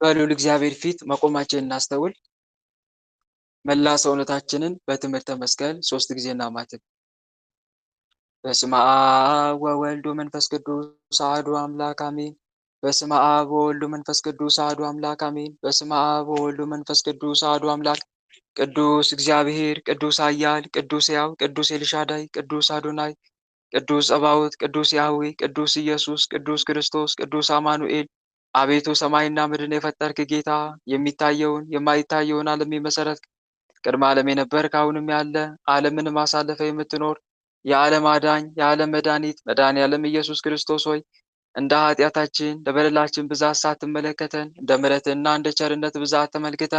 በልዑል እግዚአብሔር ፊት መቆማችንን እናስተውል። መላ ሰውነታችንን በትምህርተ መስቀል 3 ጊዜ እናማትብ። በስመ አብ ወወልድ ወመንፈስ ቅዱስ አሐዱ አምላክ አሜን። በስመ አብ ወወልድ ወመንፈስ ቅዱስ አሐዱ አምላክ አሜን። በስመ አብ ወወልድ ወመንፈስ ቅዱስ አሐዱ አምላክ። ቅዱስ እግዚአብሔር፣ ቅዱስ ኃያል፣ ቅዱስ ሕያው፣ ቅዱስ ኤልሻዳይ፣ ቅዱስ አዶናይ፣ ቅዱስ ጸባዖት፣ ቅዱስ ያህዌ፣ ቅዱስ ኢየሱስ፣ ቅዱስ ክርስቶስ፣ ቅዱስ አማኑኤል፣ አቤቱ ሰማይና ምድርን የፈጠርክ ጌታ፣ የሚታየውን የማይታየውን ዓለም የመሰረትክ፣ ቅድመ ዓለም የነበርክ አሁንም ያለ ዓለምን ማሳለፈ የምትኖር የዓለም አዳኝ የዓለም መድኃኒት መድኃኔ ዓለም ኢየሱስ ክርስቶስ ሆይ እንደ ኃጢአታችን እንደ በደላችን ብዛት ሳትመለከተን እንደ ምሕረትህና እንደ ቸርነት ብዛት ተመልክተ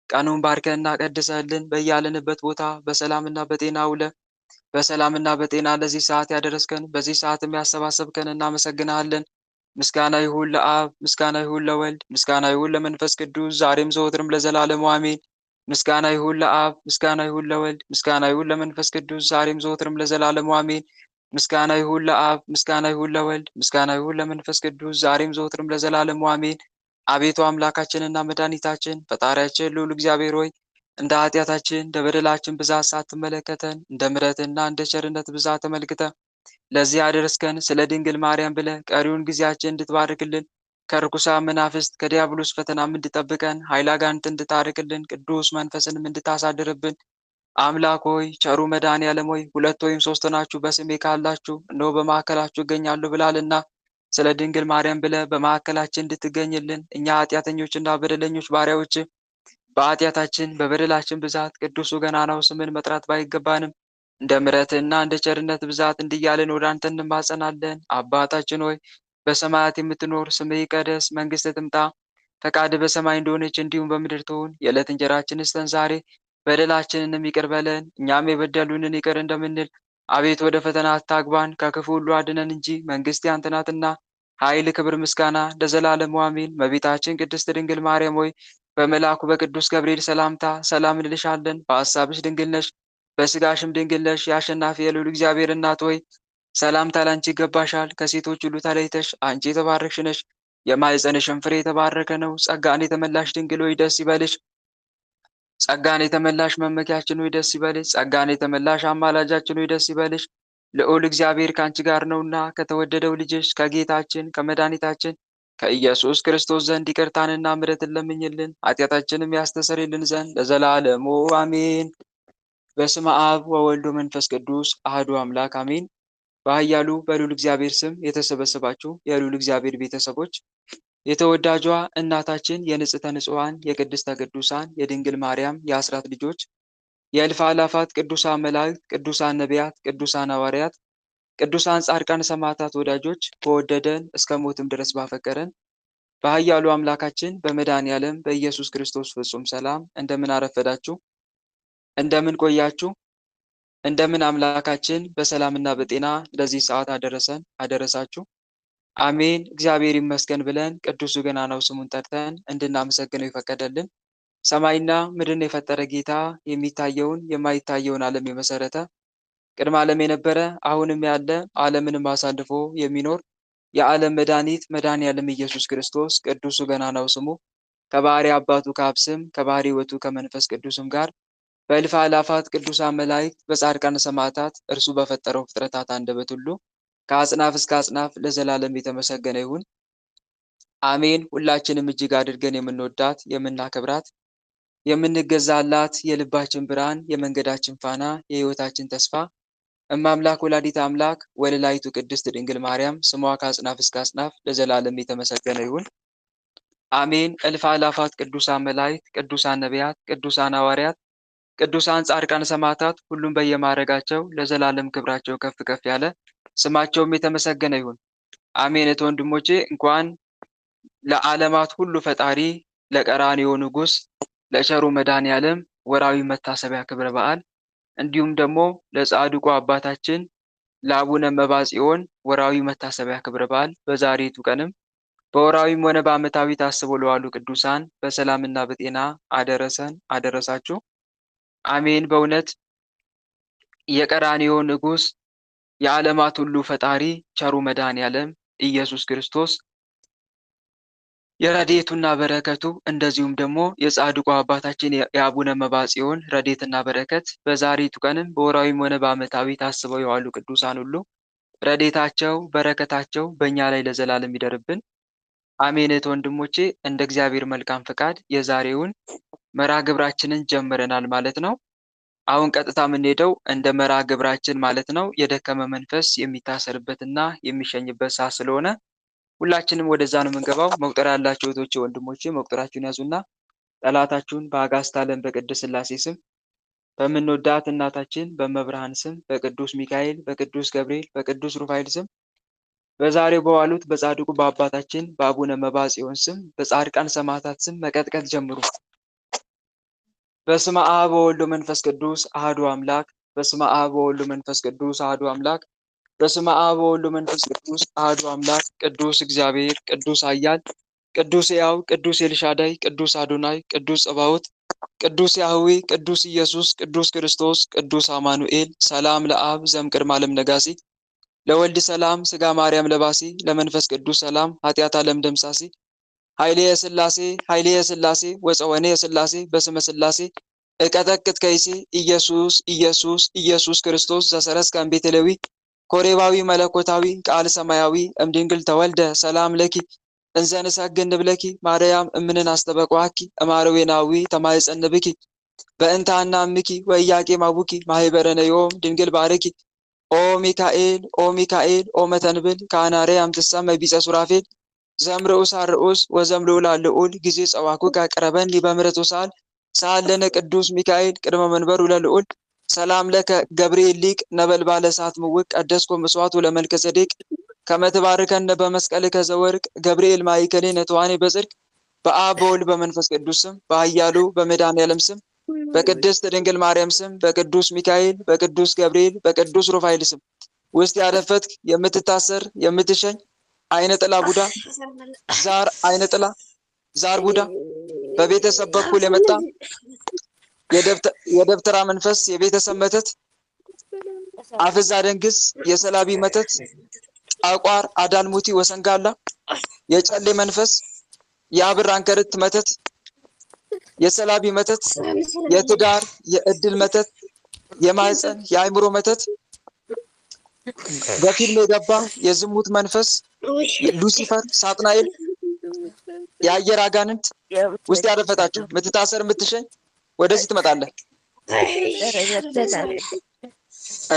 ቀኑን ባርከንና ቀድሰህልን በያለንበት ቦታ በሰላምና በጤና ውለ በሰላምና በጤና ለዚህ ሰዓት ያደረስከን በዚህ ሰዓትም ያሰባሰብከን እናመሰግናለን። ምስጋና ይሁን ለአብ፣ ምስጋና ይሁን ለወልድ፣ ምስጋና ይሁን ለመንፈስ ቅዱስ ዛሬም ዘወትርም ለዘላለሙ አሜን። ምስጋና ይሁን ለአብ፣ ምስጋና ይሁን ለወልድ፣ ምስጋና ይሁን ለመንፈስ ቅዱስ ዛሬም ዘወትርም ለዘላለሙ አሜን። ምስጋና ይሁን ለአብ፣ ምስጋና ይሁን ለወልድ፣ ምስጋና ይሁን ለመንፈስ ቅዱስ ዛሬም ዘወትርም ለዘላለሙ አሜን። አቤቱ አምላካችንና መድኃኒታችን ፈጣሪያችን ልዑል እግዚአብሔር ሆይ እንደ ኃጢአታችን እንደ በደላችን ብዛት ሳትመለከተን እንደ ምሕረትና እንደ ቸርነት ብዛት ተመልክተ ለዚህ ያደረስከን ስለ ድንግል ማርያም ብለ ቀሪውን ጊዜያችን እንድትባርክልን ከርኩሳን መናፍስት ከዲያብሎስ ፈተናም እንድጠብቀን ኃይለ አጋንንት እንድታርቅልን ቅዱስ መንፈስንም እንድታሳድርብን አምላክ ሆይ ቸሩ መድኃኔዓለም ሆይ ሁለት ወይም ሶስት ናችሁ በስሜ ካላችሁ እነሆ በማዕከላችሁ እገኛለሁ ብላልና ስለ ድንግል ማርያም ብለ በማዕከላችን እንድትገኝልን እኛ ኃጢአተኞችና በደለኞች ባሪያዎች በኃጢአታችን በበደላችን ብዛት ቅዱሱ ገናናው ስምን መጥራት ባይገባንም እንደ ምሕረትህና እንደ ቸርነት ብዛት እንዲያለን ወደ አንተ እንማጸናለን። አባታችን ሆይ በሰማያት የምትኖር ስምህ ይቀደስ፣ መንግስትህ ትምጣ፣ ፈቃድህ በሰማይ እንደሆነች እንዲሁም በምድር ትሁን። የዕለት እንጀራችንን ስጠን ዛሬ፣ በደላችንንም ይቅር በለን እኛም የበደሉንን ይቅር እንደምንል። አቤት ወደ ፈተና አታግባን ከክፉ ሁሉ አድነን እንጂ መንግስት ያንተ ናትና ኃይል፣ ክብር፣ ምስጋና ለዘላለሙ አሜን። እመቤታችን ቅድስት ድንግል ማርያም ሆይ በመልአኩ በቅዱስ ገብርኤል ሰላምታ ሰላም እንልሻለን። በሐሳብሽ ድንግል ነሽ፣ በስጋሽም ድንግል ነሽ። የአሸናፊ የልዑል እግዚአብሔር እናት ሆይ ሰላምታ ላንቺ ይገባሻል። ከሴቶች ሁሉ ተለይተሽ አንቺ የተባረክሽ ነሽ፣ የማኅፀንሽም ፍሬ የተባረከ ነው። ጸጋን የተመላሽ ድንግል ሆይ ደስ ይበልሽ። ጸጋን የተመላሽ መመኪያችን ሆይ ደስ ይበልሽ። ጸጋን የተመላሽ አማላጃችን ሆይ ደስ ይበልሽ። ልዑል እግዚአብሔር ከአንቺ ጋር ነውና ከተወደደው ልጅሽ ከጌታችን ከመድኃኒታችን ከኢየሱስ ክርስቶስ ዘንድ ይቅርታንና ምሕረትን ለምኝልን ኃጢአታችንም ያስተሰርይልን ዘንድ ለዘላለሙ አሜን። በስመ አብ ወወልድ ወመንፈስ ቅዱስ አሐዱ አምላክ አሜን። በኃያሉ በልዑል እግዚአብሔር ስም የተሰበሰባችሁ የልዑል እግዚአብሔር ቤተሰቦች የተወዳጇ እናታችን የንጽሕተ ንጹሐን የቅድስተ ቅዱሳን የድንግል ማርያም የአስራት ልጆች የእልፍ አእላፋት ቅዱሳን መላእክት፣ ቅዱሳን ነቢያት፣ ቅዱሳን ሐዋርያት፣ ቅዱሳን ጻድቃን ሰማዕታት ወዳጆች በወደደን እስከ ሞትም ድረስ ባፈቀረን በኃያሉ አምላካችን በመድኃኔዓለም በኢየሱስ ክርስቶስ ፍጹም ሰላም እንደምን አረፈዳችሁ? እንደምን ቆያችሁ? እንደምን አምላካችን በሰላምና በጤና ለዚህ ሰዓት አደረሰን አደረሳችሁ? አሜን። እግዚአብሔር ይመስገን ብለን ቅዱሱ ገናናው ስሙን ጠርተን እንድናመሰግነው የፈቀደልን ሰማይና ምድርን የፈጠረ ጌታ የሚታየውን የማይታየውን ዓለም የመሰረተ ቅድመ ዓለም የነበረ አሁንም ያለ ዓለምንም አሳልፎ የሚኖር የዓለም መድኃኒት መድኃኔዓለም ኢየሱስ ክርስቶስ ቅዱሱ ገናናው ስሙ ከባሕርይ አባቱ ከአብ ስም ከባሕርይ ሕይወቱ ከመንፈስ ቅዱስም ጋር በእልፍ አእላፋት ቅዱሳን መላእክት በጻድቃን ሰማዕታት እርሱ በፈጠረው ፍጥረታት አንደበት ሁሉ ከአጽናፍ እስከ አጽናፍ ለዘላለም የተመሰገነ ይሁን አሜን። ሁላችንም እጅግ አድርገን የምንወዳት የምናከብራት የምንገዛላት የልባችን ብርሃን የመንገዳችን ፋና የሕይወታችን ተስፋ እማምላክ ወላዲተ አምላክ ወለላይቱ ቅድስት ድንግል ማርያም ስሟ ከአጽናፍ እስከ አጽናፍ ለዘላለም የተመሰገነ ይሁን አሜን። እልፍ አእላፋት ቅዱሳን መላእክት ቅዱሳን ነቢያት ቅዱሳን ሐዋርያት ቅዱሳን ጻድቃን ሰማዕታት ሁሉም በየማዕረጋቸው ለዘላለም ክብራቸው ከፍ ከፍ ያለ ስማቸውም የተመሰገነ ይሁን አሜን። ወንድሞቼ እንኳን ለዓለማት ሁሉ ፈጣሪ ለቀራንዮ ንጉሥ ለቸሩ መድኃኔዓለም ወራዊ መታሰቢያ ክብረ በዓል እንዲሁም ደግሞ ለጻድቁ አባታችን ለአቡነ መባጽዮን ወራዊ መታሰቢያ ክብረ በዓል በዛሬቱ ቀንም በወራዊም ሆነ በዓመታዊ ታስበው ለዋሉ ቅዱሳን በሰላምና በጤና አደረሰን አደረሳችሁ አሜን። በእውነት የቀራንዮ ንጉሥ የዓለማት ሁሉ ፈጣሪ ቸሩ መድኃኔዓለም ኢየሱስ ክርስቶስ የረድኤቱና በረከቱ እንደዚሁም ደግሞ የጻድቁ አባታችን የአቡነ መብዓ-ጽዮን ረድኤትና በረከት በዛሬቱ ቀንም በወርኃዊም ሆነ በዓመታዊ ታስበው የዋሉ ቅዱሳን ሁሉ ረድኤታቸው በረከታቸው በእኛ ላይ ለዘላለም ይደርብን። አሜን። እህት ወንድሞቼ እንደ እግዚአብሔር መልካም ፈቃድ የዛሬውን መርሐ ግብራችንን ጀምረናል ማለት ነው። አሁን ቀጥታ የምንሄደው እንደ መርሐ ግብራችን ማለት ነው የደከመ መንፈስ የሚታሰርበትና የሚሸኝበት ሰዓት ስለሆነ ሁላችንም ወደዛ ነው የምንገባው። መቁጠሪያ ያላችሁ እህቶቼ ወንድሞቼ መቁጠሪያችሁን ያዙና ጠላታችሁን በአጋዕዝተ ዓለም በቅድስት ሥላሴ ስም በምንወዳት እናታችን በመብርሃን ስም በቅዱስ ሚካኤል በቅዱስ ገብርኤል በቅዱስ ሩፋኤል ስም በዛሬው በዋሉት በጻድቁ በአባታችን በአቡነ መብዓ-ጽዮን ስም በጻድቃን ሰማዕታት ስም መቀጥቀጥ ጀምሩ። በስመ አብ ወወልድ ወመንፈስ ቅዱስ አሐዱ አምላክ። በስመ አብ ወወልድ ወመንፈስ ቅዱስ አሐዱ አምላክ። በስመ አብ ወወልድ ወመንፈስ ቅዱስ አሐዱ አምላክ። ቅዱስ እግዚአብሔር ቅዱስ ኃያል ቅዱስ ሕያው ቅዱስ ኤልሻዳይ ቅዱስ አዶናይ ቅዱስ ጸባዖት ቅዱስ ያህዌ ቅዱስ ኢየሱስ ቅዱስ ክርስቶስ ቅዱስ አማኑኤል ሰላም ለአብ ዘእምቅድመ ዓለም ነጋሲ ለወልድ ሰላም ሥጋ ማርያም ለባሲ ለመንፈስ ቅዱስ ሰላም ኃጢአት ዓለም ደምሳሲ ኃይሌየ ሥላሴ ኃይሌየ ሥላሴ ወፀወኔየ ሥላሴ በስመ ሥላሴ እቀጠቅጥ ከይሴ ኢየሱስ ኢየሱስ ኢየሱስ ክርስቶስ ዘሰረስከ እምቤተ ሌዊ ኮሬባዊ መለኮታዊ ቃል ሰማያዊ እምድንግል ተወልደ ሰላም ለኪ እንዘ ንሰግድ ንብለኪ ማርያም እምንን አስተበቅዋኪ እማርዌናዊ ተማይጸንብኪ በእንተ ሐናምኪ ወኢያቄም አቡኪ ማኅበረነ ዮም ድንግል ባርኪ ኦ ሚካኤል ኦ ሚካኤል ኦ መተንብል ከአናርያም ትሰመይ ቢጸ ሱራፌል ዘምርዑስ አርዑስ ወዘምልዑል አልዑል ጊዜ ጸዋኩከ አቅረበኒ በምሕረት ወሰዓል ሰዓል ለነ ቅዱስ ሚካኤል ቅድመ መንበሩ ለልዑል ሰላም ለከ ገብርኤል ሊቅ ነበልባለ እሳት ምውቅ ቀደስኮ መስዋዕቱ ለመልከ ጼዴቅ ከመ ትባርከነ በመስቀልከ ዘወርቅ ገብርኤል ማእከሌነ ተዋኔ በጽድቅ በአብ በወልድ በመንፈስ ቅዱስ ስም በኃያሉ በመድኃኔዓለም ስም በቅድስት ድንግል ማርያም ስም በቅዱስ ሚካኤል በቅዱስ ገብርኤል በቅዱስ ሩፋኤል ስም ውስጥ ያደፈትክ የምትታሰር የምትሸኝ አይነ ጥላ ቡዳ ዛር አይነ ጥላ ዛር ቡዳ በቤተሰብ በኩል የመጣ የደብተራ መንፈስ የቤተሰብ መተት አፍዛ ደንግስ የሰላቢ መተት ጣቋር አዳልሙቲ ወሰንጋላ የጨሌ መንፈስ የአብር አንከርት መተት የሰላቢ መተት የትዳር የእድል መተት የማህፀን የአእምሮ መተት በፊልም የገባ የዝሙት መንፈስ ሉሲፈር ሳጥናኤል የአየር አጋንንት ውስጥ ያደፈጣችሁ የምትታሰር የምትሸኝ ወደዚህ ትመጣለህ።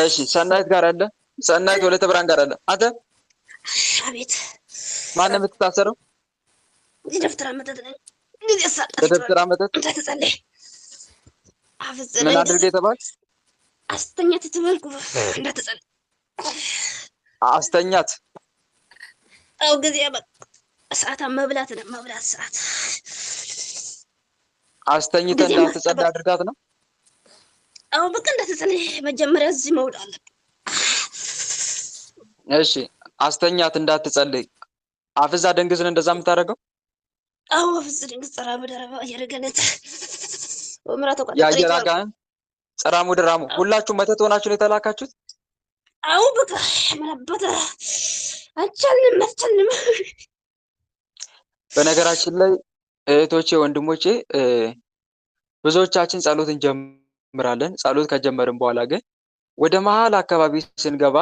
እሺ ሰናይት ጋር አለ። ሰናይት ወለተ ብርሃን ጋር አለ። አንተ አቤት ማን ነው የምትታሰረው? የደብተራ መተት ነኝ። የደብተራ መተት ተጸለይ ምን አድርገህ የተባልክ? አስተኛት ተበልኩ እንዳትጸልይ አስተኛት። አው ጊዜ በቃ ሰዓት መብላት ነው መብላት ሰዓት አስተኝተህ እንዳትጸልይ አድርጋት ነው። አው በቃ እንዳትጸልይ መጀመሪያ እዚህ መውጣት አለብህ። እሺ አስተኛት እንዳትጸልይ። አፍዛ ደንግዝን እንደዛ የምታደርገው? አው አፍዛ ደንግዝ ጸራ በደረባ ያረገነት ወምራቶ ቆጣ የአየር አጋንንት ጸራ ሙድራሙ ሁላችሁ መተት ሆናችሁ ነው የተላካችሁት? አው በቃ ምናበተ አልቻልንም። በነገራችን ላይ እህቶቼ ወንድሞቼ ብዙዎቻችን ጸሎት እንጀምራለን። ጸሎት ከጀመርን በኋላ ግን ወደ መሀል አካባቢ ስንገባ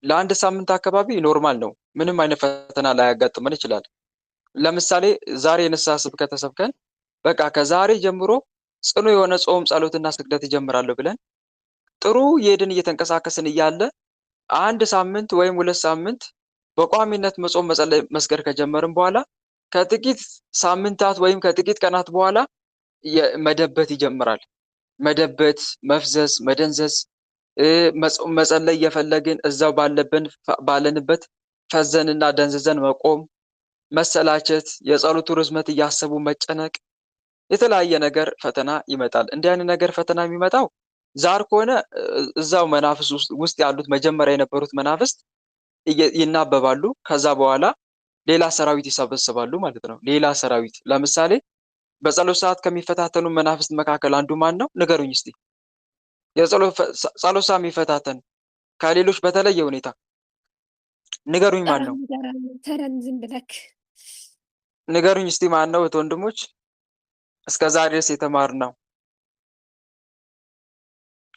ለአንድ ሳምንት አካባቢ ኖርማል ነው። ምንም አይነት ፈተና ላያጋጥመን ይችላል። ለምሳሌ ዛሬ የንስሐ ስብከት ተሰብከን በቃ ከዛሬ ጀምሮ ጽኑ የሆነ ጾም ጸሎትና ስግደት እጀምራለሁ ብለን ጥሩ የሄድን እየተንቀሳቀስን እያለ አንድ ሳምንት ወይም 2 ሳምንት በቋሚነት መጾም መጸለይ መስገድ ከጀመርን በኋላ ከጥቂት ሳምንታት ወይም ከጥቂት ቀናት በኋላ መደበት ይጀምራል። መደበት፣ መፍዘዝ፣ መደንዘዝ መጸለይ እየፈለግን እዛው ባለንበት ፈዘንና ደንዝዘን መቆም፣ መሰላቸት፣ የጸሎቱ ርዝመት እያሰቡ መጨነቅ፣ የተለያየ ነገር ፈተና ይመጣል። እንዲህ አይነት ነገር ፈተና የሚመጣው ዛር ከሆነ እዛው መናፍስ ውስጥ ያሉት መጀመሪያ የነበሩት መናፍስት ይናበባሉ። ከዛ በኋላ ሌላ ሰራዊት ይሰበስባሉ ማለት ነው። ሌላ ሰራዊት ለምሳሌ በጸሎት ሰዓት ከሚፈታተኑ መናፍስት መካከል አንዱ ማን ነው? ንገሩኝ እስቲ። ጸሎት ሰዓት የሚፈታተን ከሌሎች በተለየ ሁኔታ ንገሩኝ ማን ነው? ተረን ዝም ብለክ ንገሩኝ እስቲ ማን ነው ወንድሞች እስከዛሬ ድረስ የተማርነው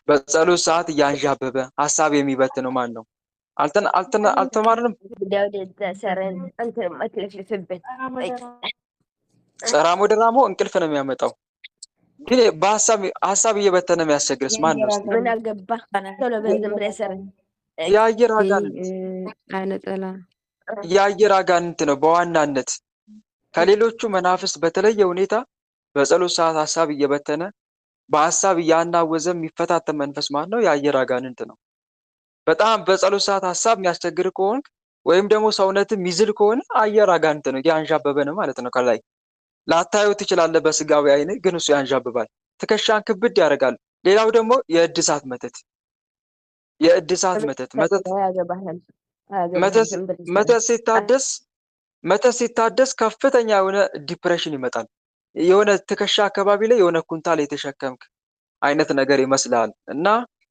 በጸሎት ሰዓት እያንዣበበ ሐሳብ የሚበትነው ማን ነው? አልተማርንም። ጸራሞ ደራሞ እንቅልፍ ነው የሚያመጣው። ግን በሐሳብ እየበተነ የሚያስቸግርስ ማን ነው? ምን አገባ ቶሎ በዝም ብለህ ሰር የአየር አጋንንት የአየር አጋንንት ነው በዋናነት ከሌሎቹ መናፍስት በተለየ ሁኔታ በጸሎት ሰዓት ሐሳብ እየበተነ በሐሳብ እያናወዘ የሚፈታተን መንፈስ ማን ነው? የአየር አጋንንት ነው። በጣም በጸሎት ሰዓት ሐሳብ የሚያስቸግር ከሆንክ ወይም ደግሞ ሰውነትህ የሚዝል ከሆነ አየር አጋንንት ነው፣ ያንዣበበ ነው ማለት ነው። ከላይ ላታየው ትችላለህ በስጋዊ አይን፣ ግን እሱ ያንዣብባል፣ ትከሻን ክብድ ያደርጋል። ሌላው ደግሞ የእድሳት መተት መተት ሲታደስ ከፍተኛ የሆነ ዲፕሬሽን ይመጣል። የሆነ ትከሻ አካባቢ ላይ የሆነ ኩንታል የተሸከምክ አይነት ነገር ይመስላል እና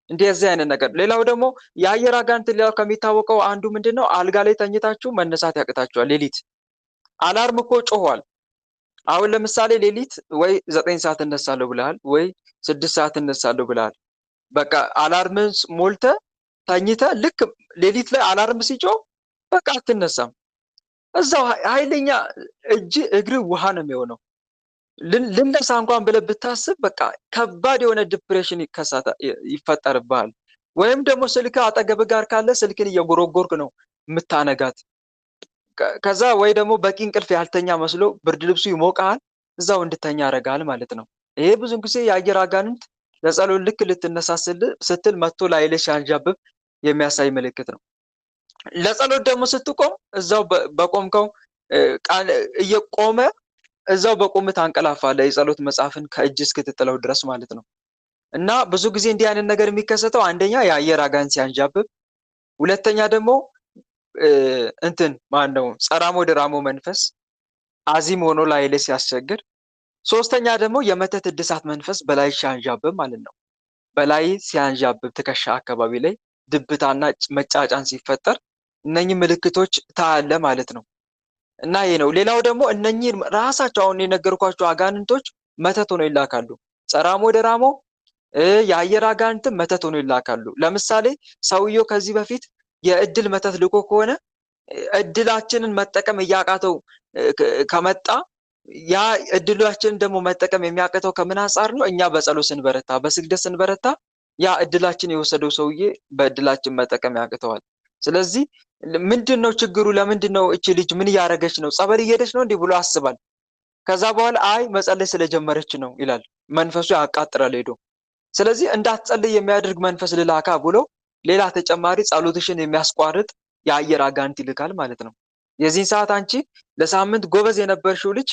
እንደዚህ አይነት ነገር። ሌላው ደግሞ የአየር አጋንንት ሌላው ከሚታወቀው አንዱ ምንድነው? አልጋ ላይ ተኝታችሁ መነሳት ያቅታችኋል። ሌሊት አላርም እኮ ጮኋል። አሁን ለምሳሌ ሌሊት ወይ 9 ሰዓት እነሳለሁ ብለሃል፣ ወይ 6 ሰዓት እነሳለሁ ብለሃል። በቃ አላርምን ሞልተ ተኝተ ልክ ሌሊት ላይ አላርም ሲጮህ በቃ አትነሳም። እዛው ኃይለኛ እጅ እግር ውሃ ነው የሚሆነው። ልነሳ እንኳን ብለህ ብታስብ በቃ ከባድ የሆነ ዲፕሬሽን ይፈጠርብሃል። ወይም ደግሞ ስልክ አጠገብ ጋር ካለ ስልክን እየጎረጎርክ ነው የምታነጋት። ከዛ ወይ ደግሞ በቂ እንቅልፍ ያልተኛ መስሎ ብርድ ልብሱ ይሞቃል፣ እዛው እንድተኛ ያደርጋል ማለት ነው። ይሄ ብዙ ጊዜ የአየር አጋንንት ለጸሎት ልክ ልትነሳ ስትል መጥቶ ላይልህ ሲያንዣብብ የሚያሳይ ምልክት ነው። ለጸሎት ደግሞ ስትቆም እዛው በቆምከው ቃል እየቆመ እዛው በቆምህ ታንቀላፋለህ፣ የጸሎት መጽሐፍን ከእጅ እስክትጥለው ድረስ ማለት ነው። እና ብዙ ጊዜ እንዲህ አይነት ነገር የሚከሰተው አንደኛ የአየር አጋንንት ሲያንዣብብ፣ ሁለተኛ ደግሞ ጸራሞ ደራሞ መንፈስ አዚም ሆኖ ላይልህ ሲያስቸግር፣ ሶስተኛ ደግሞ የመተት እድሳት መንፈስ በላይ ሲያንዣብብ ማለት ነው። በላይ ሲያንዣብብ ትከሻ አካባቢ ላይ ድብታና መጫጫን ሲፈጠር እነኚህ ምልክቶች ታያለ ማለት ነው። እና ይሄ ነው። ሌላው ደግሞ እነኚህ ራሳቸው አሁን የነገርኳቸው አጋንንቶች መተት ሆነው ይላካሉ። ጸራሞ ደራሞ የአየር አጋንንትም መተት ሆነው ይላካሉ። ለምሳሌ ሰውየው ከዚህ በፊት የእድል መተት ልኮ ከሆነ እድላችንን መጠቀም እያቃተው ከመጣ ያ እድላችንን ደግሞ መጠቀም የሚያቅተው ከምን አንጻር ነው? እኛ በጸሎት ስንበረታ፣ በስግደት ስንበረታ ያ እድላችን የወሰደው ሰውዬ በእድላችን መጠቀም ያቅተዋል። ስለዚህ ምንድነው ችግሩ? ለምንድነው እቺ ልጅ ምን እያደረገች ነው? ጸበል እየሄደች ነው እንዲህ ብሎ አስባል። ከዛ በኋላ አይ መጸለይ ስለጀመረች ነው ይላል። መንፈሱ ያቃጥራል ሄዶ። ስለዚህ እንዳትጸልይ የሚያደርግ መንፈስ ልላካ ብሎ ሌላ ተጨማሪ ጸሎትሽን የሚያስቋርጥ የአየር አጋንንት ይልካል ማለት ነው። የዚህን ሰዓት አንቺ ለሳምንት ጎበዝ የነበርሽው ልጅ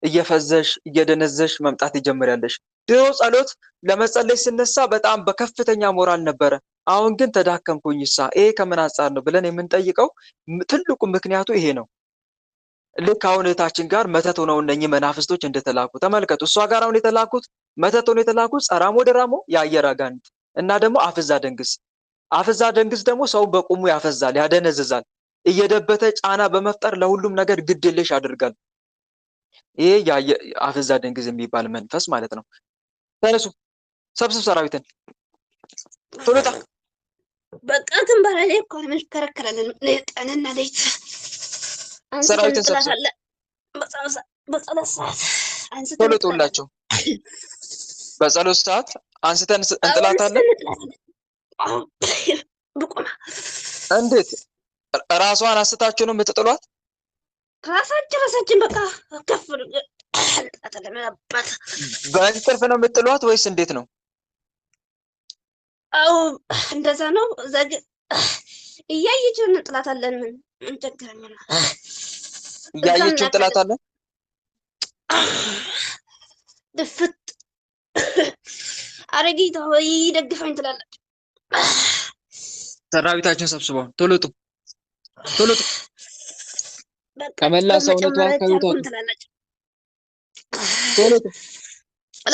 እየፈዘሽ እየደነዘሽ መምጣት ይጀምራለሽ። ድሮ ጸሎት ለመጸለይ ስነሳ በጣም በከፍተኛ ሞራል ነበረ። አሁን ግን ተዳከምኩኝሳ ይሄ ከምን አንጻር ነው ብለን የምንጠይቀው ትልቁ ምክንያቱ ይሄ ነው። ልክ አሁን እህታችን ጋር መተት ሆነው እነኚህ መናፍስቶች እንደተላኩ ተመልከቱ። እሷ ጋር አሁን የተላኩት መተት ሆነው የተላኩት ጸራሞ ደራሞ የአየር አጋንንት እና ደግሞ አፍዛ ደንግዝ። አፍዛ ደንግዝ ደግሞ ሰውን በቁሙ ያፈዛል፣ ያደነዝዛል፣ እየደበተ ጫና በመፍጠር ለሁሉም ነገር ግድ የለሽ ያደርጋል። ይሄ አፍዛ ደንግዝ የሚባል መንፈስ ማለት ነው። ተነሱ፣ ሰብስብ ሰራዊትን ቶሎታ በቃ ትንበላ ላይ እኮ ምን ከረከረልን ለጠንና ለይት ሰራዊትን ሰብስብ። በጸሎት ሰዓት አንስተን ቶሎ ቶላቸው። በጸሎት ሰዓት አንስተን እንጥላታለን። ብቁማ እንዴት ራሷን አስታችሁ ነው የምትጥሏት? ራሳችን በቃ ከፍ በእንቅልፍ ነው የምትጥሏት ወይስ እንዴት ነው? አው እንደዛ ነው። ዘግ እያየችን እንጥላታለን። ምን ቸገረኝ? እያየችን እንጥላታለን። ድፍት አረጊታ ወይ ደግፈኝ ትላለች። ሰራዊታችን ሰብስበው ቶሎጡ ቶሎጡ ከመላ ሰውነቷ ከውቷ ቶሎጡ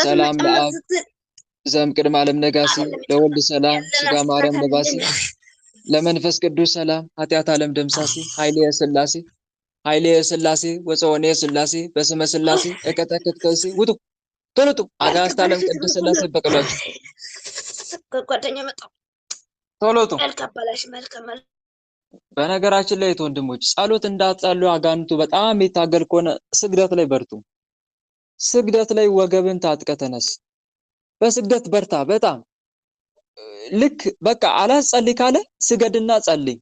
ሰላም ለአብ ዘም ቅድመ ዓለም ነጋሲ ለወልድ ሰላም ስጋ ማርያም ነባሲ ለመንፈስ ቅዱስ ሰላም ኃጢአት ዓለም ደምሳሲ ኃይለ ሥላሴ ኃይሌ ሥላሴ ወፀወኔ ሥላሴ በስመ ሥላሴ እቀጠቅጥ ከሲ ውጡ ቶሎ ውጡ። አጋዕዝተ ዓለም ቅድስት ሥላሴ በቀሏቸው። ጓደኛ መጣው ቶሎ ውጡ። መልካም ባላሽ መልካም በነገራችን ላይ ወንድሞች ጸሎት እንዳትጸልዩ አጋንንቱ በጣም የሚታገል ከሆነ ስግደት ላይ በርቱ። ስግደት ላይ ወገብን ታጥቀህ ተነስ። በስግደት በርታ። በጣም ልክ በቃ አላስጸልይ ካለ ስገድና ጸልይ።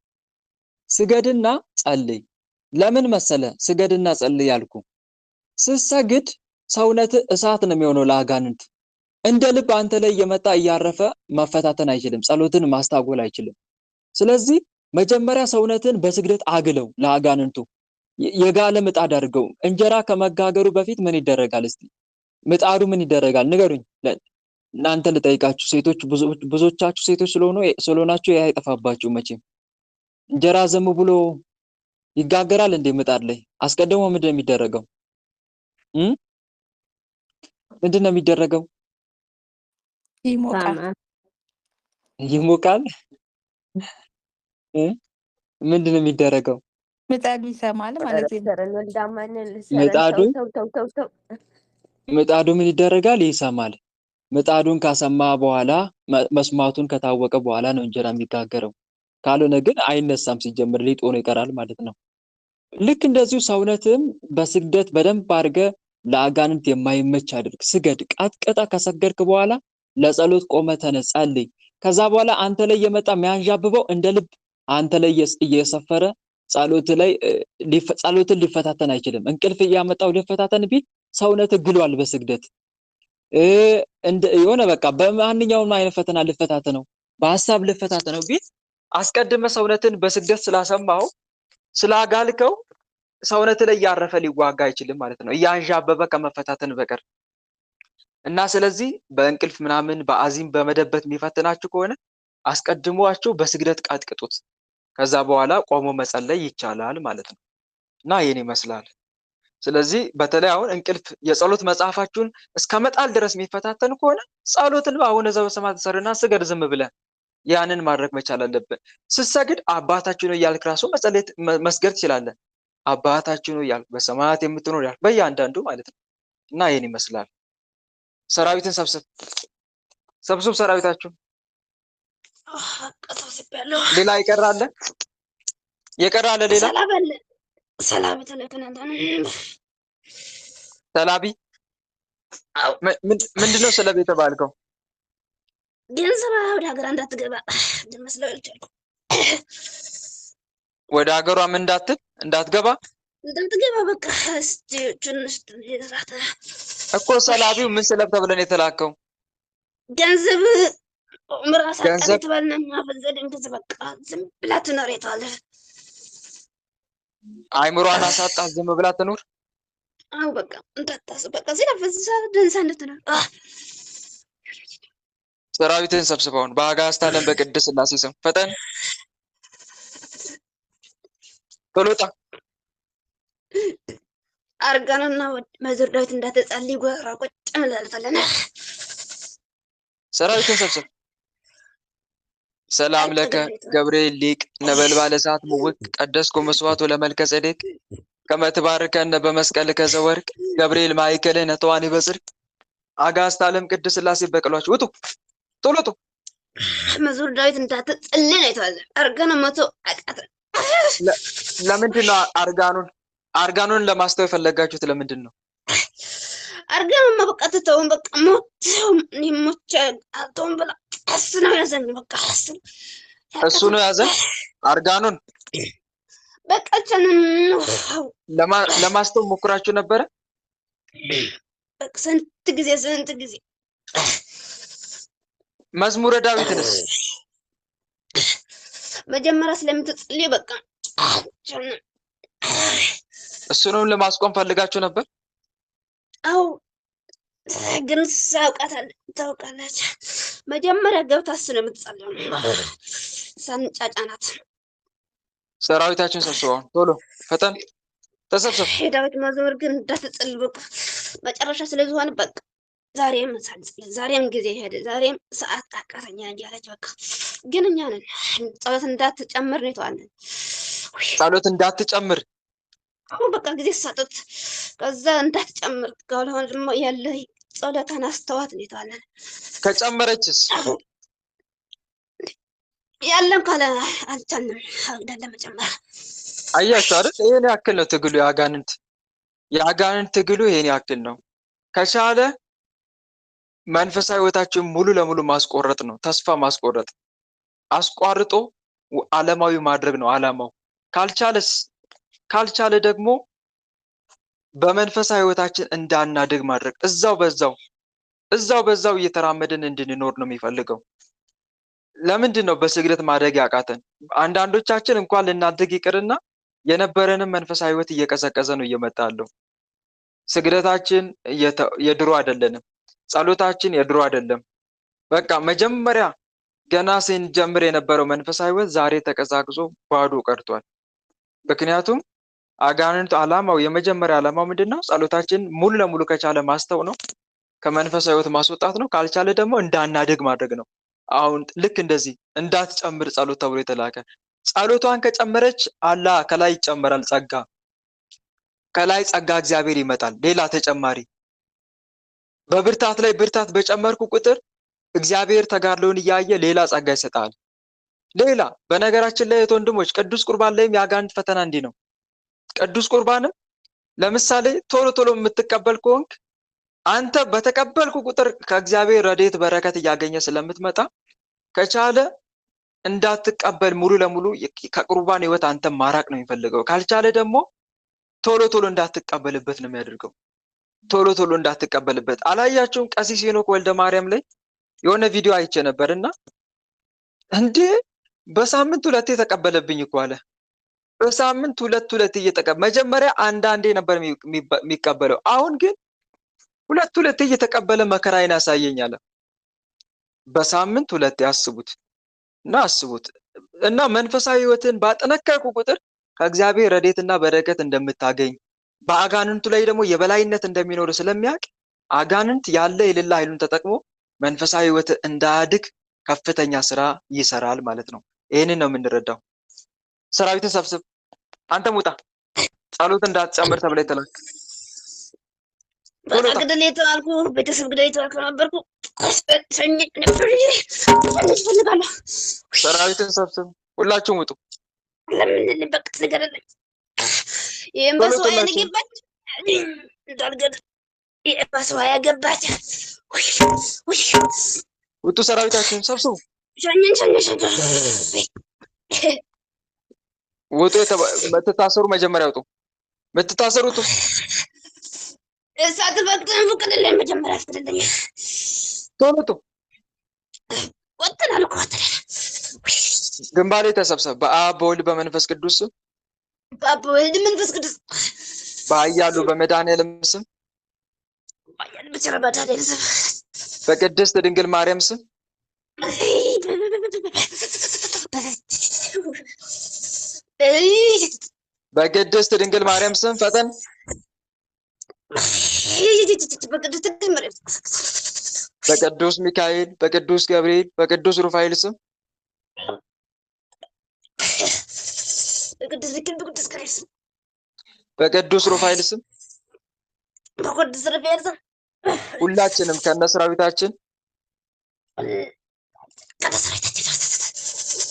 ስገድና ጸልይ። ለምን መሰለ ስገድና ጸልይ ያልኩ? ስትሰግድ ሰውነት እሳት ነው የሚሆነው ለአጋንንት። እንደ ልብ አንተ ላይ እየመጣ እያረፈ መፈታተን አይችልም። ጸሎትን ማስታጎል አይችልም። ስለዚህ መጀመሪያ ሰውነትን በስግደት አግለው ለአጋንንቱ የጋለ ምጣድ አድርገው። እንጀራ ከመጋገሩ በፊት ምን ይደረጋል? እስቲ ምጣዱ ምን ይደረጋል ንገሩኝ። እናንተ ልጠይቃችሁ ሴቶች፣ ብዙዎቻችሁ ሴቶች ስለሆናችሁ ይሄ አይጠፋባችሁ መቼም። እንጀራ ዝም ብሎ ይጋገራል እንዴ? ምጣድ ላይ አስቀድሞ ምንድን ነው የሚደረገው? ምንድን ነው የሚደረገው? ይሞቃል። ይሞቃል። ምንድን ነው የሚደረገው? ምጣዱ ይሰማል ማለት ነው። ምጣዱ ምን ይደረጋል? ይሰማል። ምጣዱን ካሰማ በኋላ መስማቱን ከታወቀ በኋላ ነው እንጀራ የሚጋገረው። ካልሆነ ግን አይነሳም። ሲጀምር ሊጥ ሆኖ ይቀራል ማለት ነው። ልክ እንደዚሁ ሰውነትም በስግደት በደንብ አድርገህ ለአጋንንት የማይመች አድርግ። ስገድ። ቀጥቅጠህ ከሰገድክ በኋላ ለጸሎት ቆመ ተነስ፣ ጸልይ። ከዛ በኋላ አንተ ላይ የመጣ የሚያንዣብበው እንደ ልብ አንተ ላይ እየሰፈረ ጸሎትን ሊፈታተን አይችልም። እንቅልፍ እያመጣው ሊፈታተን ቢል ሰውነት ግሏል በስግደት የሆነ በቃ በማንኛውም አይነት ፈተና ልፈታተነው በሐሳብ ልፈታተነው ቢል አስቀድመ ሰውነትን በስግደት ስላሰማው ስላጋልከው ሰውነት ላይ ያረፈ ሊዋጋ አይችልም ማለት ነው፣ እያንዣበበ ከመፈታተን በቀር። እና ስለዚህ በእንቅልፍ ምናምን በአዚም በመደበት የሚፈትናችሁ ከሆነ አስቀድሟችሁ በስግደት ቀጥቅጡት። ከዛ በኋላ ቆሞ መጸለይ ይቻላል ማለት ነው። እና ይሄን ይመስላል። ስለዚህ በተለይ አሁን እንቅልፍ የጸሎት መጽሐፋችሁን እስከ መጣል ድረስ የሚፈታተን ከሆነ ጸሎትን አቡነ ዘበሰማያት ሰርና ስገድ ዝም ብለህ ያንን ማድረግ መቻል አለብን። ስትሰግድ አባታችን ሆይ እያልክ ራሱ መስገድ ትችላለህ። አባታችን ሆይ እያልክ በሰማያት የምትኖር ያልክ በእያንዳንዱ ማለት ነው። እና ይሄን ይመስላል። ሰራዊትን ሰብስብ ሰራዊታችሁ። ሌላ ይቀራል? የቀራለ ሌላ ሰላቢ ተለከናንተ ሰላቢ ምንድነው? ስለ ቤተ ባልከው ግን ስራ ወደ ሀገር እንዳትገባ እንደመስለው ይልቻል። ወደ ሀገሯ ምን እንዳትገባ በቃ እስቲ ትንሽ ይራታ እኮ ሰላቢው ምን ስለብ ተብለን የተላከው ገንዘብ ምራሳ ቀጥ ባልነኛ በዘደን ገንዘብ በቃ ዝም ብላ ትኖር ይታለ አይምሯን አሳጣት ዝም ብላ ትኖር። አው በቃ እንዳታስብ በቃ ሲናፈስ ደንሳ እንድትኖር ሰራዊትን ሰብስበውን በአጋዕዝተ ዓለም በቅድስት ሥላሴ ስም ፈጠን ቶሎጣ አርጋናና መዝሙረ ዳዊት እንዳትጸልይ ጎራ ቁጭ እንላለን። ሰራዊትን ሰብስብ። ሰላም ለከ ገብርኤል ሊቅ ነበልባለ እሳት ምውቅ ቀደስኩ መስዋዕቱ ለመልከ ጼዴቅ ከመ ትባርከነ በመስቀልከ ዘወርቅ ገብርኤል ማእከልነ ተዋኒ በጽድቅ። አጋዕዝተ ዓለም ቅድስት ሥላሴ በቀሏችሁ ውጡ ቶሎ ውጡ። መዝሙረ ዳዊት እንዳትጸልይ ነው የተባለ። አርጋና መቶ አቃተ። ለምንድን ነው አርጋኑን ለማስተው የፈለጋችሁት? ለምንድን ነው አርጋኑን መበቃተውን በቃ ሞት አተውን በላ እሱ ነው ያዘኝ። በቃ እሱ ነው ያዘኝ አርጋኑን። በቃ ቻንን ለማስተው ሞክራችሁ ነበረ? በቃ ስንት ጊዜ መዝሙረ ዳዊትንስ መጀመሪያ ስለምትጸልይ በቃ እሱንም ለማስቆም ፈልጋችሁ ነበር? አው ግን ታውቃለች መጀመሪያ ገብታ ስለምትጸልይ ሳንጫጫናት። ሰራዊታችን ሰብስበው ቶሎ ፈጠን ተሰብሰብ። ዳዊት መዝሙር ግን እንዳትጸልይ በቃ መጨረሻ ስለዚህ በቃ ዛሬም ጊዜ ሄደ፣ ዛሬም ሰዓት አቃተኛ እያለች በቃ ግን እኛ ነን ጸሎት እንዳትጨምር ነው የተዋለን። ጸሎት እንዳትጨምር አሁን በቃ ጊዜ ሰጡት። ከዛ እንዳትጨምር ካልሆነ ደግሞ ያለ ጸሎታን አስተዋት እንዴታለን ከጨመረችስ ያለን ካለ አልቻልንም አግዳለ መጨመር አያችሁ አይደል? ይሄን ያክል ነው ትግሉ። የአጋንንት ትግሉ ይሄን ያክል ነው። ከቻለ መንፈሳዊ ህይወታችሁን ሙሉ ለሙሉ ማስቆረጥ ነው። ተስፋ ማስቆረጥ፣ አስቋርጦ ዓለማዊ ማድረግ ነው ዓላማው። ካልቻለ ደግሞ በመንፈሳዊ ህይወታችን እንዳናድግ ማድረግ፣ እዛው በዛው እየተራመድን እንድንኖር ነው የሚፈልገው። ለምንድን ነው በስግደት ማደግ ያቃተን? አንዳንዶቻችን እንኳን ልናድግ ይቅርና የነበረንም መንፈሳዊ ህይወት እየቀዘቀዘ ነው እየመጣ ያለው። ስግደታችን የድሮ አይደለንም። ጸሎታችን የድሮ አይደለም። በቃ መጀመሪያ ገና ስንጀምር የነበረው መንፈሳዊ ህይወት ዛሬ ተቀዛቅዞ ባዶ ቀርቷል። ምክንያቱም አጋንንቱ የመጀመሪያ ዓላማው ምንድነው? ጸሎታችን ሙሉ ለሙሉ ከቻለ ማስተው ነው፣ ከመንፈሳዊ ህይወት ማስወጣት ነው። ካልቻለ ደግሞ እንዳናድግ ማድረግ ነው። አሁን ልክ እንደዚህ እንዳትጨምር ጸሎት ተብሎ የተላከ ጸሎቷን ከጨመረች ከላይ ይጨመራል ጸጋ። ከላይ ጸጋ እግዚአብሔር ይመጣል። ሌላ ተጨማሪ በብርታት ላይ ብርታት በጨመርኩ ቁጥር እግዚአብሔር ተጋድሎውን እያየ ሌላ ጸጋ ይሰጣል። ሌላ በነገራችን ላይ ወንድሞች ቅዱስ ቁርባን ላይም የአጋንንት ፈተና እንዲህ ነው። ቅዱስ ቁርባንም ለምሳሌ ቶሎ ቶሎ የምትቀበል ከሆንክ አንተ በተቀበልኩ ቁጥር ከእግዚአብሔር ረድኤት በረከት እያገኘ ስለምትመጣ ከቻለ እንዳትቀበል ሙሉ ለሙሉ ከቁርባን ህይወት አንተ ማራቅ ነው የሚፈልገው። ካልቻለ ደግሞ ቶሎ ቶሎ እንዳትቀበልበት ነው የሚያደርገው። ቶሎ ቶሎ እንዳትቀበልበት። አላያችሁም? ቀሲስ ሄኖክ ወልደ ማርያም ላይ የሆነ ቪዲዮ አይቼ ነበርና እንዴ በሳምንት ሁለቴ ተቀበለብኝ እኮ አለ። በሳምንት ሁለት መጀመሪያ አንዳንዴ ነበር የሚቀበለው። አሁን ግን ሁለት እየተቀበለ መከራዬን ያሳየኝ አለ። በሳምንት ሁለቴ አስቡት እና መንፈሳዊ ህይወትን ባጠነከርኩ ቁጥር ከእግዚአብሔር ረድኤትና በረከት እንደምታገኝ በአጋንንቱ ላይ ደግሞ የበላይነት እንደሚኖር ስለሚያውቅ አጋንንት ያለ የሌላ ኃይሉን ተጠቅሞ መንፈሳዊ ህይወት እንዳያድግ ከፍተኛ ስራ ይሰራል ማለት ነው። ይህንን ነው የምንረዳው። ሰራዊትን ሰብስብ፣ አንተም ውጣ፣ ጸሎት እንዳትጨምር ተብላ የተላክ ግደል የተባልኩ ቤተሰብ ግደል የተባልኩ ነበርኩ። ሰራዊትን ሰብስብ፣ ሁላችሁም ውጡ። ለምን በቅት ንገረልኝ። ይህም በሰው ያገባች እንዳልገድል በሰው ያገባች ውጡ፣ ሰራዊታችሁን ሰብስቡ፣ ውጡ። የምትታሰሩ መጀመሪያ ውጡ፣ የምትታሰሩ ውጡ። እሳት በቅተን ፍቅድልኝ፣ መጀመሪያ ፍቅድልኝ። ቶሎ ውጡ። ወጥተናል እኮ ወጥተናል። ግንባር ላይ ተሰብሰብ። በአብ በወልድ በመንፈስ ቅዱስ ስም፣ በአብ በወልድ መንፈስ ቅዱስ በኃያሉ በመድኃኔዓለም ስም፣ ባያል በቸር መድኃኔዓለም ስም፣ በቅድስት ድንግል ማርያም ስም፣ በቅድስት ድንግል ማርያም ስም ፈጠን። በቅዱስ ሚካኤል፣ በቅዱስ ገብርኤል፣ በቅዱስ ሩፋኤል ስም፣ በቅዱስ ሩፋኤል ስም ሁላችንም ከነሰራዊታችን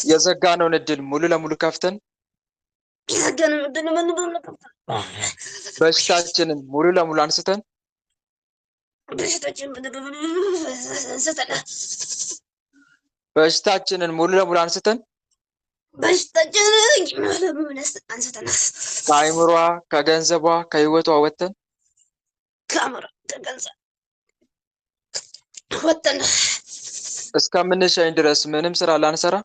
የዘጋነውን እድል ሙሉ ለሙሉ ከፍተን በሽታችንን ሙሉ ለሙሉ አንስተን ከአይምሯ ከገንዘቧ ከህይወቷ ወጥተን እስከምንሸኝ ድረስ ምንም ስራ ላንሰራ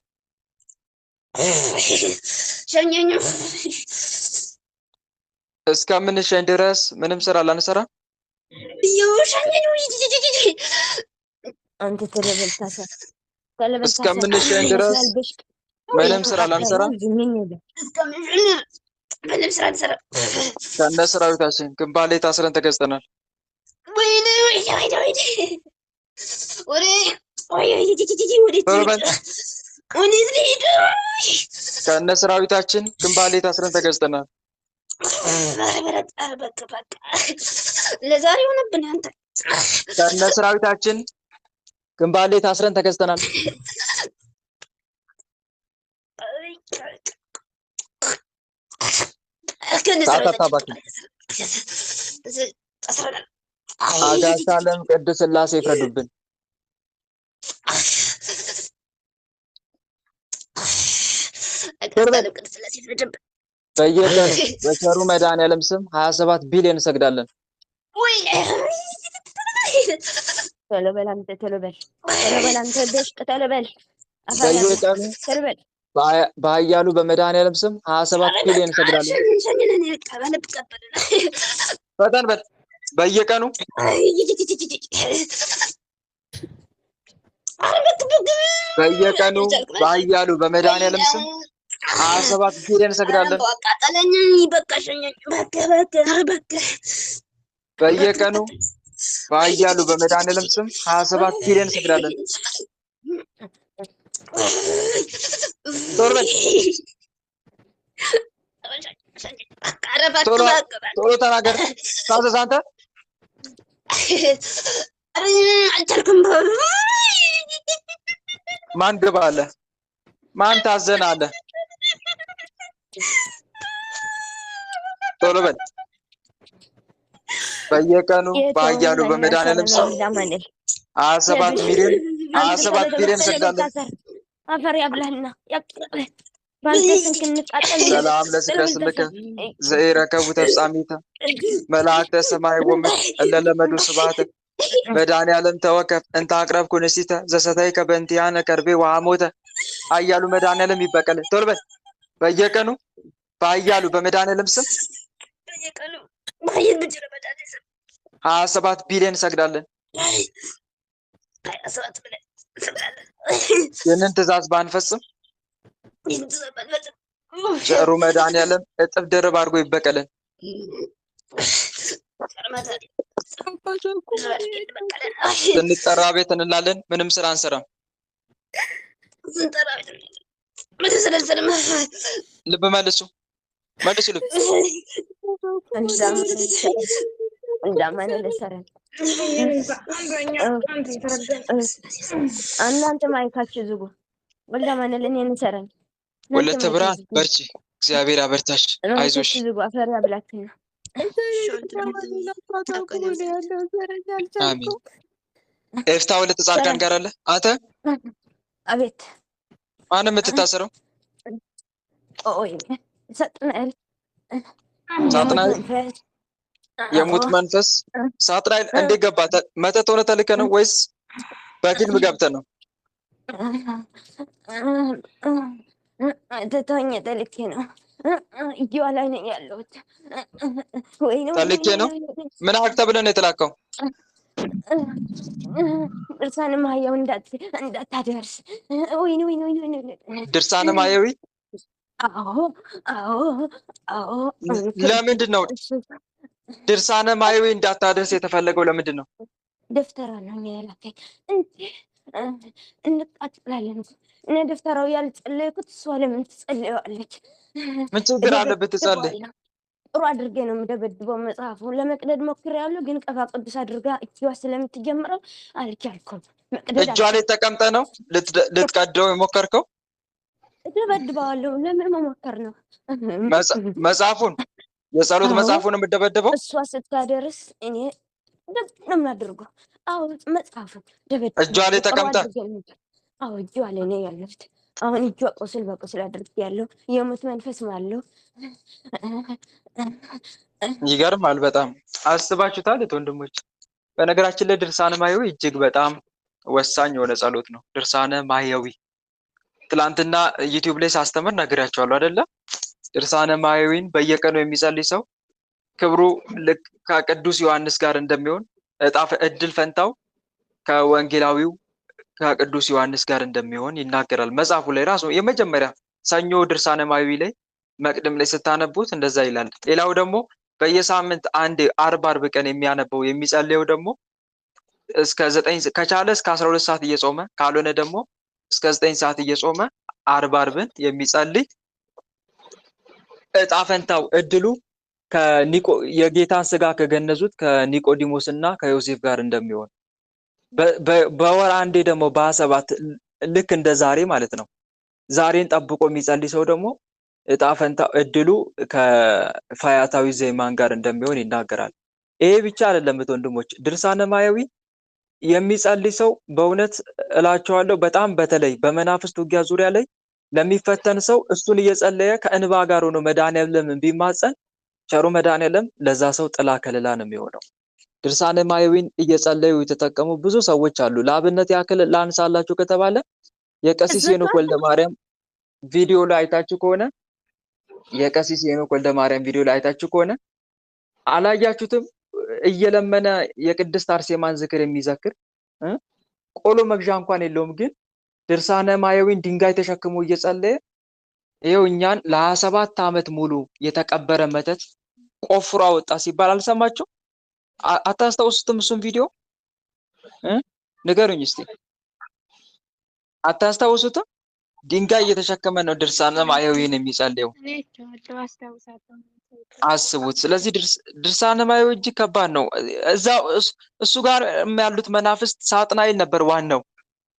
እስከምንሸኝ ድረስ ምንም ስራ ላንሰራ እስከምንሸኝ ድረስ ምንም ስራ ላንሰራ ከነ ሰራዊታችን ግንባር ላይ ታስረን ተገዝተናል። ከነ ሰራዊታችን ግንባር ላይ ታስረን ተገዝተናል። በቃ ለዛሬ ሆነብን አንተ ከነ ሰራዊታችን ግንባር ላይ ታስረን ተገዝተናል። አጋዕዝተ ዓለም ቅድስት ሥላሴ ይፍረዱብን። በየቀኑ በቸሩ መድኃኒዓለም ስም 27 ቢሊዮን እንሰግዳለን። ቶሎ በል አንተ ቶሎ በል አንተ ደሽቅ ቶሎ በል። በየቀኑ በኃያሉ በመድኃኒዓለም ስም 27 ቢሊዮን እንሰግዳለን። ፈጠን በል። በየቀኑ በኃያሉ በመድኃኒዓለም ስም 27 ቢሊዮን እንሰግዳለን። በየቀኑ በኃያሉ በመድኃኒዓለም ስም 27 ቢሊዮን እንሰግዳለን። ቶሎ ተናገር። ታዘዝ አንተ። ማን ግባ አለ? ማን ታዘን አለ? ቶሎ በል። በየቀኑ በኃያሉ በመድኃኒዓለም ስም 27 ቢሊዮን እንሰግዳለን። አፈር ያብላልና ያቅርብህ። ሰላም ለስከ ስምከ ዘኢረከቡ ተፍጻሚተ መላእክተ ሰማይ ወምድር እለ ለመዱ ስብሐተ መድኃኒዓለም ተወከፍ እንተ አቅረብኩ ንሲተ ዘሰተይከ በእንቲአነ ከርቤ ወሐሞተ። ኃያሉ መድኃኒዓለም ይበቀል። ቶሎ በል። በየቀኑ በኃያሉ በመድኃኒዓለም ስም 27 ቢሊዮን እንሰግዳለን። ይህንን ትእዛዝ ባንፈጽም ቸሩ መድኃኒዓለም እጥፍ ድርብ አድርጎ ይበቀልን። ስንጠራ ቤት እንላለን፣ ምንም ስራ አንሰራም። ልብ መልሱ ልብ እናንተ ማይካችሁ ዝጉ። ወልዳማነልን እንሰራኝ ወለተ ብርሃን በርቺ፣ እግዚአብሔር አበርታሽ፣ አይዞሽ። ዝጉ አፈር ያብላችሁና አሜን። ኤፍታ ወለተ ጻድቃን ጋር አለ አንተ? አቤት። ማንም የምትታሰረው? ኦይ ሳጥናኤል የሙት መንፈስ ሳጥናኤል እንዴት ገባ? መተት ሆነ ተልከ ነው ወይስ በፊልም ገብተህ ነው? ተተኛ ተልኬ ነው። እጅዋ ላይ ነኝ ያለሁት። ተልኬ ነው? ምን አድርግ ተብለህ ነው የተላከው? ድርሳነ ማህያዊ እንዳታደርስ። ወይኔ ድርሳነ ማህያዊ? አዎ። ለምንድን ነው ድርሳነ ማህያዊ እንዳታደርስ የተፈለገው? ለምንድን ነው? ደፍተራ ነው የላከኝ እንዴ? እንቃጥላለን እነ ደፍተራው ያልጸለይኩት እሷ ለምን ትጸልየዋለች? ምን ችግር አለ ብትጸልይ? ጥሩ አድርጌ ነው የምደበድበው። መጽሐፉ ለመቅደድ ሞክሬያለሁ፣ ግን ቀባ ቅዱስ አድርጋ እጅዋ ስለምትጀምረው አልቻልኩም። እጇ ላይ ተቀምጠ ነው ልትቀደው የሞከርከው? እደበድበዋለሁ። ለምን መሞከር ነው? መጽሐፉን የጸሎት መጽሐፉን የምደበደበው እሷ ስታደርስ እኔ ነው የማደርገው። አዎ መጽሐፉን ደበድበው። እጇ ላይ ተቀምጠ? አዎ እጇ ላይ ነው ያለሁት። አሁን እጇ ቁስል በቁስል አድርጌያለሁ። የሙት መንፈስ ማለው። ይገርማል በጣም። አስባችሁታል ወንድሞች? በነገራችን ላይ ድርሳነ ማህያዊ እጅግ በጣም ወሳኝ የሆነ ጸሎት ነው። ድርሳነ ማህያዊ ትላንትና ዩቲዩብ ላይ ሳስተምር ነግሬያቸዋለሁ አይደለ? ድርሳነ ማህያዊን በየቀኑ የሚጸልይ ሰው ክብሩ ልክ ከቅዱስ ዮሐንስ ጋር እንደሚሆን እድል ፈንታው ከወንጌላዊው ከቅዱስ ዮሐንስ ጋር እንደሚሆን ይናገራል መጽሐፉ ላይ ራሱ። የመጀመሪያ ሰኞ ድርሳነ ማህያዊ ላይ መቅድም ላይ ስታነቡት እንደዛ ይላል። ሌላው ደግሞ በየሳምንት አንድ አርብ ቀን የሚያነበው የሚጸልየው ደግሞ እስከ 9 ከቻለ እስከ 12 ሰዓት እየጾመ ካልሆነ ደግሞ እስከ 9 ሰዓት እየጾመ አርብን የሚጸልይ እጣ ፈንታው እድሉ የጌታን ስጋ ከገነዙት ከኒቆዲሞስ እና ከዮሴፍ ጋር እንደሚሆን በወር አንዴ ደግሞ በ27 ልክ እንደ ዛሬ ማለት ነው። ዛሬን ጠብቆ የሚጸልይ ሰው ደግሞ እጣ ፈንታ እድሉ ከፈያታዊ ዘይማን ጋር እንደሚሆን ይናገራል። ይሄ ብቻ አይደለም ወንድሞች፣ ድርሳነ ማያዊ የሚጸልይ ሰው በእውነት እላቸዋለሁ በጣም በተለይ በመናፍስት ውጊያ ዙሪያ ላይ ለሚፈተን ሰው እሱን እየጸለየ ከእንባ ጋር ሆኖ መድኃኔዓለምን ቢማጸን ቸሩ መድኃኔዓለም ለዛ ሰው ጥላ ከለላ ነው የሚሆነው። ድርሳነ ማያዊን እየጸለዩ የተጠቀሙ ብዙ ሰዎች አሉ። ለአብነት ያክል ላንሳላችሁ ከተባለ የቀሲስ ሄኖክ ወልደ ማርያም ቪዲዮ ላይ አይታችሁ ከሆነ አላያችሁትም? እየለመነ የቅድስት አርሴማን ዝክር የሚዘክር ቆሎ መግዣ እንኳን የለውም፣ ግን ድርሳነ ማያዊን ድንጋይ ተሸክሞ እየጸለየ ይኸው እኛን ለ27 ዓመት ሙሉ የተቀበረ መተት ቆፍሮ አወጣ ሲባል አልሰማችሁ? አታስታውሱትም? እሱም ቪዲዮ ንገሩኝ እስቲ፣ አታስታውሱትም? ድንጋይ እየተሸከመ ነው ድርሳነ ማያዊን የሚጸልየው። አስቡት። ስለዚህ ድርሳነ ማያዊ እጅግ ከባድ ነው። እሱ ጋር ያሉት መናፍስት ሳጥናኤል ነበር ዋናው።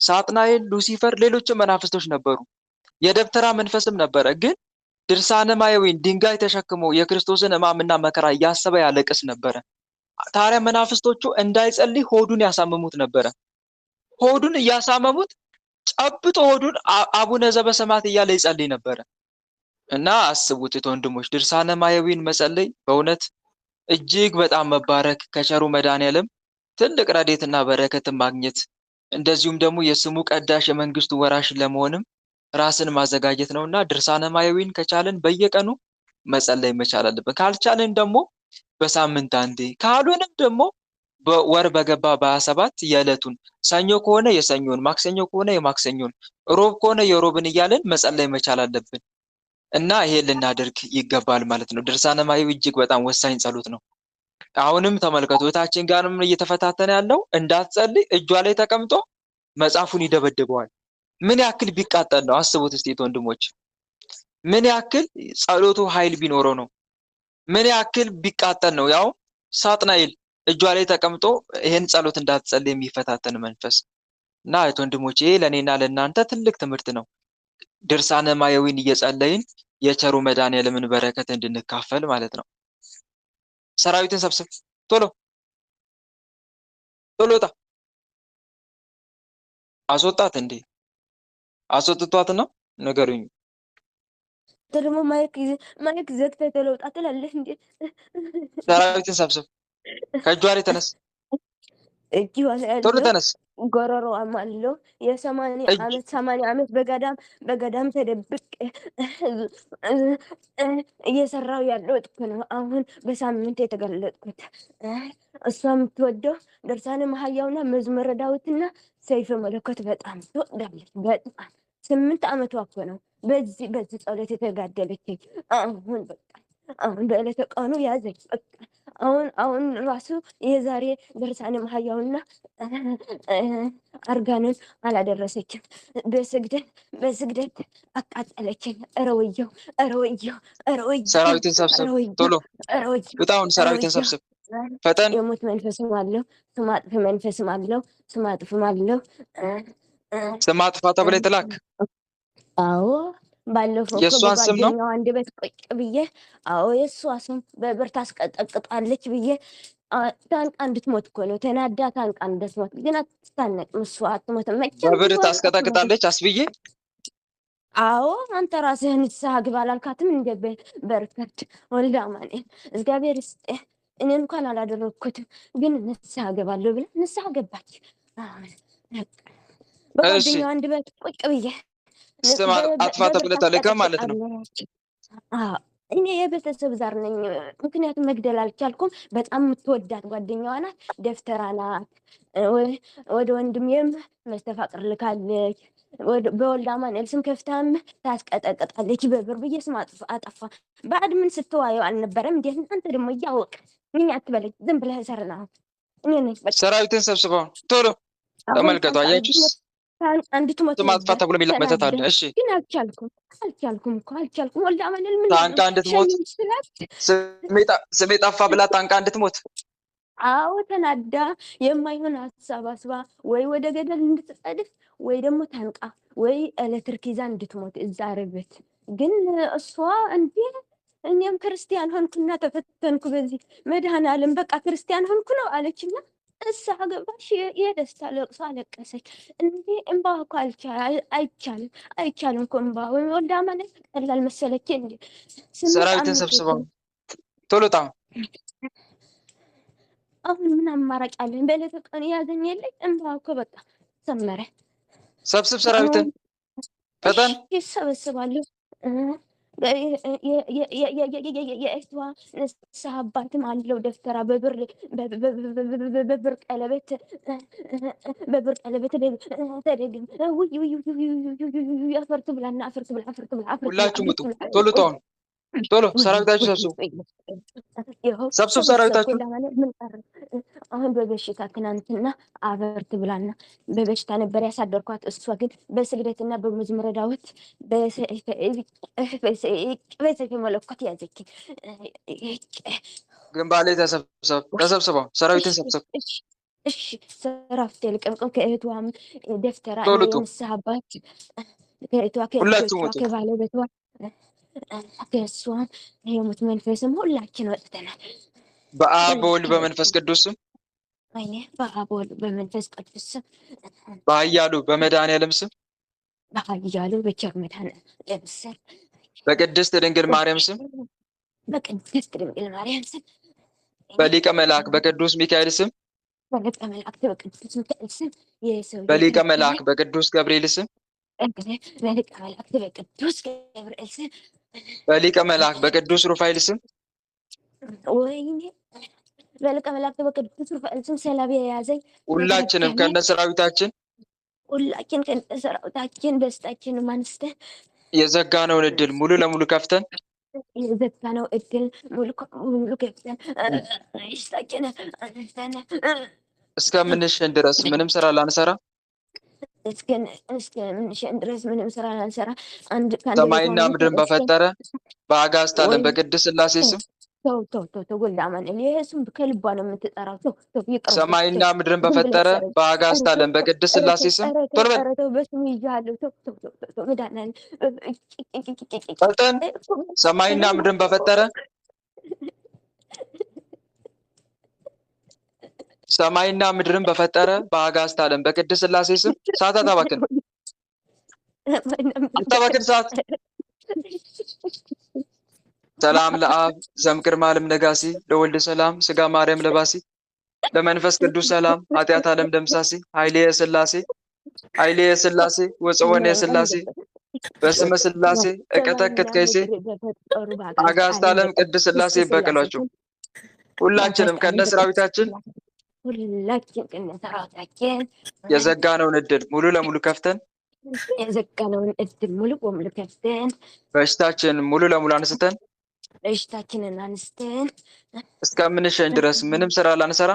ሳጥናኤል፣ ሉሲፈር፣ ሌሎችም መናፍስቶች ነበሩ። የደብተራ መንፈስም ነበረ። ግን ድርሳነ ማያዊን ድንጋይ ተሸክሞ የክርስቶስን ሕማምና መከራ እያሰበ ያለቅስ ነበረ። ታዲያ መናፍስቶቹ እንዳይጸልይ ሆዱን ያሳምሙት ነበረ። ሆዱን እያሳመሙት ጨብጦ ሆዱን አቡነ ዘበሰማያት እያለ ይጸልይ ነበረ። እና አስቡት ወንድሞች፣ ድርሳነ ማያዊን መጸለይ በእውነት እጅግ በጣም መባረክ፣ ከቸሩ መድኃኔዓለም ትልቅ ረድኤትና በረከትን ማግኘት፣ እንደዚሁም ደግሞ የስሙ ቀዳሽ የመንግስቱ ወራሽ ለመሆንም ራስን ማዘጋጀት ነውና ድርሳነ ማያዊን ከቻልን በየቀኑ መጸለይ መቻል አለብን። ካልቻልን ደግሞ በሳምንት አንዴ፣ ካልሆነም ደግሞ በወር በገባ በ27 የዕለቱን፣ ሰኞ ከሆነ የሰኞን፣ ማክሰኞ ከሆነ የማክሰኞን፣ ሮብ ከሆነ የሮብን እያልን መጸለይ መቻል አለብን እና ይሄ ልናደርግ ይገባል ማለት ነው። ድርሳነ ማያዊ እጅግ በጣም ወሳኝ ጸሎት ነው። አሁንም ተመልከቱ፣ እህታችን ጋርም እየተፈታተነ ያለው እንዳትጸልይ እጇ ላይ ተቀምጦ መጽሐፉን ይደበድበዋል። ምን ያክል ቢቃጠል ነው? አስቡት እስቲ ወንድሞች፣ ምን ያክል ጸሎቱ ኃይል ቢኖረው ነው? ምን ያክል ቢቃጠል ነው? ያው ሳጥናኤል እጇ ላይ ተቀምጦ ይሄን ጸሎት እንዳትጸልይ የሚፈታተን መንፈስ እና ወንድሞች፣ ይሄ ለእኔና ለእናንተ ትልቅ ትምህርት ነው። ድርሳነ ማያዊን እየጸለይን የቸሩ መድኃኔዓለምን በረከት እንድንካፈል ማለት ነው። ሰራዊትን ሰብስብ፣ ቶሎ ቶሎታ አስወጣት። እንዴ አስወጥቷት ነው? ንገሩኝ። ደግሞ ማይክ ዘግተህ ተለውጣ ትላለህ እንዴ? ሰራዊትን ሰብስብ፣ ከእጇ ላይ ተነስ፣ ቶሎ ተነስ። ጎረሮዋም አለው የ80 ዓመት በገዳም ተደብቅ እየሰራው ያለው እኮ ነው። አሁን በሳምንት የተገለጥኩት እሷ የምትወደው ድርሳነ ማህያውና መዝሙረ ዳዊትና ሰይፈ መለኮት በጣም ትወዳለች። በጣም 8 ዓመቷ እኮ ነው በዚህ ጸሎት የተጋደለችኝ። አሁን በዕለተ ቀኑ ያዘኝ። በቃ አሁን ራሱ የዛሬ ድርሳነ ማህያውና አርጋንን አላደረሰችም። በስግደት አቃጠለችኝ። ኧረ ወየው! ሰራዊትን ሰብስብ ቶሎ! በጣም ሰራዊትን ሰብስብ ፈጠን። የሞት መንፈስም አለው፣ ስም አጥፊ መንፈስም አለው፣ ስም አጥፊም አለው። ስም አጥፋ ተብለህ ተላክ። አዎ ባለፈው የእሷን ስም ነው በጓደኛዋ አንደበት ቁጭ ብዬ የእሷ ስም በብር ታስቀጠቅጣለች ብዬ ታንቃ እንድትሞት እኮ ነው። ተናዳ ታንቃ እንድትሞት፣ ግን አትታነቅም። እሷ አትሞትም። በብር ታስቀጠቅጣለች አስብዬ። አዎ አንተ ራስህ ንስሐ ግባ አላልካትም? እንደ በረከት ወልደ አማኑኤል እግዚአብሔር ይስጥህ። እኔ እንኳን አላደረግኩትም፣ ግን ንስሐ ገባለሁ ብላ ንስሐ ገባች። በጓደኛዋ አንደበት ቁጭ ብዬ ስም አጥፋ ተብለህ ተልከህ ማለት ነው። እኔ የቤተሰብ ዛር ነኝ፣ ምክንያቱም መግደል አልቻልኩም። በጣም የምትወዳት ጓደኛዋ ናት፣ ደፍተራ ናት። ወደ ወንድሜም መስተፋቅር ልካለች። በወልደ አማኑኤል ስም ከፍታም ታስቀጠቅጣለች በብር ብዬ ስም አጠፋ። ባዕድ ምን ስትዋየው አልነበረም? እንዴት እናንተ ደግሞ እያወቅ ምን አትበለች። ዝም ብለህ ሰርና እኔ ነኝ። ሰራዊትን ሰብስበው ቶሎ ተመልከቱ። አያችሁስ? እንድትሞት ስም አጥፋት ተብሎ የሚላክ መተት አለ። እሺ ግን አልቻልኩም። ወልደ አማኑኤል ምን ታንቃ እንድትሞት ሸኝ ስላት ስሜ ጠፋ ብላ ታንቃ እንድትሞት አዎ ተናዳ የማይሆን ሀሳብ አስባ ወይ ወደ ገደል እንድትጠድፍ ወይ ደግሞ ታንቃ ወይ ኤሌክትሪክ ይዛ እንድትሞት እዛ አረበት። ግን እሷ እንዴ እኔም ክርስቲያን ሆንኩና ተፈተንኩ በዚህ መድኃኔዓለም በቃ ክርስቲያን ሆንኩ ነው አለችና እሳ ገባሽ የደስታ ለቅሶ አለቀሰች። እንዴ እንባ እኮ አይቻልም እኮ እንባ ወይ ወልደ አማኑኤል ቀላል መሰለች እንዴ ሰራዊትን ሰብስበው ቶሎ ጣም አሁን ምን አማራጭ አለን? በዕለተ ቀን ያዘኝ የለኝ እንባ እኮ በቃ ሰመረ። ሰብስብ ሰራዊትን ፈጠን ይሰበስባለሁ። የእህቷ ንስሐ አባትም አለው ደፍተራ በብር ቀለበት ተደግም አፈርት ብላና አፈርት ብላ ሁላችሁም ውጡ ቶሎ ጣም ቶሎ ሰራዊታችሁ ሰብስብ ሰራዊታችሁ አሁን በበሽታ ትናንትና አበርት ብላና በበሽታ ነበር ያሳደርኳት። እሷ ግን በስግደትና በመዝሙረ ዳዊት በሰይፈ መለኮት ያዘች። ግንባር ላይ ተሰብስበው ሰራዊትን ሰብስብ። እሺ ሰራፍቴ ልቀምቀም ከእህቷም ደፍተራ ንስሐ አባት ከእህቷ ከባለቤቷ ከእሷም የሙት መንፈስም ሁላችን ወጥተናል። በአብ በወልድ በመንፈስ ቅዱስ ስም አይኔ በአብ በወልድ በመንፈስ ቅዱስ ስም በኃያሉ በመድኃኔዓለም ስም በኃያሉ በቸር መድኃኔዓለም ስም በቅድስት ድንግል ማርያም ስም በቅድስት ድንግል ማርያም ስም በሊቀ መልአክ በቅዱስ ሚካኤል ስም በሊቀ መልአክ በቅዱስ ሚካኤል ስም በሊቀ መልአክ በቅዱስ ገብርኤል ስም በሊቀ መልአክ በቅዱስ ገብርኤል ስም በሊቀ መልአክ በቅዱስ ሩፋኤል ስም ወይኔ በሊቀ መልአክ በቅዱስ ሩፋኤል ስም ሰላም የያዘኝ ሁላችን ከነሰራዊታችን ደስታችን አንስተን የዘጋነውን እድል ሙሉ ለሙሉ ከፍተን ደስታችን አንስተን እስከምንሸን ድረስ ምንም ስራ ላንሰራ እስከምንሸን ድረስ ምንም ስራ ላንሰራ ሰማይና ምድርን በፈጠረ በአጋዕዝተ ዓለም በቅድስት ሥላሴ ስም ተው ወልደ አማኑኤል ይሄ ስም ከልቧ ነው የምትጠራው። ሰማይና ምድርን በፈጠረ በአጋዕዝተ ዓለም በቅድስት ሥላሴ ስም ቶሎ በል በስሙ ይዣለሁ። መድኃኒዓለም ፈጠን። ሰማይና ምድርን በፈጠረ ሰማይና ምድርን በፈጠረ በአጋዕዝተ ዓለም በቅድስት ሥላሴ ስም ሰዓት አታባክን ሰዓት። ሰላም ለአብ ዘእምቅድመ ዓለም ነጋሲ ለወልድ ሰላም ስጋ ማርያም ለባሲ ለመንፈስ ቅዱስ ሰላም ኃጢአት ዓለም ደምሳሲ ኃይሌየ ሥላሴ ወጽወነ ሥላሴ በስመ ሥላሴ እቀጠቅጥ ከይሴ አጋዕዝተ ዓለም ቅድስት ሥላሴ ይበቀሏቸው። ሁላችንም ከነሰራዊታችን የዘጋነውን እድል ሙሉ ለሙሉ ከፍተን በሽታችን ሙሉ ለሙሉ አንስተን እስከምንሸኝ ድረስ ምንም ስራ ላንሰራ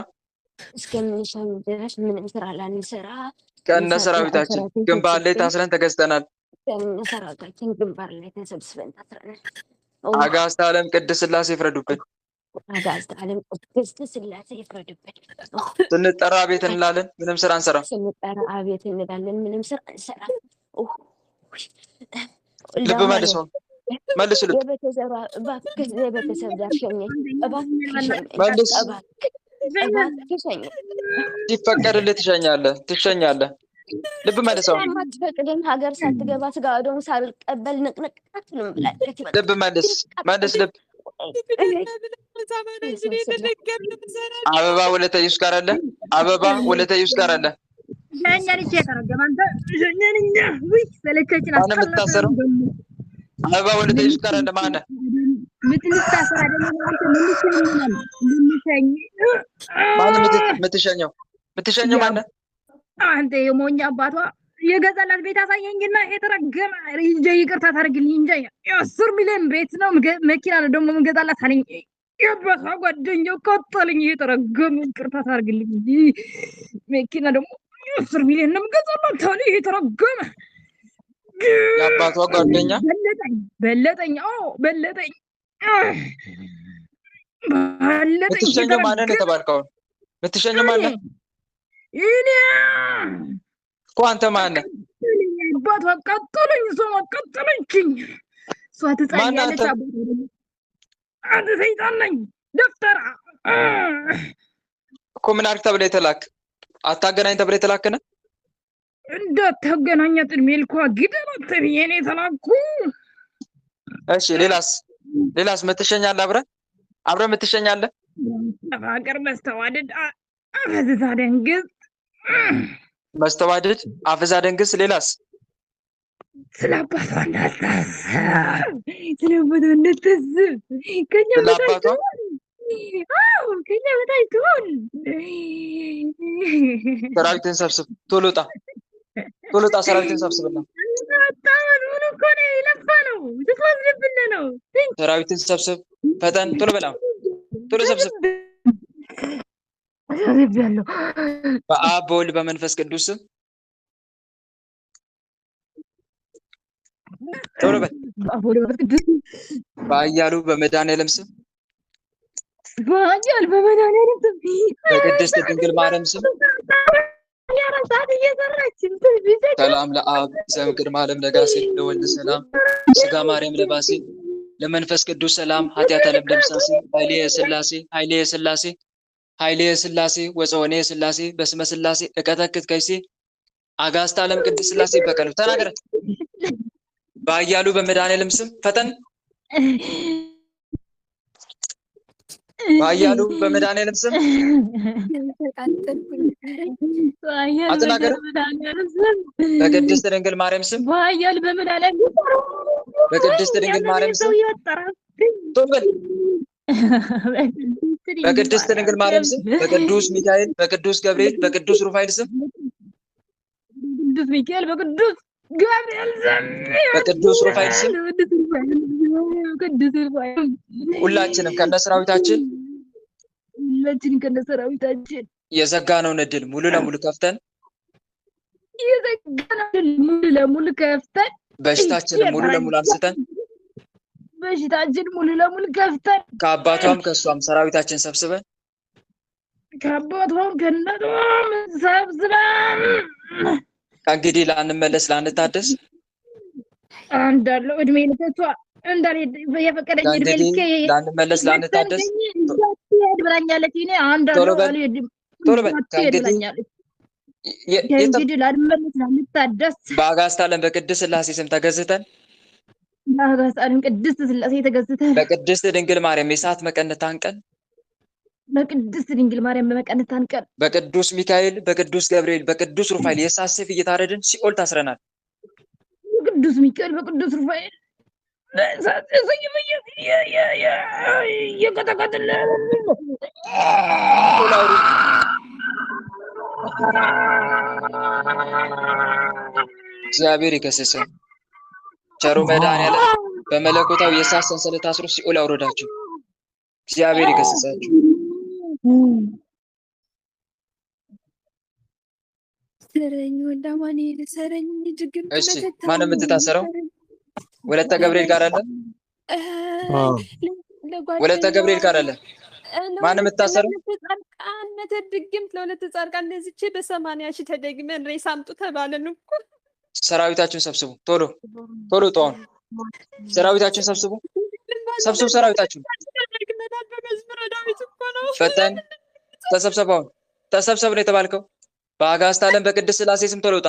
ከነሰራዊታችን ግንባር ላይ ታስረን ተገዝተናል። አጋዕዝተ ዓለም ቅድስት ሥላሴ ይፍረዱብን። ስንጠራ አቤት እንላለን፣ ምንም ስራ አንሰራም። ልብ መልሰው መልስ ልብ መልስ ሲፈቀድልህ ትሸኛለህ። ልብ መልሰው ሀገር ሳትገባ ስጋ ወደሙ ሳልቀበል ንቅንቅ አትልም ብላለች። ልብ መልስ ልብ አበባ ወለተ ኢየሱስ ጋር አለ። አበባ ወለተ ኢየሱስ ጋር አለ። ማነው የምትታሰረው? አበባ ወለተ ኢየሱስ ጋር አለ። ማነው የምትሸኘው? ማነው? አንተ የሞኛ አባቷ የገዛላት ቤት አሳየኝና የተረገመ እንጂ ይቅርታ ታርግልኝ እንጂ 10 ሚሊዮን ቤት ነው መኪና ነው ደግሞ የምገዛላት አለኝ። የበሳ ጓደኛው ቆጠልኝ የተረገመ ይቅርታ ታርግልኝ እንጂ መኪና ደግሞ 10 ሚሊዮን ነው የምገዛላት ታዲያ የተረገመ የአባቷ ጓደኛ በለጠኝ። አዎ በለጠኝ። የምትሸኘው ማንን ነው የተባልከው? የምትሸኘው ማንን እኔ እኮ አንተ ማነህ? አባቷ አቃጠለኝ። እሷ አቃጠለችኝ። እሷ ትጸልያለች። አንተ ሰይጣን ነኝ ደፍተራ እኮ ምን አድርግ ተብለህ የተላክ? አታገናኝ ተብለህ የተላክ ነህ? እንዳታገናኛት እድሜ ልኳ ግደላት ተብዬ ነው የተላኩ። እሺ ሌላስ የምትሸኛለህ? አብረህ የምትሸኛለህ? ተፋቅር፣ መስተዋደድ፣ አፈዝዛ ደንግዝ። መስተዋደድ፣ አፈዛ ደንግዝ። ሌላስ? ስለ አባቷ እንዳታስብ፣ ስለ አባቷ እንዳታስብ። ከኛ ስለ በታች አባቷ ትሆን። አዎ ከኛ በታች ትሆን። ሰራዊትን ሰብስብ፣ ቶሎ ውጣ፣ ሰራዊትን ሰብስብና አታውን ምን እኮ ነው የለፋ ነው ትወስድብን ነው። ሰራዊትን ሰብስብ፣ ፈጠን፣ ቶሎ በላ፣ ቶሎ ሰብስብ። ሰብስቤያለሁ። በአብ በወልድ በመንፈስ ቅዱስ ስም ቶሎ በል። በአብ ወልድ በመንፈስ ቅዱስ በኃያሉ በመድኃኔዓለም ስም በኃያል በመድኃኔዓለም ስም በቅድስት ድንግል ማርያም ስም ያረሳት እየሰራች ሰላም ለአብ ዘእምቅድመ ዓለም ለጋሴ ለወልድ ሰላም ስጋ ማርያም ለባሴ ለመንፈስ ቅዱስ ሰላም ኃጢአት ዓለም ደምሳሴ ኃይሌ የሥላሴ ወፀወኔ የሥላሴ በስመ ሥላሴ እቀጠቅጥ ከይሴ አጋስታ ዓለም ቅድስት ሥላሴ በቀሉ ተናገረ። በኃያሉ በመድኃኔዓለም ስም ፈጠን። በኃያሉ በመድኃኔዓለም ስም አትናገር። በቅድስት ድንግል ማርያም ስም በኃያል በመድኃኔዓለም በቅድስት ድንግል ማርያም ስም ቶሎ በል። በቅድስት ድንግል ማርያም ስም በቅዱስ ሚካኤል በቅዱስ ገብርኤል በቅዱስ ሩፋኤል ስም ቅዱስ ሚካኤል በቅዱስ ገብርኤል ስም በቅዱስ ሩፋኤል ስም ቅዱስ ሩፋኤል ሁላችንም ከነሰራዊታችን የዘጋነውን እድል ሙሉ ለሙሉ ከፍተን በሽታችንን ሙሉ ለሙሉ አንስተን ከአባቷም ከእሷም ሰራዊታችን ሰብስበን ከእንግዲህ ላንመለስ ላንታደስ እንዳለው እድሜ ልከቷ እንዳልሄድ የፈቀደኝ እድሜ ልኬ ላንመለስ ላንታደስ ብላኛለች። እኔ ቶሎ በል ከእንግዲህ ላንመለስ ላንታደስ በአጋዕዝተ ዓለም በቅድስት ሥላሴ ስም ተገዝተን በአጋዕዝተ ዓለም ቅድስት ሥላሴ ተገዝተን በቅድስት ድንግል ማርያም የሰዓት መቀነት አንቀን በቅድስት ድንግል ማርያም በመቀነት አንቀን በቅዱስ ሚካኤል በቅዱስ ገብርኤል በቅዱስ ሩፋኤል የእሳት ሰይፍ እየታረድን ሲኦል ታስረናል። በቅዱስ ሚካኤል በቅዱስ ሩፋኤል እግዚአብሔር ይገስጽን። ቸሩ መድኃኔዓለም በመለኮታዊ የእሳት ሰንሰለት አስሮ ሲኦል አውረዳችሁ። እግዚአብሔር ይገስጻችሁ። እሺ ማን የምትታሰረው? ወለተ ገብርኤል ጋር አለ። ወለተ ገብርኤል ጋር አለ። ማን የምትታሰረው? ድግምት ለሁለት ጻድቃን እንደዚች በ80 ሺህ ተደግመን ሬሳ አምጡ ተባለን እኮ። ሰራዊታችሁን ሰብስቡ፣ ቶሎ ጧን ሰራዊታችሁን ሰብስቡ፣ ሰራዊታችሁን ፈጠን። ተሰብሰብ ነው የተባልከው። በአጋዕዝተ ዓለም በቅድስት ሥላሴ ስም ቶሎ ውጣ፣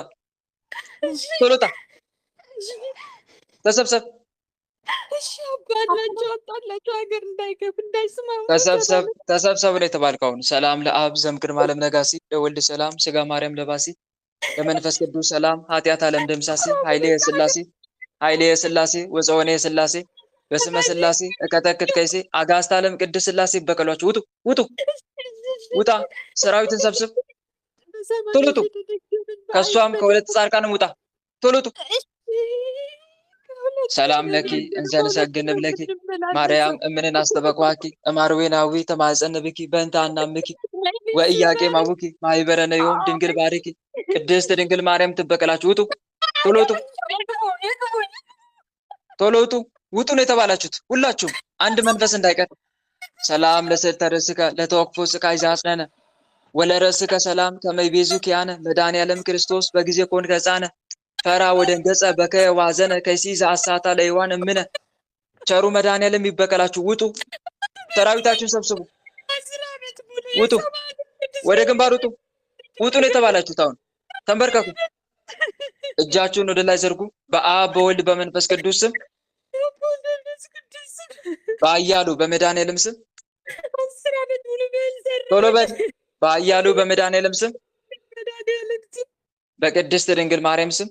ተሰብሰብ። እሺ አባላቸው አጣላቸው ሀገር እንዳይገቡ እንዳይስማሙ ተሰብሰብ ነው የተባልከው። ሰላም ለአብ ዘእምቅድመ ዓለም ነጋሲ ለወልድ ሰላም ስጋ ማርያም ለባሲ ለመንፈስ ቅዱስ ሰላም ኃጢአት ዓለም ደምሳሲ ኃይሌ የሥላሴ ወፀወኔ የሥላሴ በስመ ሥላሴ እቀጠቅጥ ከይሴ አጋዕዝተ ዓለም ቅድስት ሥላሴ በቀሏችሁ። ውጣ፣ ሰራዊትን ሰብስብ፣ ቶሎ ውጡ። ከእሷም ከሁለት ጻድቃንም ውጣ፣ ቶሎ ውጡ። ሰላም ለኪ እንዘ ንሰግድ ብለኪ ማርያም እምንን አስተበቅዋኪ እማርዌናዊ ተማጸን ብኪ በእንተ አናምኪ ወኢያቄም አቡኪ ማኅበረነ ዮም ድንግል ባርኪ ቅድስት ድንግል ማርያም ትበቀላችሁ። ውጡ፣ ቶሎ ውጡ፣ ቶሎ ውጡ፣ ውጡ ነው የተባላችሁት ሁላችሁም፣ አንድ መንፈስ እንዳይቀር። ሰላም ለስዕልተ ርእስከ ለተወክፎ ስቃይ ዘአጽነነ ወለርእስከ ሰላም ከመይቤዙ ኪያነ መድኃኔዓለም ክርስቶስ በጊዜ ኮንከ ሕፃነ ፈራ ወደንገጸ በከየ ዋዘነ ከይሲ ዘአሳታ ለሔዋን እምነ። ቸሩ መድኃኔዓለም ይበቀላችሁ። ውጡ፣ ሰራዊታችሁን ሰብስቡ፣ ውጡ፣ ወደ ግንባር ውጡ፣ ውጡ ነው የተባላችሁት። አሁን ተንበርከኩ፣ እጃችሁን ወደ ላይ ዘርጉ። በአብ በወልድ በመንፈስ ቅዱስ ስም በኃያሉ በመድኃኔዓለም ስም ቶሎ በል። በኃያሉ በመድኃኔዓለም ስም በቅድስት ድንግል ማርያም ስም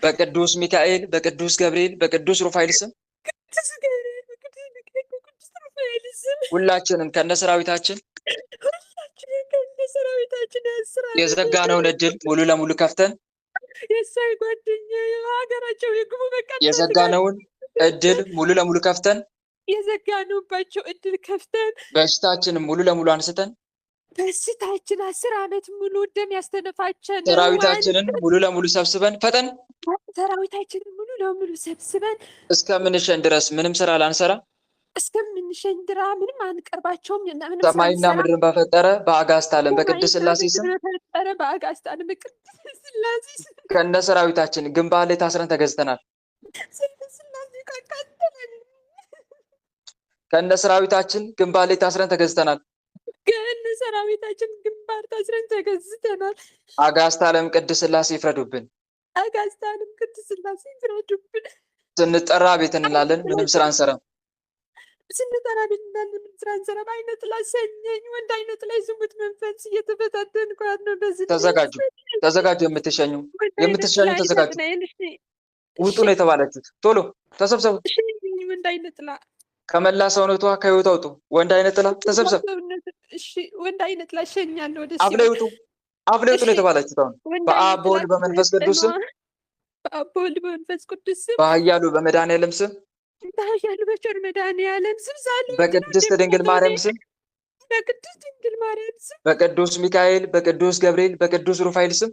በቅዱስ ሚካኤል በቅዱስ ገብርኤል በቅዱስ ሩፋኤል ስም ሁላችንም ከነሰራዊታችን የዘጋነውን እድል ሙሉ ለሙሉ ከፍተን የዘጋነውን እድል ሙሉ ለሙሉ ከፍተን የዘጋነውባቸው እድል ከፍተን በሽታችንን ሙሉ ለሙሉ አንስተን በሽታችን 10 ዓመት ሙሉ ደም ያስተነፋቸን ሰራዊታችንን ሙሉ ለሙሉ ሰብስበን ፈጠን ሰራዊታችንን ሙሉ ለሙሉ ሰብስበን እስከምንሸን ድረስ ምንም ስራ ላንሰራ እስከምንሸን ድራ ምንም አንቀርባቸውም። ምንም ሰማይና ምድርን በፈጠረ በአጋዕዝተ ዓለም በቅድስት ሥላሴ ስም በፈጠረ በአጋዕዝተ ዓለም በቅድስት ሥላሴ ስም ከነ ሰራዊታችን ግንባር ላይ ታስረን ተገዝተናል። ከነ ሰራዊታችን ግንባር ላይ ታስረን ተገዝተናል። ከነ ሰራዊታችን ግንባር ታስረን ተገዝተናል። አጋዕዝተ ዓለም ቅድስት ሥላሴ ይፍረዱብን። አጋዕዝተ ዓለም ቅድስት ሥላሴ ይፍረዱብን። ስንጠራ ቤት እንላለን፣ ምንም ስራ አንሰራም። ስንጠራ ቤት እንላለን፣ ምንም ስራ አንሰራም። አይነት ላይ ሰኘኝ ወንድ አይነት ላይ ዝሙት መንፈስ እየተፈታተንኩ ነው። በዚህ ተዘጋጁ፣ ተዘጋጁ። የምትሸኙ ተዘጋጁ። ውጡ ነው የተባላችሁት። ቶሎ ተሰብሰቡ። ወንድ አይነት ላ ከመላ ሰውነቷ ከህይወቷ ውጡ። ወንድ አይነት ላ ተሰብሰብ። እሺ ወንድ አይነት ላ ሸኛለሁ። ወደ አፍላይ ውጡ፣ አፍላይ ውጡ ነው የተባላችሁት። አሁን በአብ በወልድ በመንፈስ ቅዱስ ስም በአብ በወልድ በመንፈስ ቅዱስ ስም በኃያሉ በመድኃኔዓለም ስም በኃያሉ በቸር መድኃኔዓለም ስም በቅድስት ድንግል ማርያም ስም በቅድስት ድንግል ማርያም ስም በቅዱስ ሚካኤል በቅዱስ ገብርኤል በቅዱስ ሩፋኤል ስም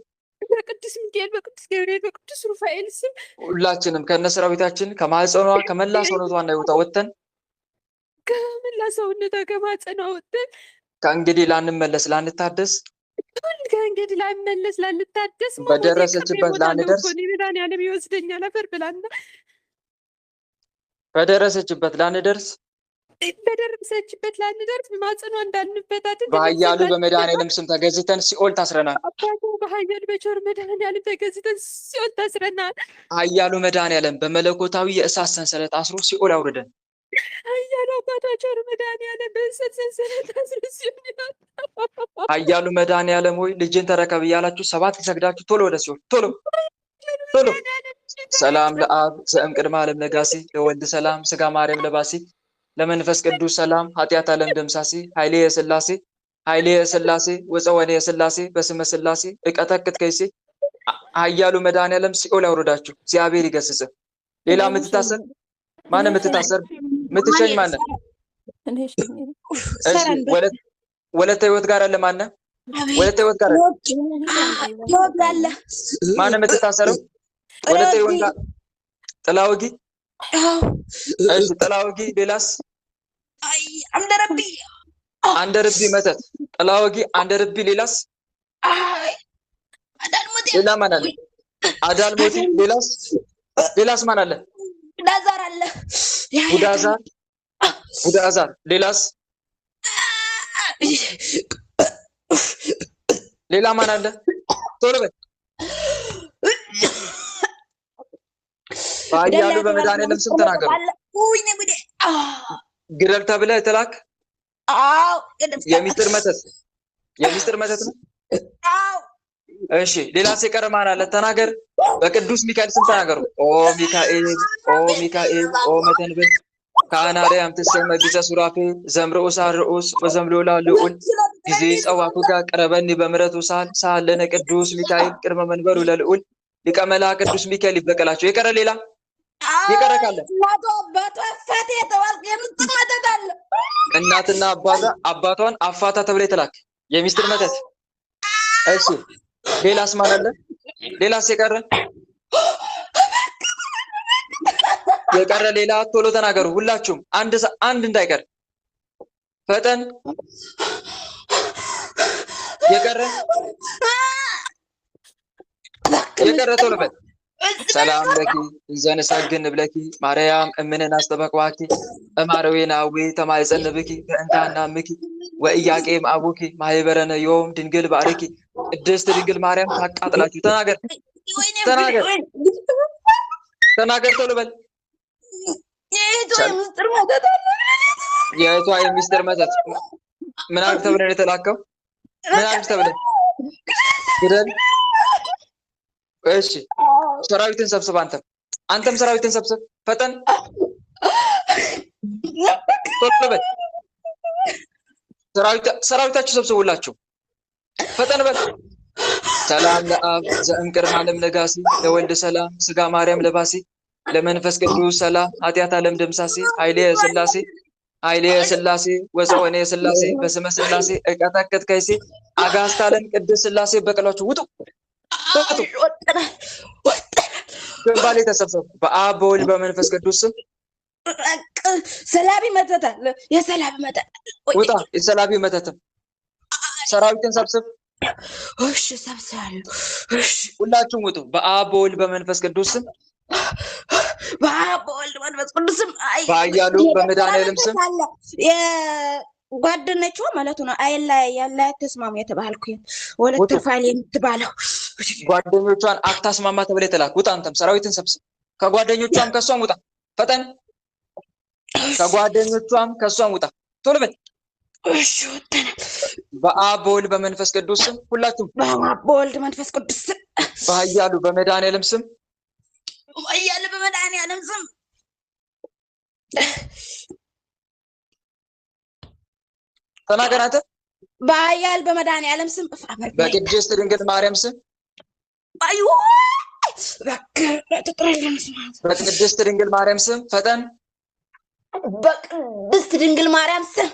በቅዱስ ሚካኤል በቅዱስ ገብርኤል በቅዱስ ሩፋኤል ስም ሁላችንም ከነ ሰራዊታችን ከማህፀኗ ከመላ ሰውነቷና ህይወቷ ወጥተን ከመላ ሰውነቷ ከማህፀኗ ወጥተን ከእንግዲህ ላንመለስ ላንታደስ ከእንግዲህ ላንመለስ ላንታደስ በደረሰችበት ላንደርስ መድኃኔዓለም ይወስደኛል አፈር ብላና በደረሰችበት ላንደርስ በደረሰችበት ላንደርስ ማህፀኗ እንዳንፈታትን በኃያሉ በመድኃኔዓለም ስም ተገዝተን ሲኦል ታስረናል። አባቱ በኃያሉ በቸር መድኃኔዓለም ተገዝተን ሲኦል ታስረናል። ኃያሉ መድኃኔዓለም በመለኮታዊ የእሳት ሰንሰለት አስሮ ሲኦል አውርደን ኃያሉ አባታችን መድኃኔዓለም በእሳት ሰንሰለት አስሮ ሲኦል ኃያሉ መድኃኔዓለም ሆይ ልጅን ተረከብ እያላችሁ 7 ሰግዳችሁ ቶሎ ወደ ሲኦል ቶሎ ቶሎ። ሰላም ለአብ ዘእምቅድመ ዓለም ነጋሲ ለወልድ ሰላም ስጋ ማርያም ለባሲ ለመንፈስ ቅዱስ ሰላም ኃጢአት ዓለም ደምሳሲ ኃይሌ የሥላሴ ኃይሌ የሥላሴ ወፀወኔ የሥላሴ በስመ ሥላሴ እቀጠቅጥ ከይሴ። ኃያሉ መድኃኔዓለም ሲኦል ያውርዳችሁ፣ እግዚአብሔር ይገስጽ። ሌላ የምትታሰር ማን? የምትታሰር የምትሸኝ ማን? እሺ ወለተ ህይወት ጋር አለ ማን? ወለተ ህይወት ጋር አለ ማን? የምትታሰረው ወለተ ህይወት ጋር ጥላውጊ። እሺ ጥላውጊ። ሌላስ? አንደርቢ መተት ጥላውጊ አንደርቢ። ሌላስ? ሌላ ማን አለ? አዳልሞቲ። ሌላስ? ሌላስ ማን አለ? ቡዳዛር አለ። ቡዳዛር ቡዳዛር። ሌላስ? ሌላ ማን አለ? ቶሎ በል። በኃያሉ በመድኃኔዓለም ስም ተናገሩ። ግደል ተብለህ ተላክ። የሚስጥር መተት የሚስጥር መተት ነው። እሺ ሌላስ የቀረ ማን አለ? ተናገር። በቅዱስ ሚካኤል ስም ተናገሩ። ኦ ሚካኤል ኦ ሚካኤል ኦ መተንብል ከአናርያም ትሰመ ቢጸ ሱራፌል ዘምርኡሳ ርኡስ ወዘምሎላ ልዑል ጊዜ ጸዋኩጋ ቀረበኒ በምሕረቱ ሳል ሳል ለነ ቅዱስ ሚካኤል ቅድመ መንበሩ ለልዑል ሊቀ መላእክት ቅዱስ ሚካኤል ይበቀላቸው። የቀረ ሌላ የቀረ ካለ እናትና አባቷን አፋታ ተብለ የተላክ የሚስጥር መተት እሺ ሌላስ ማን አለ? ሌላስ የቀረ ሌላ ቶሎ ተናገሩ ሁላችሁም አንድ እንዳይቀር ፈጠን የቀረ ቶሎ በል ሰላም ለኪ እንዘንሰግን ብለኪ ማርያም እምንን አስተበቅዋኪ እማረዌናዊ ተማይጸንብኪ በእንታና ምኪ ወኢያቄም አቡኪ ማህበረነ ዮም ድንግል ባርኪ ቅድስት ድንግል ማርያም ታቃጥላችሁ ተናገር ቶሎ በል የእህቷ የሚስጥር መተት ምን አድርግ ተብለን የተላከው ምን አድርግ ተብለን ግደል እሺ ሰራዊትን ሰብስብ አንተም ሰራዊትን ሰብስብ ፈጠን ቶሎ በል ሰራዊታችሁ ሰብስቡላችሁ ፈጠን በል ሰላም ለአብ ዘእንቅድመ ዓለም ነጋሲ ለወልድ ሰላም ስጋ ማርያም ለባሲ ለመንፈስ ቅዱስ ሰላም ኃጢአት ዓለም ደምሳሲ ኃይሌ ስላሴ ወፀወኔ ስላሴ በስመ ስላሴ እቀጠቅጥ ከይሴ አጋዕዝተ ዓለም ቅድስት ስላሴ በቀሏችሁ ውጡ ግንባሌ ተሰብሰቡ በአብ በወልድ በመንፈስ ቅዱስ ስም ሰላቢ መተት የሰላቢ መተት ውጣ የሰላቢ መተት ሰራዊትን ሰብስብ እሺ ሰብስባለሁ እሺ ሁላችሁም ውጡ በአብ በወልድ በመንፈስ ቅዱስ ስም በአብ በወልድ በመንፈስ ቅዱስ ስም በኃያሉ በመድኃኒዓለም ስም ጓደኞቿ ማለት ነው ያለ ተስማሙ የተባልኩኝ ወለተ ፋይል የምትባለው ጓደኞቿን አታስማማ ተብለ የተላክ ውጣ አንተም ሰራዊትን ሰብስብ ከጓደኞቿም ከሷም ውጣ ፈጠን ከጓደኞቿም ከሷም ውጣ ቶሎ በል እሺ ወጣና በአብ በወልድ በመንፈስ ቅዱስ ስም ሁላችሁም በአብ በወልድ መንፈስ ቅዱስ ስም በኃያሉ በመድኃኒዓለም ስም ተናገር አንተ በኃያል በመድኃኒዓለም ስም በቅድስት ድንግል ማርያም ስም በቅድስት ድንግል ማርያም ስም ፈጠን በቅድስት ድንግል ማርያም ስም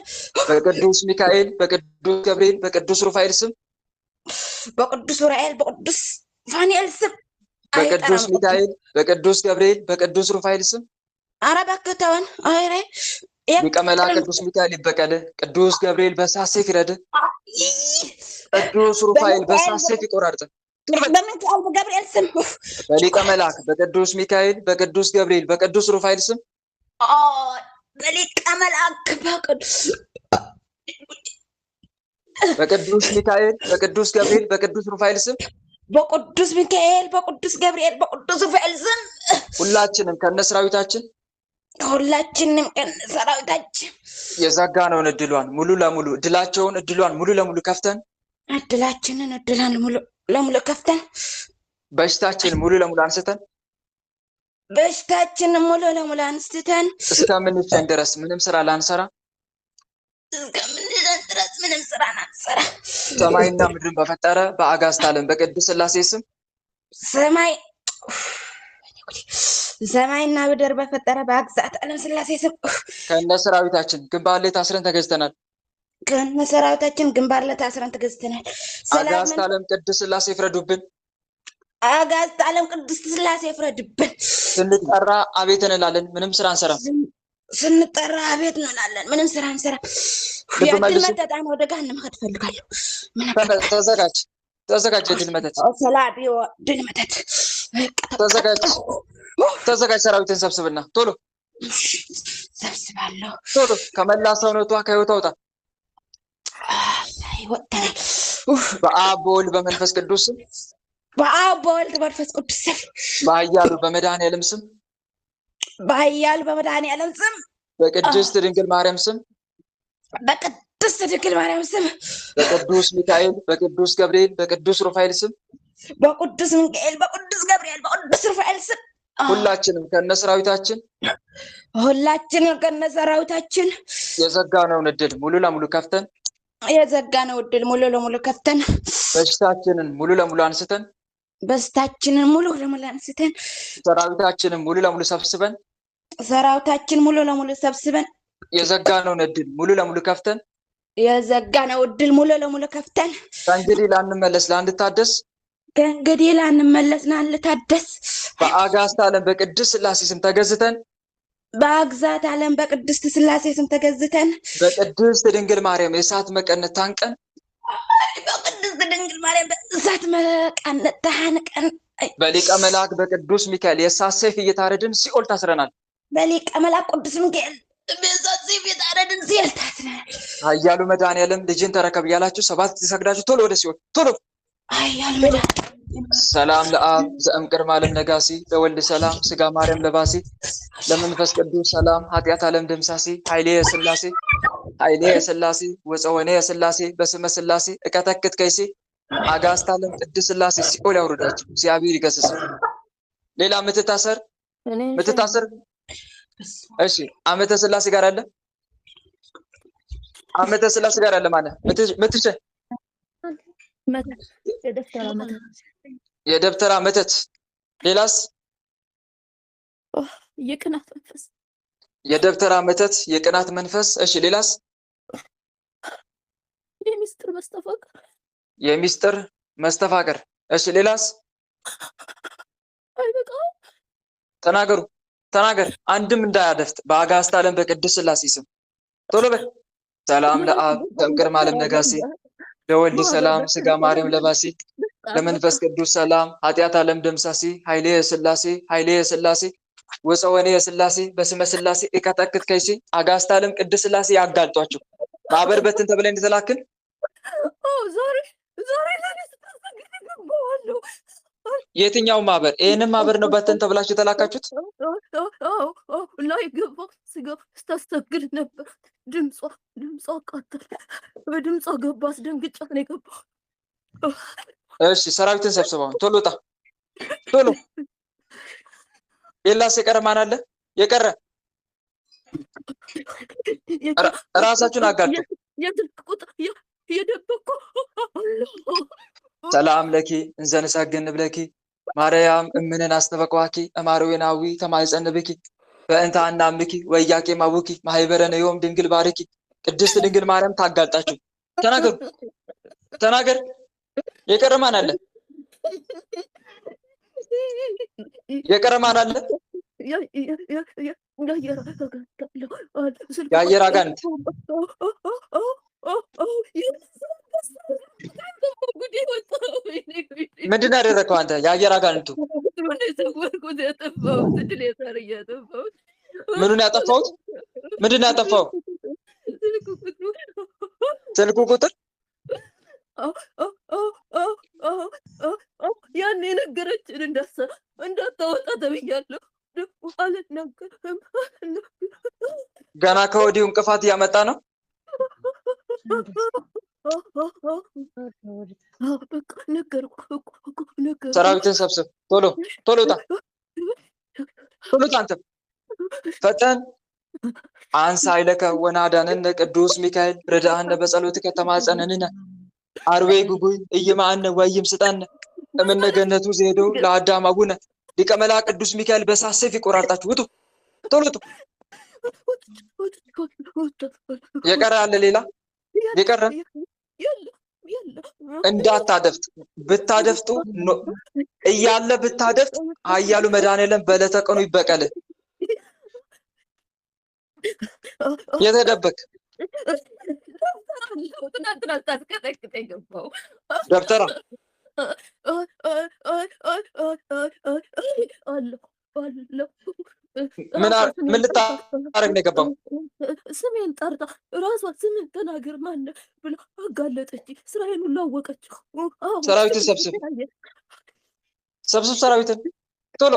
በቅዱስ ሚካኤል በቅዱስ ገብርኤል በቅዱስ ሩፋኤል ስም በቅዱስ ኡራኤል በቅዱስ ፋኒኤል ስም በቅዱስ ሚካኤል በቅዱስ ገብርኤል በቅዱስ ሩፋኤል ስም ኧረ እባክህ ተወን አይሬ ሊቀ መላእክት ቅዱስ ሚካኤል ይበቀል ቅዱስ ገብርኤል በእሳት ሰይፍ ይረድ ቅዱስ ሩፋኤል በእሳት ሰይፍ ይቆራርጥ በሚካኤል በገብርኤል ስም በሊቀ መላእክት በቅዱስ ሚካኤል በቅዱስ ገብርኤል በቅዱስ ሩፋኤል ስም በሊቀ መላእክት በቅዱስ ሚካኤል በቅዱስ ገብርኤል በቅዱስ ሩፋኤል ስም በቅዱስ ሚካኤል በቅዱስ ገብርኤል በቅዱስ ሩፋኤል ስም ሁላችንም ከነሰራዊታችን የዘጋነውን እድሏን ሙሉ ለሙሉ እድሏን ሙሉ ለሙሉ ከፍተን በሽታችንን ሙሉ ለሙሉ አንስተን እስከምንጨን ድረስ ምንም ስራ ላንሰራ ሰማይና ምድርን በፈጠረ በአጋዕዝተ ዓለም በቅድስት ሥላሴ ስም ሰማይና ምድር በፈጠረ በአጋዕዝተ ዓለም ሥላሴ ስም ከነሰራዊታችን ግንባር ላይ ታስረን ተገዝተናል። አጋዕዝተ ዓለም ቅድስት ሥላሴ ይፍረዱብን። ስንጠራ አቤት እንላለን፣ ምንም ስራ አንሰራም። የድል መተት ወደ ገሃነም መሄድ እፈልጋለሁ። ተዘጋጅ የድል መተት ተዘጋጅ ሰራዊትን ሰብስብና ቶሎ ሰብስባለሁ። ቶሎ ከመላ ሰውነቷ ከህይወቷ ውጣ። በአብ በወልድ በመንፈስ ቅዱስ ስም በኃያሉ በመድኃኒዓለም ስም በቅድስት ድንግል ማርያም ስም በቅዱስ ሚካኤል በቅዱስ ገብርኤል በቅዱስ ሩፋኤል ስም ሁላችንም ከነሰራዊታችን የዘጋነውን እድል ሙሉ ለሙሉ ከፍተን በሽታችንን ሙሉ ለሙሉ አንስተን ሰራዊታችንን ሙሉ ለሙሉ ሰብስበን የዘጋነውን እድል ሙሉ ለሙሉ ከፍተን የዘጋነው እድል ሙሉ ለሙሉ ከፍተን ከእንግዲህ ላንመለስ ላንታደስ ከእንግዲህ ላንመለስ ላንታደስ በአጋዕዝተ ዓለም በቅድስት ሥላሴ ስም ተገዝተን በአግዛት ዓለም በቅድስት ሥላሴ ስም ተገዝተን በቅድስት ድንግል ማርያም የእሳት መቀነት ታንቀን በቅድስት ድንግል ማርያም በእሳት መቀነት ታንቀን በሊቀ መልአክ በቅዱስ ሚካኤል የእሳት ሰይፍ እየታረድን ሲኦል ታስረናል። በሊቀ መልአክ ቅዱስ ሚካኤል በእሳት ሰይፍ እየታረድን ሲኦል ታስረናል። ኃያሉ መድኃኔዓለም ልጅን ተረከብ እያላችሁ 7 ጊዜ ሰግዳችሁ ቶሎ ወደ ሲኦል ቶሎ። ኃያሉ መድኃኔዓለም ሰላም ለአብ ዘእምቅድመ ዓለም ነጋሲ ለወልድ ሰላም ስጋ ማርያም ለባሲ ለመንፈስ ቅዱስ ሰላም ኃጢአት ዓለም ደምሳሲ ኃይሌ የሥላሴ ወፀወኔ የሥላሴ በስመ ሥላሴ እቀጠቅጥ ከይሴ አጋዕዝተ ዓለም ቅድስት ሥላሴ ሲኦል ያውርዳችሁ እግዚአብሔር ይገስጽ። ሌላ ምትታሰር እሺ ዓመተ ሥላሴ ጋር አለ ዓመተ ሥላሴ ጋር አለ ማለት ምትሽ የደብተራ መተት ሌላስ የቅናት መንፈስ የደብተራ መተት የቅናት መንፈስ እሺ ሌላስ የሚስጥር መስተፋቅር እሺ ሌላስ ተናገር አንድም እንዳያደፍት በአጋዕዝተ ዓለም በቅድስት ሥላሴ ስም ቶሎ በል። ሰላም ለአብ ዘእምቅድመ ዓለም ነጋሲ ለወልድ ሰላም ስጋ ማርያም ለባሲ ለመንፈስ ቅዱስ ሰላም ኃጢአት ዓለም ደምሳሲ ኃይሌ የሥላሴ ወፀወኔ የሥላሴ በስመ ሥላሴ እቀጠቅጥ ከይሴ አጋዕዝተ ዓለም ቅድስት ሥላሴ ያጋልጧቸው። ማህበር በትን ተብለን እንደተላክን የትኛው ማህበር? ይሄንን ማህበር ነው በትን ተብላችሁ የተላካችሁት? ላይ ገባ ስጋ ስታስተግል ነበር። ድምጿ አቃጠለ። በድምጿ ገባ። አስደንግጫት ነው የገባው። እሺ ሰራዊትን ሰብስበው ቶሎ ጣ ቶሎ። ሌላስ የቀረ ማን አለ? የቀረ ራሳችሁን አጋልጡ። የስልክ ቁጥር የደበኩ ሰላም ለኪ እንዘንሰግድ ብለኪ ማርያም እምነን አስተበቅዋኪ እማርዌናዊ ተማይጸንብኪ በእንተ አናምኪ ወያቄ ማቡኪ ማህበረነ ዮም ድንግል ባርኪ። ቅድስት ድንግል ማርያም ታጋልጣችሁ ተናገር። የቀረ ማን አለ? የቀረ ማን አለ? የአየር አጋንንት ምንድን ያደረግከው አንተ? የአየር አጋንንቱ ምኑን ያጠፋሁት? ምንድን ያጠፋው? ስልኩ ቁጥር ያን የነገረችን እንዳታወጣ ተብያለሁ። አልናገርም። ገና ከወዲሁ እንቅፋት እያመጣ ነው። በቃ ነገርኩ። ሰራዊትን ሰብስብ። ቶሎ ውጣ። አንተ ፈጠን። አንሳ ኃይለከ ወናዳነነ ቅዱስ ሚካኤል ረዳአነ በጸሎትከ ተማጸነንነ አርዌ ጉጉይ እይማአነ ወይም ስጣነ እምነገነቱ ዜዶ ለአዳም አቡነ ሊቀ መላእክት ቅዱስ ሚካኤል በእሳት ሰይፍ ይቆራርጣችሁ። ውጡ ቶሎ ውጡ። የቀረ አለ? ሌላ የቀረ እንዳታደፍጥ። ብታደፍጡ እያለ ብታደፍጥ ኃያሉ መድኃኔዓለም በዕለተ ቀኑ ይበቀል። የተደበቅ ደብተራ ምን ልታረግ ነው የገባው? ስሜን ጠርታ ራሷ ስምን ተናገር ማነው ብላ አጋለጠች። ስራዬን ሁሉ አወቀችው። ሰራዊትን ሰብስብ። ሰራዊትን ቶሎ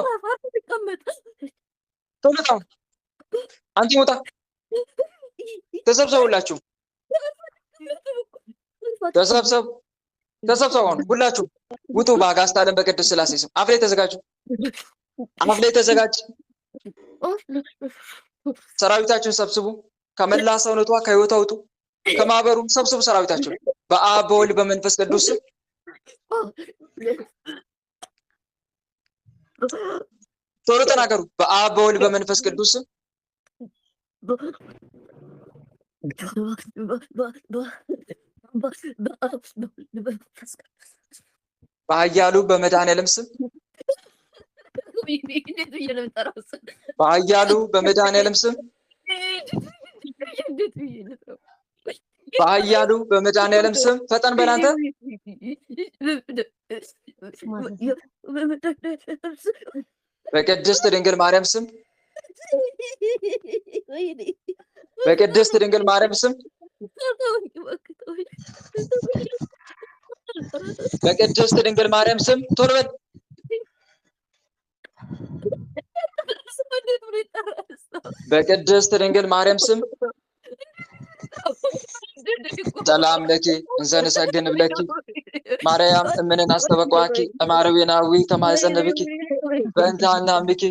አንቺ ውጣ። ተሰብሰቡላችሁ። ተሰብሰቡ። ሁላችሁ ውጡ። በአጋዕዝተ ዓለም በቅድስት ሥላሴ ስም አፍ ላይ ተዘጋጅ። ሰራዊታችሁን ሰብስቡ። ከመላ ሰውነቷ ከህይወቷ ውጡ። ከማህበሩ ሰብስቡ ሰራዊታችሁን። በአብ በወልድ በመንፈስ ቅዱስ ስም ቶሎ ተናገሩ። በአብ በወልድ በመንፈስ ቅዱስ ስም በኃያሉ በመድኃኔዓለም ስም በኃያሉ በመድኃኔዓለም ስም በኃያሉ በመድኃኔዓለም ስም ፈጠን በል አንተ። በቅድስት ድንግል ማርያም ስም በቅድስት ድንግል ማርያም ስም በቅድስት ድንግል ማርያም ስም ቶሎ በል። በቅድስት ድንግል ማርያም ስም ሰላም ለኪ እንዘ ንሰግድ ብለኪ ማርያም እምንን አስተበቋኪ እማረዊናዊ ተማጸነብኪ በእንተ ሐናምኪ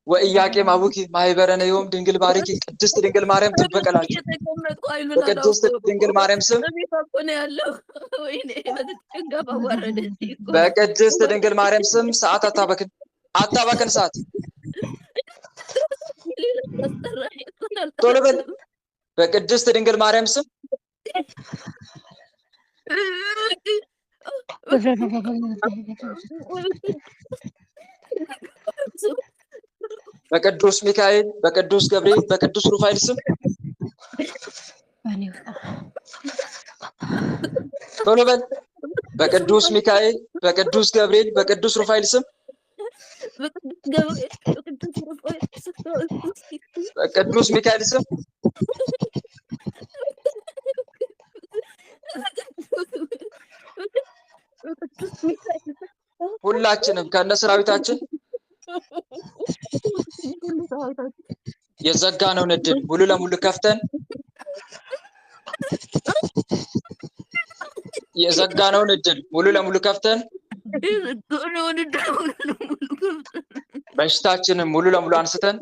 ወኢያቄም አቡኪ ማህበረነ ዮም ድንግል ባርኪ። ቅድስት ድንግል ማርያም ትበቀላችሁ። በቅድስት ድንግል ማርያም ስም በቅድስት ድንግል ማርያም ስም ሰዓት አታባክን ሰዓት ቶሎ በል። በቅድስት ድንግል ማርያም ስም በቅዱስ ሚካኤል በቅዱስ ገብርኤል በቅዱስ ሩፋኤል ስም ቶሎ በል። በቅዱስ ሚካኤል በቅዱስ ገብርኤል በቅዱስ ሩፋኤል ስም በቅዱስ ሚካኤል ስም ሁላችንም ከነ ሰራዊታችን የዘጋነውን እድል ሙሉ ለሙሉ ከፍተን የዘጋነውን እድል ሙሉ ለሙሉ ከፍተን በሽታችንን ሙሉ ለሙሉ አንስተን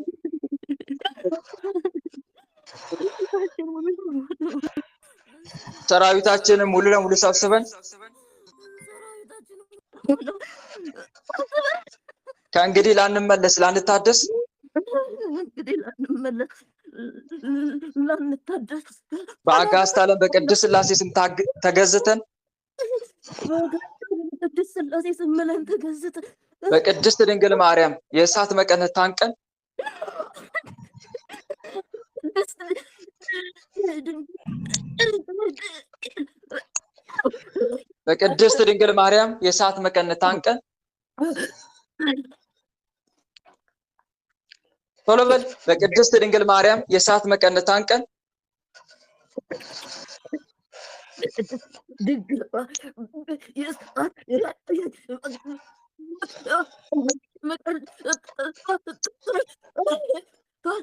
ሰራዊታችንን ሙሉ ለሙሉ ሰብስበን ከእንግዲህ ላንመለስ ላንታደስ በአጋዕዝተ ዓለም በቅድስት ሥላሴ ስም ተገዝተን በቅድስት ድንግል ማርያም የእሳት መቀነት ታንቀን በቅድስት ድንግል ማርያም የእሳት መቀነት ታንቀን ቶሎ በል። በቅድስት ድንግል ማርያም የእሳት መቀነት ታንቀን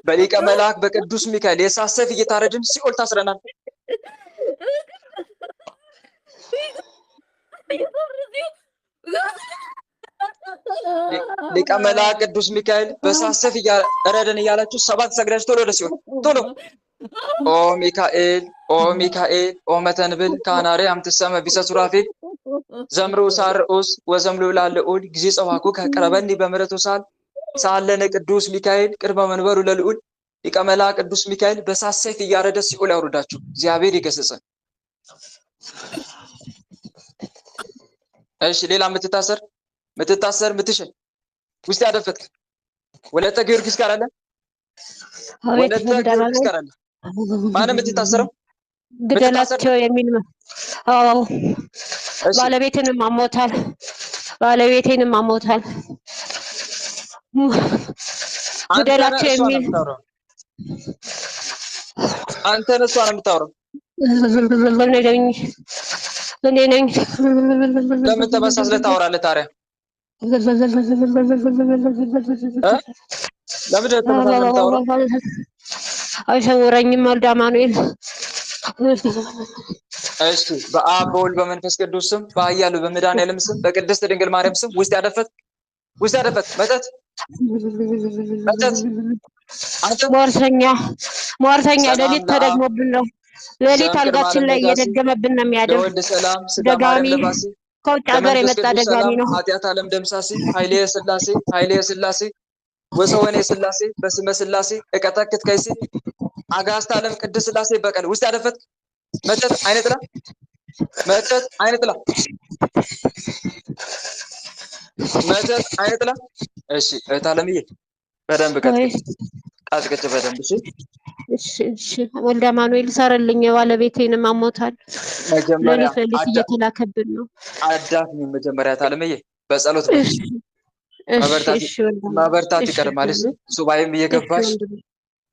በሊቀ መልአክ በቅዱስ ሚካኤል የእሳት ሰይፍ እየታረድን ሲኦል ታስረናል። ሊቀ መልአክ ቅዱስ ሚካኤል በእሳት ሰይፍ እረደን እያላችሁ ሰባት ሰግዳችሁ ቶሎ ወደ ሲኦል ቶሎ። ኦ ሚካኤል ኦ ሚካኤል ኦ መተንብል ካናሪ አምትሰመ ቢሰሱራፊል ዘምሩ ሳርኡስ ወዘምሉ ላለኡል ጊዜ ጸዋኩ ከቀረበኒ በምሕረቱ ሳለነ ቅዱስ ሚካኤል ቅድመ መንበሩ ለልዑል። ሊቀ መልአክ ቅዱስ ሚካኤል በእሳት ሰይፍ እያረደ ሲኦል ያውርዳችሁ። እግዚአብሔር ይገስጸን። እሺ ሌላ ምትታሰር ምትሽል ውስጥ ያደፈጥክ ወለተ ጊዮርጊስ ጋር አለ። ወለተ ጊዮርጊስ ጋር አለ። ማንም የምትታሰረው ግደላቸው የሚል ነው። አዎ ባለቤቴንም አሞታል። ግደላቸው የሚል አንተ ነሷ ነው የምታወራው። እኔ ነኝ። ለምን ተመሳስለህ ታወራለህ ታዲያ? ለምን ተመሳስለህ ታወራለህ? አይሰውረኝም ወልደ አማኑኤል። እሺ በአብ በወልድ በመንፈስ ቅዱስ ስም በኃያሉ በመድኃኔዓለም ስም በቅድስት ድንግል ማርያም ስም ውስጥ ያደፈት መተት አንተ ሟርተኛ ሌሊት ተደግሞብን ነው። ሌሊት አልጋችን ላይ እየደገመብን ነው የሚያደር ደጋሚ፣ ከውጭ ሀገር የመጣ ደጋሚ ነው። ኃጢአት ዓለም ደምሳሴ ኃይሌ ሥላሴ ወሰወኔ ሥላሴ በስመ ሥላሴ እቀጠቅጥ ከይሲ አጋዕዝተ ዓለም ቅድስት ሥላሴ በቀል ውስጥ ያደፈት መተት አይነ ጥላ መተት አይነ ጥላ መተት አይነ ጥላ። እሺ እህት ዓለምዬ በደንብ ቀጥቅጭ ቀጥቅጭ በደንብ እሺ። እሺ ወልደ አማኑኤል ሰረልኝ፣ ባለቤቴንም አሞታል። መጀመሪያ ሌሊት እየተላከብን ነው። አዳፍኝ መጀመሪያ እህት ዓለምዬ በጸሎት በርቺ። መበርታት ይቀድማል። እሺ ሱባኤም እየገባሽ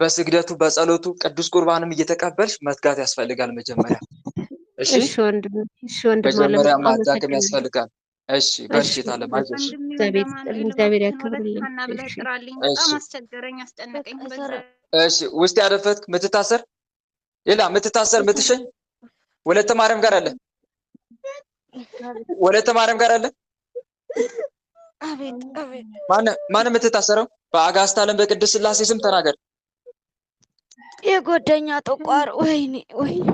በስግደቱ በጸሎቱ ቅዱስ ቁርባንም እየተቀበልሽ መትጋት ያስፈልጋል መጀመሪያ። እሺ መጀመሪያ ማዳከም ያስፈልጋል። እሺ በርቺ ታለም አይዞሽ። እግዚአብሔር ያክብርልኝ። በጣም አስቸገረኝ፣ አስጨነቀኝ። እሺ ውስጥ ያደፈት ምትታሰር ሌላ ምትታሰር ምትሸኝ ወለተ ማርያም ጋር አለ ወለተ ማርያም ጋር አለ። አቤት አቤት። ማን የምትታሰረው? በአጋዕዝተ ዓለም በቅድስት ሥላሴ ስም ተናገር። የጓደኛ ጠቋር። ወይኔ ወይኔ።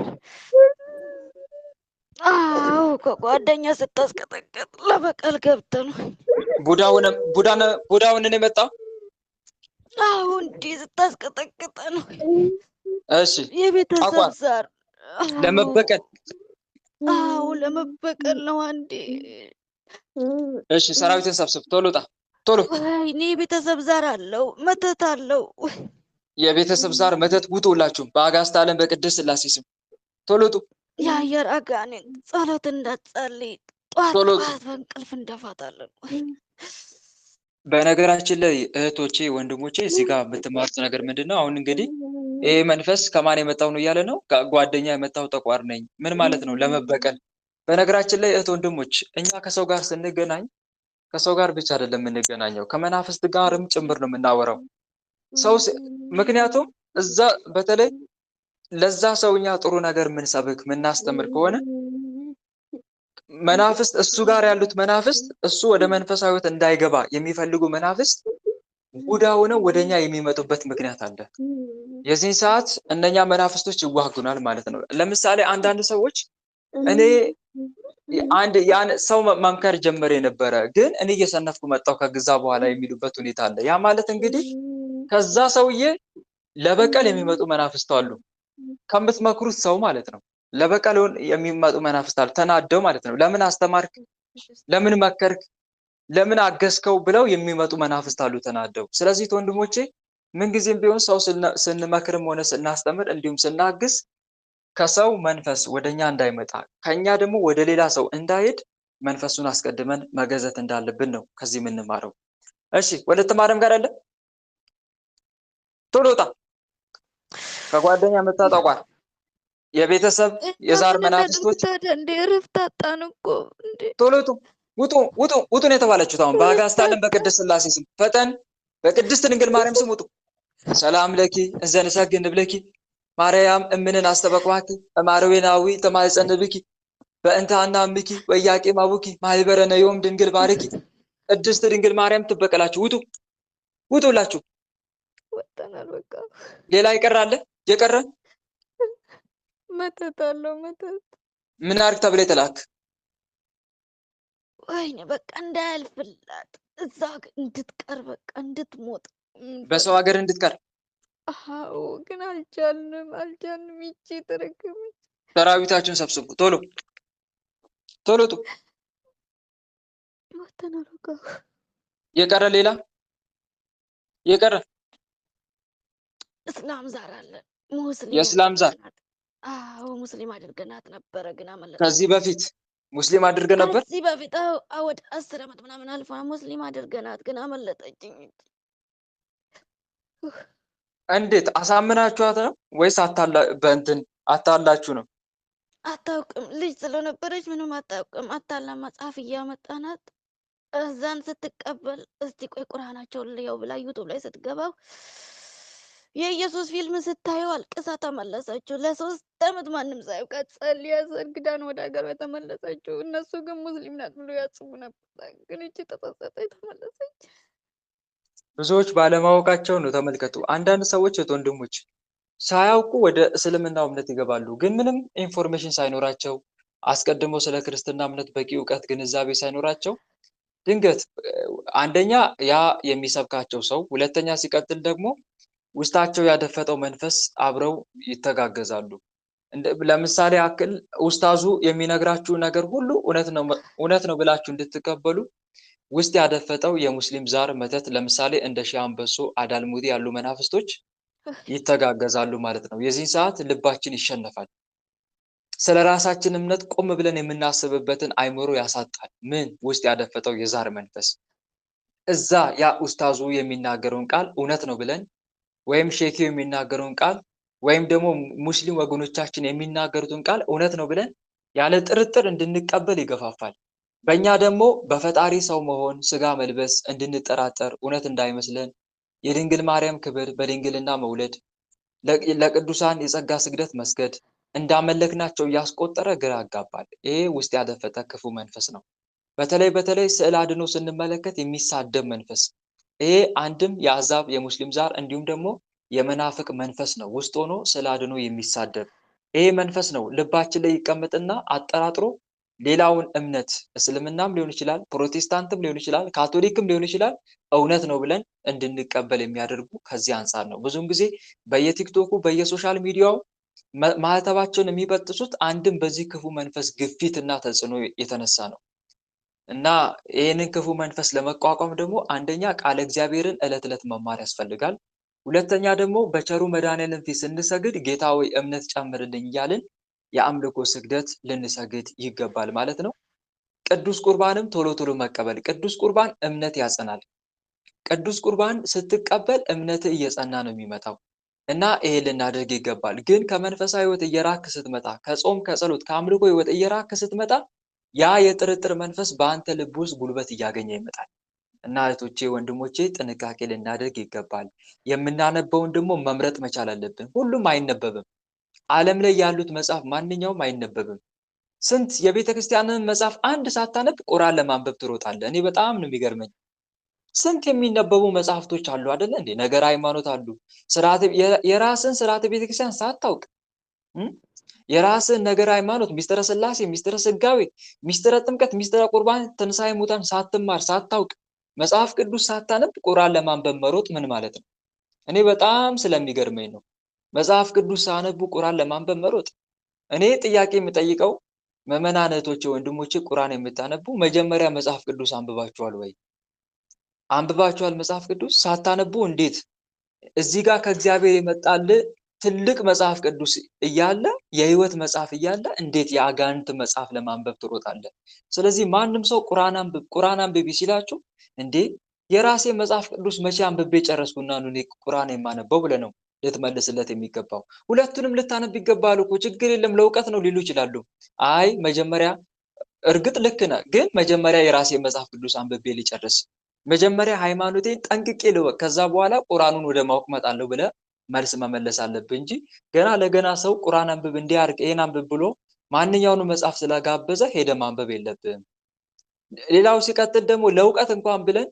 አዎ ከጓደኛ ስታስቀጠቀጥ ለበቀል ገብተህ ነው። ቡዳውን ነው የመጣው። አዎ እንዲህ ስታስቀጠቅጠ ነው። እሺ የቤተሰብ ዛር ለመበቀል። አዎ ለመበቀል ነው አንዴ። እሺ ሰራዊትን ሰብስብ፣ ቶሎ ውጣ ቶሎ። ወይኔ የቤተሰብ ዛር አለው፣ መተት አለው። የቤተሰብ ዛር መተት ውጡ ሁላችሁም፣ በአጋዕዝተ ዓለም በቅድስት ሥላሴ ስም ቶሎ ውጡ። የአየር አጋኔን ጸሎት እንዳትጸልይ ጠዋት በእንቅልፍ እንደፋታለን። በነገራችን ላይ እህቶቼ ወንድሞቼ እዚህ ጋር የምትማሩት ነገር ምንድን ነው? አሁን እንግዲህ ይሄ መንፈስ ከማን የመጣው ነው እያለ ነው። ጓደኛ የመጣው ጠቋር ነኝ ምን ማለት ነው? ለመበቀል። በነገራችን ላይ እህት ወንድሞች እኛ ከሰው ጋር ስንገናኝ ከሰው ጋር ብቻ አይደለም የምንገናኘው፣ ከመናፍስት ጋርም ጭምር ነው የምናወራው። ምክንያቱም እዛ በተለይ ለዛ ሰውኛ ጥሩ ነገር ምንሰብክ ምናስተምር ከሆነ መናፍስት እሱ ጋር ያሉት መናፍስት እሱ ወደ መንፈሳዊ ሕይወት እንዳይገባ የሚፈልጉ መናፍስት ቡዳ ሆነው ወደኛ የሚመጡበት ምክንያት አለ። የዚህን ሰዓት እነኛ መናፍስቶች ይዋጉናል ማለት ነው። ለምሳሌ አንዳንድ ሰዎች እኔ ያን ሰው መምከር ጀመረ የነበረ ግን እኔ እየሰነፍኩ መጣሁ ከግዛ በኋላ የሚሉበት ሁኔታ አለ። ያ ማለት እንግዲህ ከዛ ሰውዬ ለበቀል የሚመጡ መናፍስት አሉ። ከምትመክሩት ሰው ማለት ነው። ለበቀል የሚመጡ መናፍስት አሉ። ተናደው ማለት ነው። ለምን አስተማርክ፣ ለምን መከርክ፣ ለምን አገዝከው ብለው የሚመጡ መናፍስት አሉ ተናደው። ስለዚህ ወንድሞቼ ምንጊዜም ቢሆን ሰው ስንመክርም ሆነ ስናስተምር እንዲሁም ስናግዝ ከሰው መንፈስ ወደኛ እንዳይመጣ ከኛ ደግሞ ወደ ሌላ ሰው እንዳይሄድ መንፈሱን አስቀድመን መገዘት እንዳለብን ነው ከዚህ የምንማረው። እሺ ወለተ ማርያም ጋር አለ ቶሎ ውጣ። ከጓደኛ የምታጠቋር የቤተሰብ የዛር መናፍስቶች እንደ እረፍት አጣን እኮ እንዴ! ቶሎ ውጡ ነው የተባለችሁት። አሁን በአጋዕዝተ ዓለም በቅድስት ሥላሴ ስም ፈጠን፣ በቅድስት ድንግል ማርያም ስም ውጡ። ሰላም ለኪ እንዘ ንሰግድ ብለኪ ማርያም እምንን አስተበቅባኪ እማርዌናዊ ተማይጸንብኪ በእንተ አናምኪ ወኢያቄም አቡኪ ማህበረ ነዮም ድንግል ባርኪ። ቅድስት ድንግል ማርያም ትበቀላችሁ። ውጡ ሁላችሁ። ወጣናል በቃ። ሌላ ይቀራል? የቀረ መተት አለው። መተት ምን አድርግ ተብለ የተላክ? ወይኔ በቃ እንዳያልፍላት እዛ እንድትቀር በቃ እንድትሞት በሰው ሀገር እንድትቀር። አዎ ግን አልቻልንም። ይቺ ተረገመች። ሰራዊታችሁን ሰብስቡ ቶሎ ውጡ። ወጣናል በቃ። የቀረ ሌላ የቀረ እስላም ዛር አለ። የእስላም ዛር? አዎ ሙስሊም አድርገናት ነበረ ግን አመለጠች። ከዚህ በፊት ሙስሊም አድርገን ነበር። ከዚህ በፊት ወደ 10 ዓመት ምናምን አልፋ ሙስሊም አድርገናት ግን አመለጠችኝ። እንዴት አሳምናችኋት ነው ወይስ አታላችሁ ነው? አታውቅም። ልጅ ስለነበረች ምንም አታውቅም። አታላ መጽሐፍ እያመጣናት እዛን ስትቀበል እስቲ ቆይ ቁርአናቸውን ልየው ብላ ዩቱብ ላይ ስትገባው የኢየሱስ ፊልም ስታየው አልቅሳ ተመለሰችው። ለ3 ዓመት ማንም ሳያውቃት ጸልያ ሰግዳ ነው ወደ ሀገሯ የተመለሰችው። እነሱ ግን ሙስሊም ናት ብሎ ያስቡ ነበር። ግን እቺ ተጸጸተች ተመለሰች። ብዙዎች ባለማወቃቸው ነው። ተመልከቱ። አንዳንድ ሰዎች ወንድሞች ሳያውቁ ወደ እስልምናው እምነት ይገባሉ። ግን ምንም ኢንፎርሜሽን ሳይኖራቸው አስቀድሞ ስለ ክርስትና እምነት በቂ እውቀት ግንዛቤ ሳይኖራቸው ድንገት አንደኛ ያ የሚሰብካቸው ሰው፣ ሁለተኛ ሲቀጥል ደግሞ ውስጣቸው ያደፈጠው መንፈስ አብረው ይተጋገዛሉ። ለምሳሌ ያክል ኡስታዙ የሚነግራችሁ ነገር ሁሉ እውነት ነው ብላችሁ እንድትቀበሉ ውስጥ ያደፈጠው የሙስሊም ዛር መተት ለምሳሌ እንደ ሺህ አንበሶ፣ አዳልሙዲ ያሉ መናፍስቶች ይተጋገዛሉ ማለት ነው። የዚህን ሰዓት ልባችን ይሸነፋል። ስለ ራሳችን እምነት ቆም ብለን የምናስብበትን አይምሮ ያሳጣል። ምን ውስጥ ያደፈጠው የዛር መንፈስ። እዛ ያ ኡስታዙ የሚናገረውን ቃል እውነት ነው ብለን ወይም ሼኪው የሚናገረውን ቃል ወይም ደግሞ ሙስሊም ወገኖቻችን የሚናገሩትን ቃል እውነት ነው ብለን ያለ ጥርጥር እንድንቀበል ይገፋፋል። በእኛ ደግሞ በፈጣሪ ሰው መሆን፣ ስጋ መልበስ እንድንጠራጠር፣ እውነት እንዳይመስለን፣ የድንግል ማርያም ክብር፣ በድንግልና መውለድ፣ ለቅዱሳን የጸጋ ስግደት መስገድ እንዳመለክናቸው እያስቆጠረ ግራ ያጋባል። ይሄ ውስጥ ያደፈጠ ክፉ መንፈስ ነው። በተለይ ስዕል አድኖ ስንመለከት የሚሳደብ መንፈስ፣ ይሄ አንድም የአሕዛብ የሙስሊም ዛር እንዲሁም ደግሞ የመናፍቅ መንፈስ ነው። ውስጥ ሆኖ ስዕል አድኖ የሚሳደብ ይሄ መንፈስ ነው። ልባችን ላይ ይቀመጥና አጠራጥሮ ሌላውን እምነት እስልምናም ሊሆን ይችላል፣ ፕሮቴስታንትም ሊሆን ይችላል፣ ካቶሊክም ሊሆን ይችላል እውነት ነው ብለን እንድንቀበል የሚያደርጉ ከዚህ አንጻር ነው። ብዙውን ጊዜ በየቲክቶኩ በየሶሻል ሚዲያው ማህተባቸውን የሚበጥሱት አንድም በዚህ ክፉ መንፈስ ግፊት እና ተጽዕኖ የተነሳ ነው። እና ይህንን ክፉ መንፈስ ለመቋቋም ደግሞ አንደኛ ቃለ እግዚአብሔርን ዕለት ዕለት መማር ያስፈልጋል። ሁለተኛ ደግሞ በቸሩ መድኃኔዓለም ፊት ስንሰግድ ጌታ ሆይ እምነት ጨምርልኝ እያልን የአምልኮ ስግደት ልንሰግድ ይገባል ማለት ነው። ቅዱስ ቁርባንም ቶሎ ቶሎ መቀበል። ቅዱስ ቁርባን እምነት ያጸናል። ቅዱስ ቁርባን ስትቀበል እምነት እየጸና ነው የሚመጣው እና ይሄ ልናደርግ ይገባል። ግን ከመንፈሳዊ ሕይወት እየራክ ስትመጣ፣ ከጾም ከጸሎት ከአምልኮ ሕይወት እየራክ ስትመጣ ያ የጥርጥር መንፈስ በአንተ ልብ ውስጥ ጉልበት እያገኘ ይመጣል እና እህቶቼ ወንድሞቼ ጥንቃቄ ልናደርግ ይገባል። የምናነበውን ደግሞ መምረጥ መቻል አለብን። ሁሉም አይነበብም። ዓለም ላይ ያሉት መጽሐፍ ማንኛውም አይነበብም። ስንት የቤተ ክርስቲያንን መጽሐፍ አንድ ሳታነብ ቁርአን ለማንበብ ትሮጣለህ። እኔ በጣም ነው የሚገርመኝ። ስንት የሚነበቡ መጽሐፍቶች አሉ አይደለ እንዴ? ነገር ሃይማኖት አሉ። የራስን ስርዓተ ቤተክርስቲያን ሳታውቅ የራስን ነገር ሃይማኖት፣ ሚስጥረ ስላሴ፣ ሚስጥረ ስጋዌ፣ ሚስጥረ ጥምቀት፣ ሚስጥረ ቁርባን፣ ትንሣኤ ሙታን ሳትማር ሳታውቅ መጽሐፍ ቅዱስ ሳታነብ ቁርአን ለማንበብ መሮጥ ምን ማለት ነው? እኔ በጣም ስለሚገርመኝ ነው። መጽሐፍ ቅዱስ ሳነቡ ቁርአን ለማንበብ መሮጥ። እኔ ጥያቄ የምጠይቀው ምዕመናን እህቶቼ ወንድሞቼ ቁርአን የምታነቡ መጀመሪያ መጽሐፍ ቅዱስ አንብባችኋል ወይ? አንብባችኋል? መጽሐፍ ቅዱስ ሳታነቡ እንዴት እዚህ ጋር ከእግዚአብሔር የመጣል ትልቅ መጽሐፍ ቅዱስ እያለ የህይወት መጽሐፍ እያለ እንዴት የአጋንንት መጽሐፍ ለማንበብ ትሮጣለህ? ስለዚህ ማንም ሰው ቁርአን አንብቢ ሲላችሁ እንዴ የራሴ መጽሐፍ ቅዱስ መቼ አንብቤ ጨረስኩና ነው እኔ ቁርአን የማነበው ብለህ ነው ልትመልስለት የሚገባው። ሁለቱንም ልታነብ ይገባል እኮ ችግር የለም ለእውቀት ነው ሊሉ ይችላሉ። አይ መጀመሪያ እርግጥ ልክ ነህ፣ ግን መጀመሪያ የራሴ መጽሐፍ ቅዱስ አንብቤ ሊጨርስ፣ መጀመሪያ ሃይማኖቴን ጠንቅቄ ልወቅ፣ ከዛ በኋላ ቁርአኑን ወደ ማወቅ እመጣለሁ ብለህ መልስ መመለስ አለብህ እንጂ ገና ለገና ሰው ቁርአን አንብብ እንዲያርግ ይሄን አንብብ ብሎ ማንኛውንም መጽሐፍ ስለጋበዘ ሄደ ማንበብ የለብህም። ሌላው ሲቀጥል ደግሞ ለእውቀት እንኳን ብለን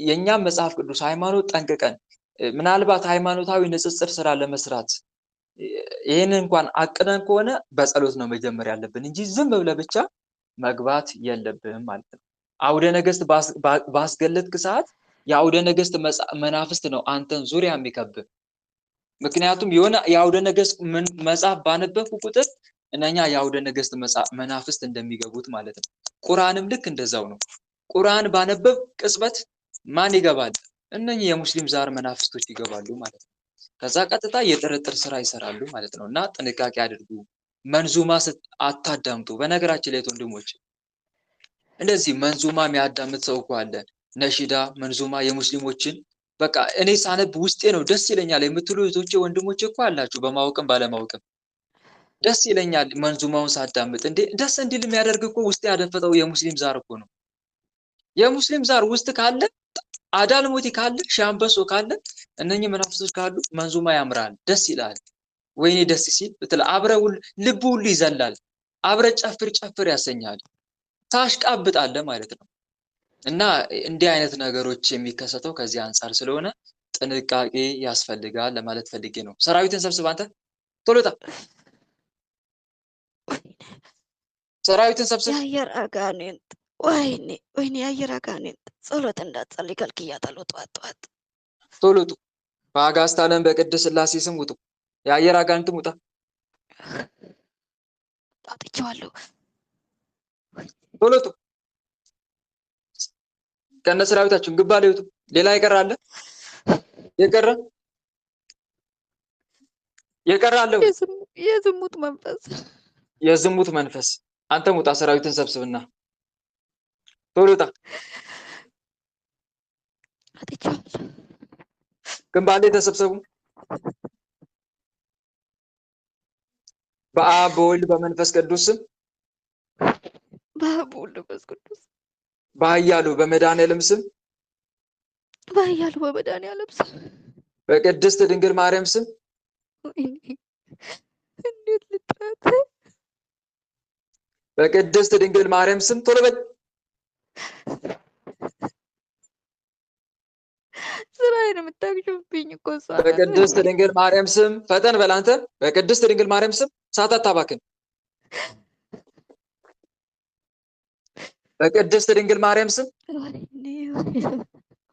የኛም መጽሐፍ ቅዱስ ሃይማኖት ጠንቅቀን ምናልባት ሃይማኖታዊ ንጽጽር ስራ ለመስራት ይሄን እንኳን አቅደን ከሆነ በጸሎት ነው መጀመር ያለብን እንጂ ዝም ብለህ ብቻ መግባት የለብህም ማለት ነው። አውደ ነገስት ባስገለጥክ ሰዓት የአውደ ነገስት መናፍስት ነው አንተን ዙሪያ የሚከብህ። ምክንያቱም የሆነ የአውደ ነገስት መጽሐፍ ባነበብኩ ቁጥር እነኛ የአውደ ነገስት መናፍስት እንደሚገቡት ማለት ነው። ቁርአንም ልክ እንደዛው ነው። ቁርአን ባነበብ ቅጽበት ማን ይገባል? እነኚህ የሙስሊም ዛር መናፍስቶች ይገባሉ ማለት ነው። ከዛ ቀጥታ የጥርጥር ስራ ይሰራሉ ማለት ነው። እና ጥንቃቄ አድርጉ። መንዙማ አታዳምጡ። በነገራችን ላይ ወንድሞች እንደዚህ መንዙማ የሚያዳምጥ ሰው እኮ አለ። ነሺዳ መንዙማ የሙስሊሞችን በቃ እኔ ሳነብ ውስጤ ነው ደስ ይለኛል የምትሉ እህቶቼ ወንድሞቼ እኮ አላችሁ። በማወቅም ባለማወቅም ደስ ይለኛል መንዙማውን ሳዳምጥ። እንዴ ደስ እንዲል የሚያደርግ እኮ ውስጥ ያደፈጠው የሙስሊም ዛር እኮ ነው። የሙስሊም ዛር ውስጥ ካለ አዳልሞቲ ካለ ሻምበሶ ካለ እነኚህ መናፍስቶች ካሉ መንዙማ ያምራል፣ ደስ ይላል። ወይኔ ደስ ሲል በተለ አብረው ልቡ ሁሉ ይዘላል። አብረ ጨፍር ያሰኛል። ታሽቃብጣለህ ማለት ነው። እና እንዲህ አይነት ነገሮች የሚከሰተው ከዚህ አንጻር ስለሆነ ጥንቃቄ ያስፈልጋል ለማለት ፈልጌ ነው። ሰራዊትን ሰብስብ አንተ ቶሎታ ሰራዊትን ሰብስብ። የአየር አጋንንት ወይኔ የአየር አጋንንት ጸሎት እንዳትጸልይ ከልክያታለሁ። ጠዋት ቶሎቱ በአጋዕዝተ ዓለም በቅድስት ሥላሴ ስም ውጡ። የአየር አጋንንትም ውጣ። አጥቼዋለሁ። ቶሎ ውጡ። ከነ ሰራዊታችሁ ግንባር ላይ ውጡ። ሌላ የቀረ አለ? የቀረ አለ? የዝሙት መንፈስ የዝሙት መንፈስ አንተም ውጣ። ሰራዊትን ሰብስብና ቶሎ ውጣ። አጥቼዋለሁ። ግንባር ላይ ተሰብሰቡ። በአብ በወልድ በመንፈስ ቅዱስ ስም በአብ በወልድ በመንፈስ ቅዱስ በኃያሉ በመድኃኔዓለም ስም በኃያሉ በመድኃኔዓለም ስም በቅድስት ድንግል ማርያም ስም ወይኔ እንዴት ልጥራት? በቅድስት ድንግል ማርያም ስም ቶሎ በል። ስራዬን የምታክሽብኝ እኮ እሷ ናት። በቅድስት ድንግል ማርያም ስም ፈጠን በል አንተ። በቅድስት ድንግል ማርያም ስም ሰዓት አታባክን። በቅድስት ድንግል ማርያም ስም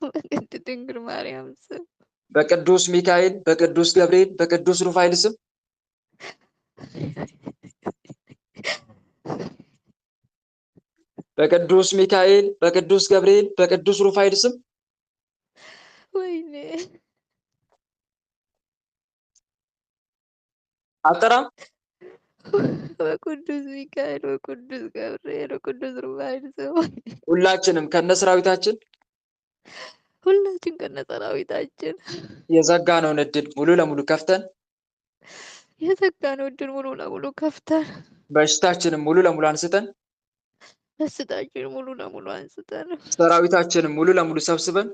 በቅድስት ድንግል ማርያም ስም በቅዱስ ሚካኤል በቅዱስ ገብርኤል በቅዱስ ሩፋኤል ስም በቅዱስ ሚካኤል በቅዱስ ገብርኤል በቅዱስ ሩፋኤል ስም ወይኔ አጠራም በቅዱስ ሚካኤል በቅዱስ ገብርኤል በቅዱስ ሩፋኤል ስም ሁላችንም ከነሰራዊታችን ሁላችን ከነሰራዊታችን የዘጋነውን እድል ሙሉ ለሙሉ ከፍተን የዘጋነው እድል ሙሉ ለሙሉ ከፍተን በሽታችንን ሙሉ ለሙሉ አንስተን ደስታችን ሙሉ ለሙሉ አንስተን ሰራዊታችንን ሙሉ ለሙሉ ሰብስበን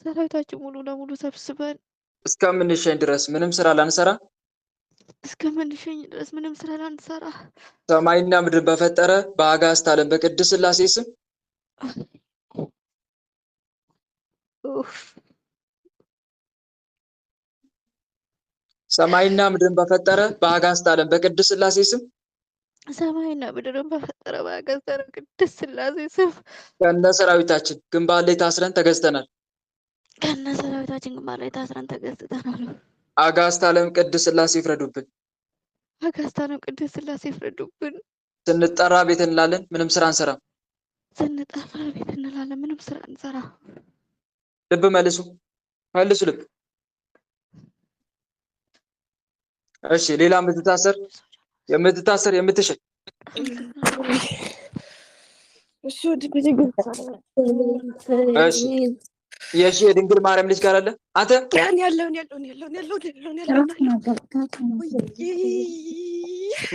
ሰራዊታችን ሙሉ ለሙሉ ሰብስበን እስከምንሸኝ ድረስ ምንም ስራ ላንሰራ እስከምንሸኝ ድረስ ምንም ስራ ላንሰራ ሰማይና ምድር በፈጠረ በአጋዕዝተ ዓለም በቅድስት ሥላሴ ስም ሰማይና ምድርን በፈጠረ በአጋዕዝተ ዓለም በቅድስት ሥላሴ ስም ሰማይና ምድርን በፈጠረ በአጋዕዝተ ዓለም ቅድስት ሥላሴ ስም ከነ ሰራዊታችን ግንባር ላይ ታስረን ተገዝተናል። ከነ ሰራዊታችን ግንባር ላይ ታስረን ተገዝተናል። አጋዕዝተ ዓለም ቅድስት ሥላሴ ይፍረዱብን። አጋዕዝተ ዓለም ቅድስት ሥላሴ ይፍረዱብን። ስንጠራ ቤት እንላለን፣ ምንም ስራ አንሰራም። ስንጠራ ቤት እንላለን፣ ምንም ስራ አንሰራ። ልብ መልሱ ልብ። እሺ ሌላ የምትታሰር የምትሸኝ እሺ የሺ የድንግል ማርያም ልጅ ጋር አለ አንተ ያለውን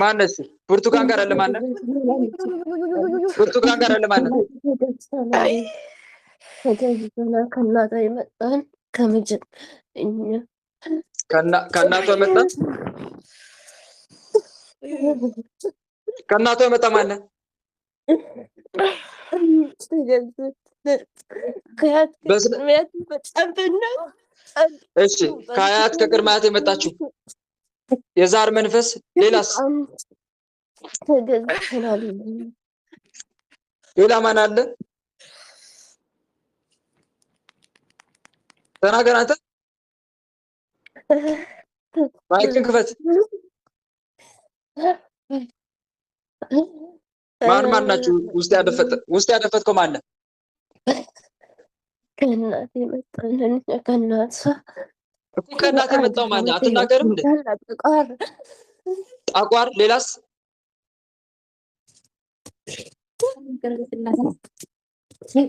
ማነስ ብርቱካን ጋር አለ ማነ ብርቱካን ጋር አለ ማነ ከእናቷ የመጣን ከእናቷ የመጣ ከእናቷ የመጣ ማነ እሺ ከአያት ከቅድመ አያት የመጣችው የዛር መንፈስ ሌላስ ሌላ ማን አለ? ተናገር አንተ። ማይክን ክፈት። ማን ናችሁ? ውስጥ ያደፈጥከው ማን ነው? ከእናት የመጣንን ከእናት እኮ ከእናት የመጣው ማን ነው? አትናገርም እንዴ? ጠቋር ሌላስ?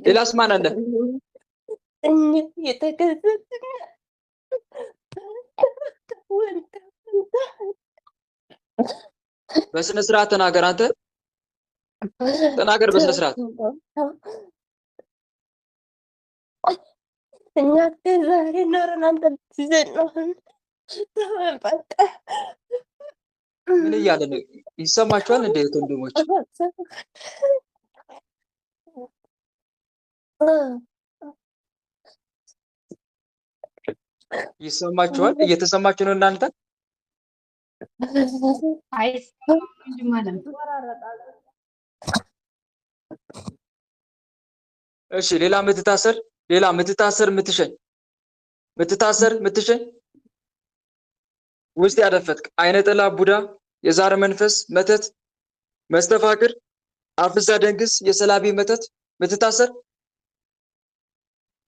ሌላስ ማን አለ? በስነ ስርዓት ተናገር አንተ። ተናገር በስነ ስርዓት። እኛ ዛሬ ኖረን አንተ ትዘናህን በቃ ምን እያለ ነው? ይሰማችኋል እንዴ ወንድሞች? ይሰማችኋል? እየተሰማችሁ ነው እናንተ? እሺ ሌላ የምትታሰር የምትሸኝ ምትታሰር ምትሸኝ ውስጥ ያደፈጥክ አይነ ጥላ ቡዳ የዛር መንፈስ መተት መስተፋቅር አፍዛ ደንግስ የሰላቢ መተት ምትታሰር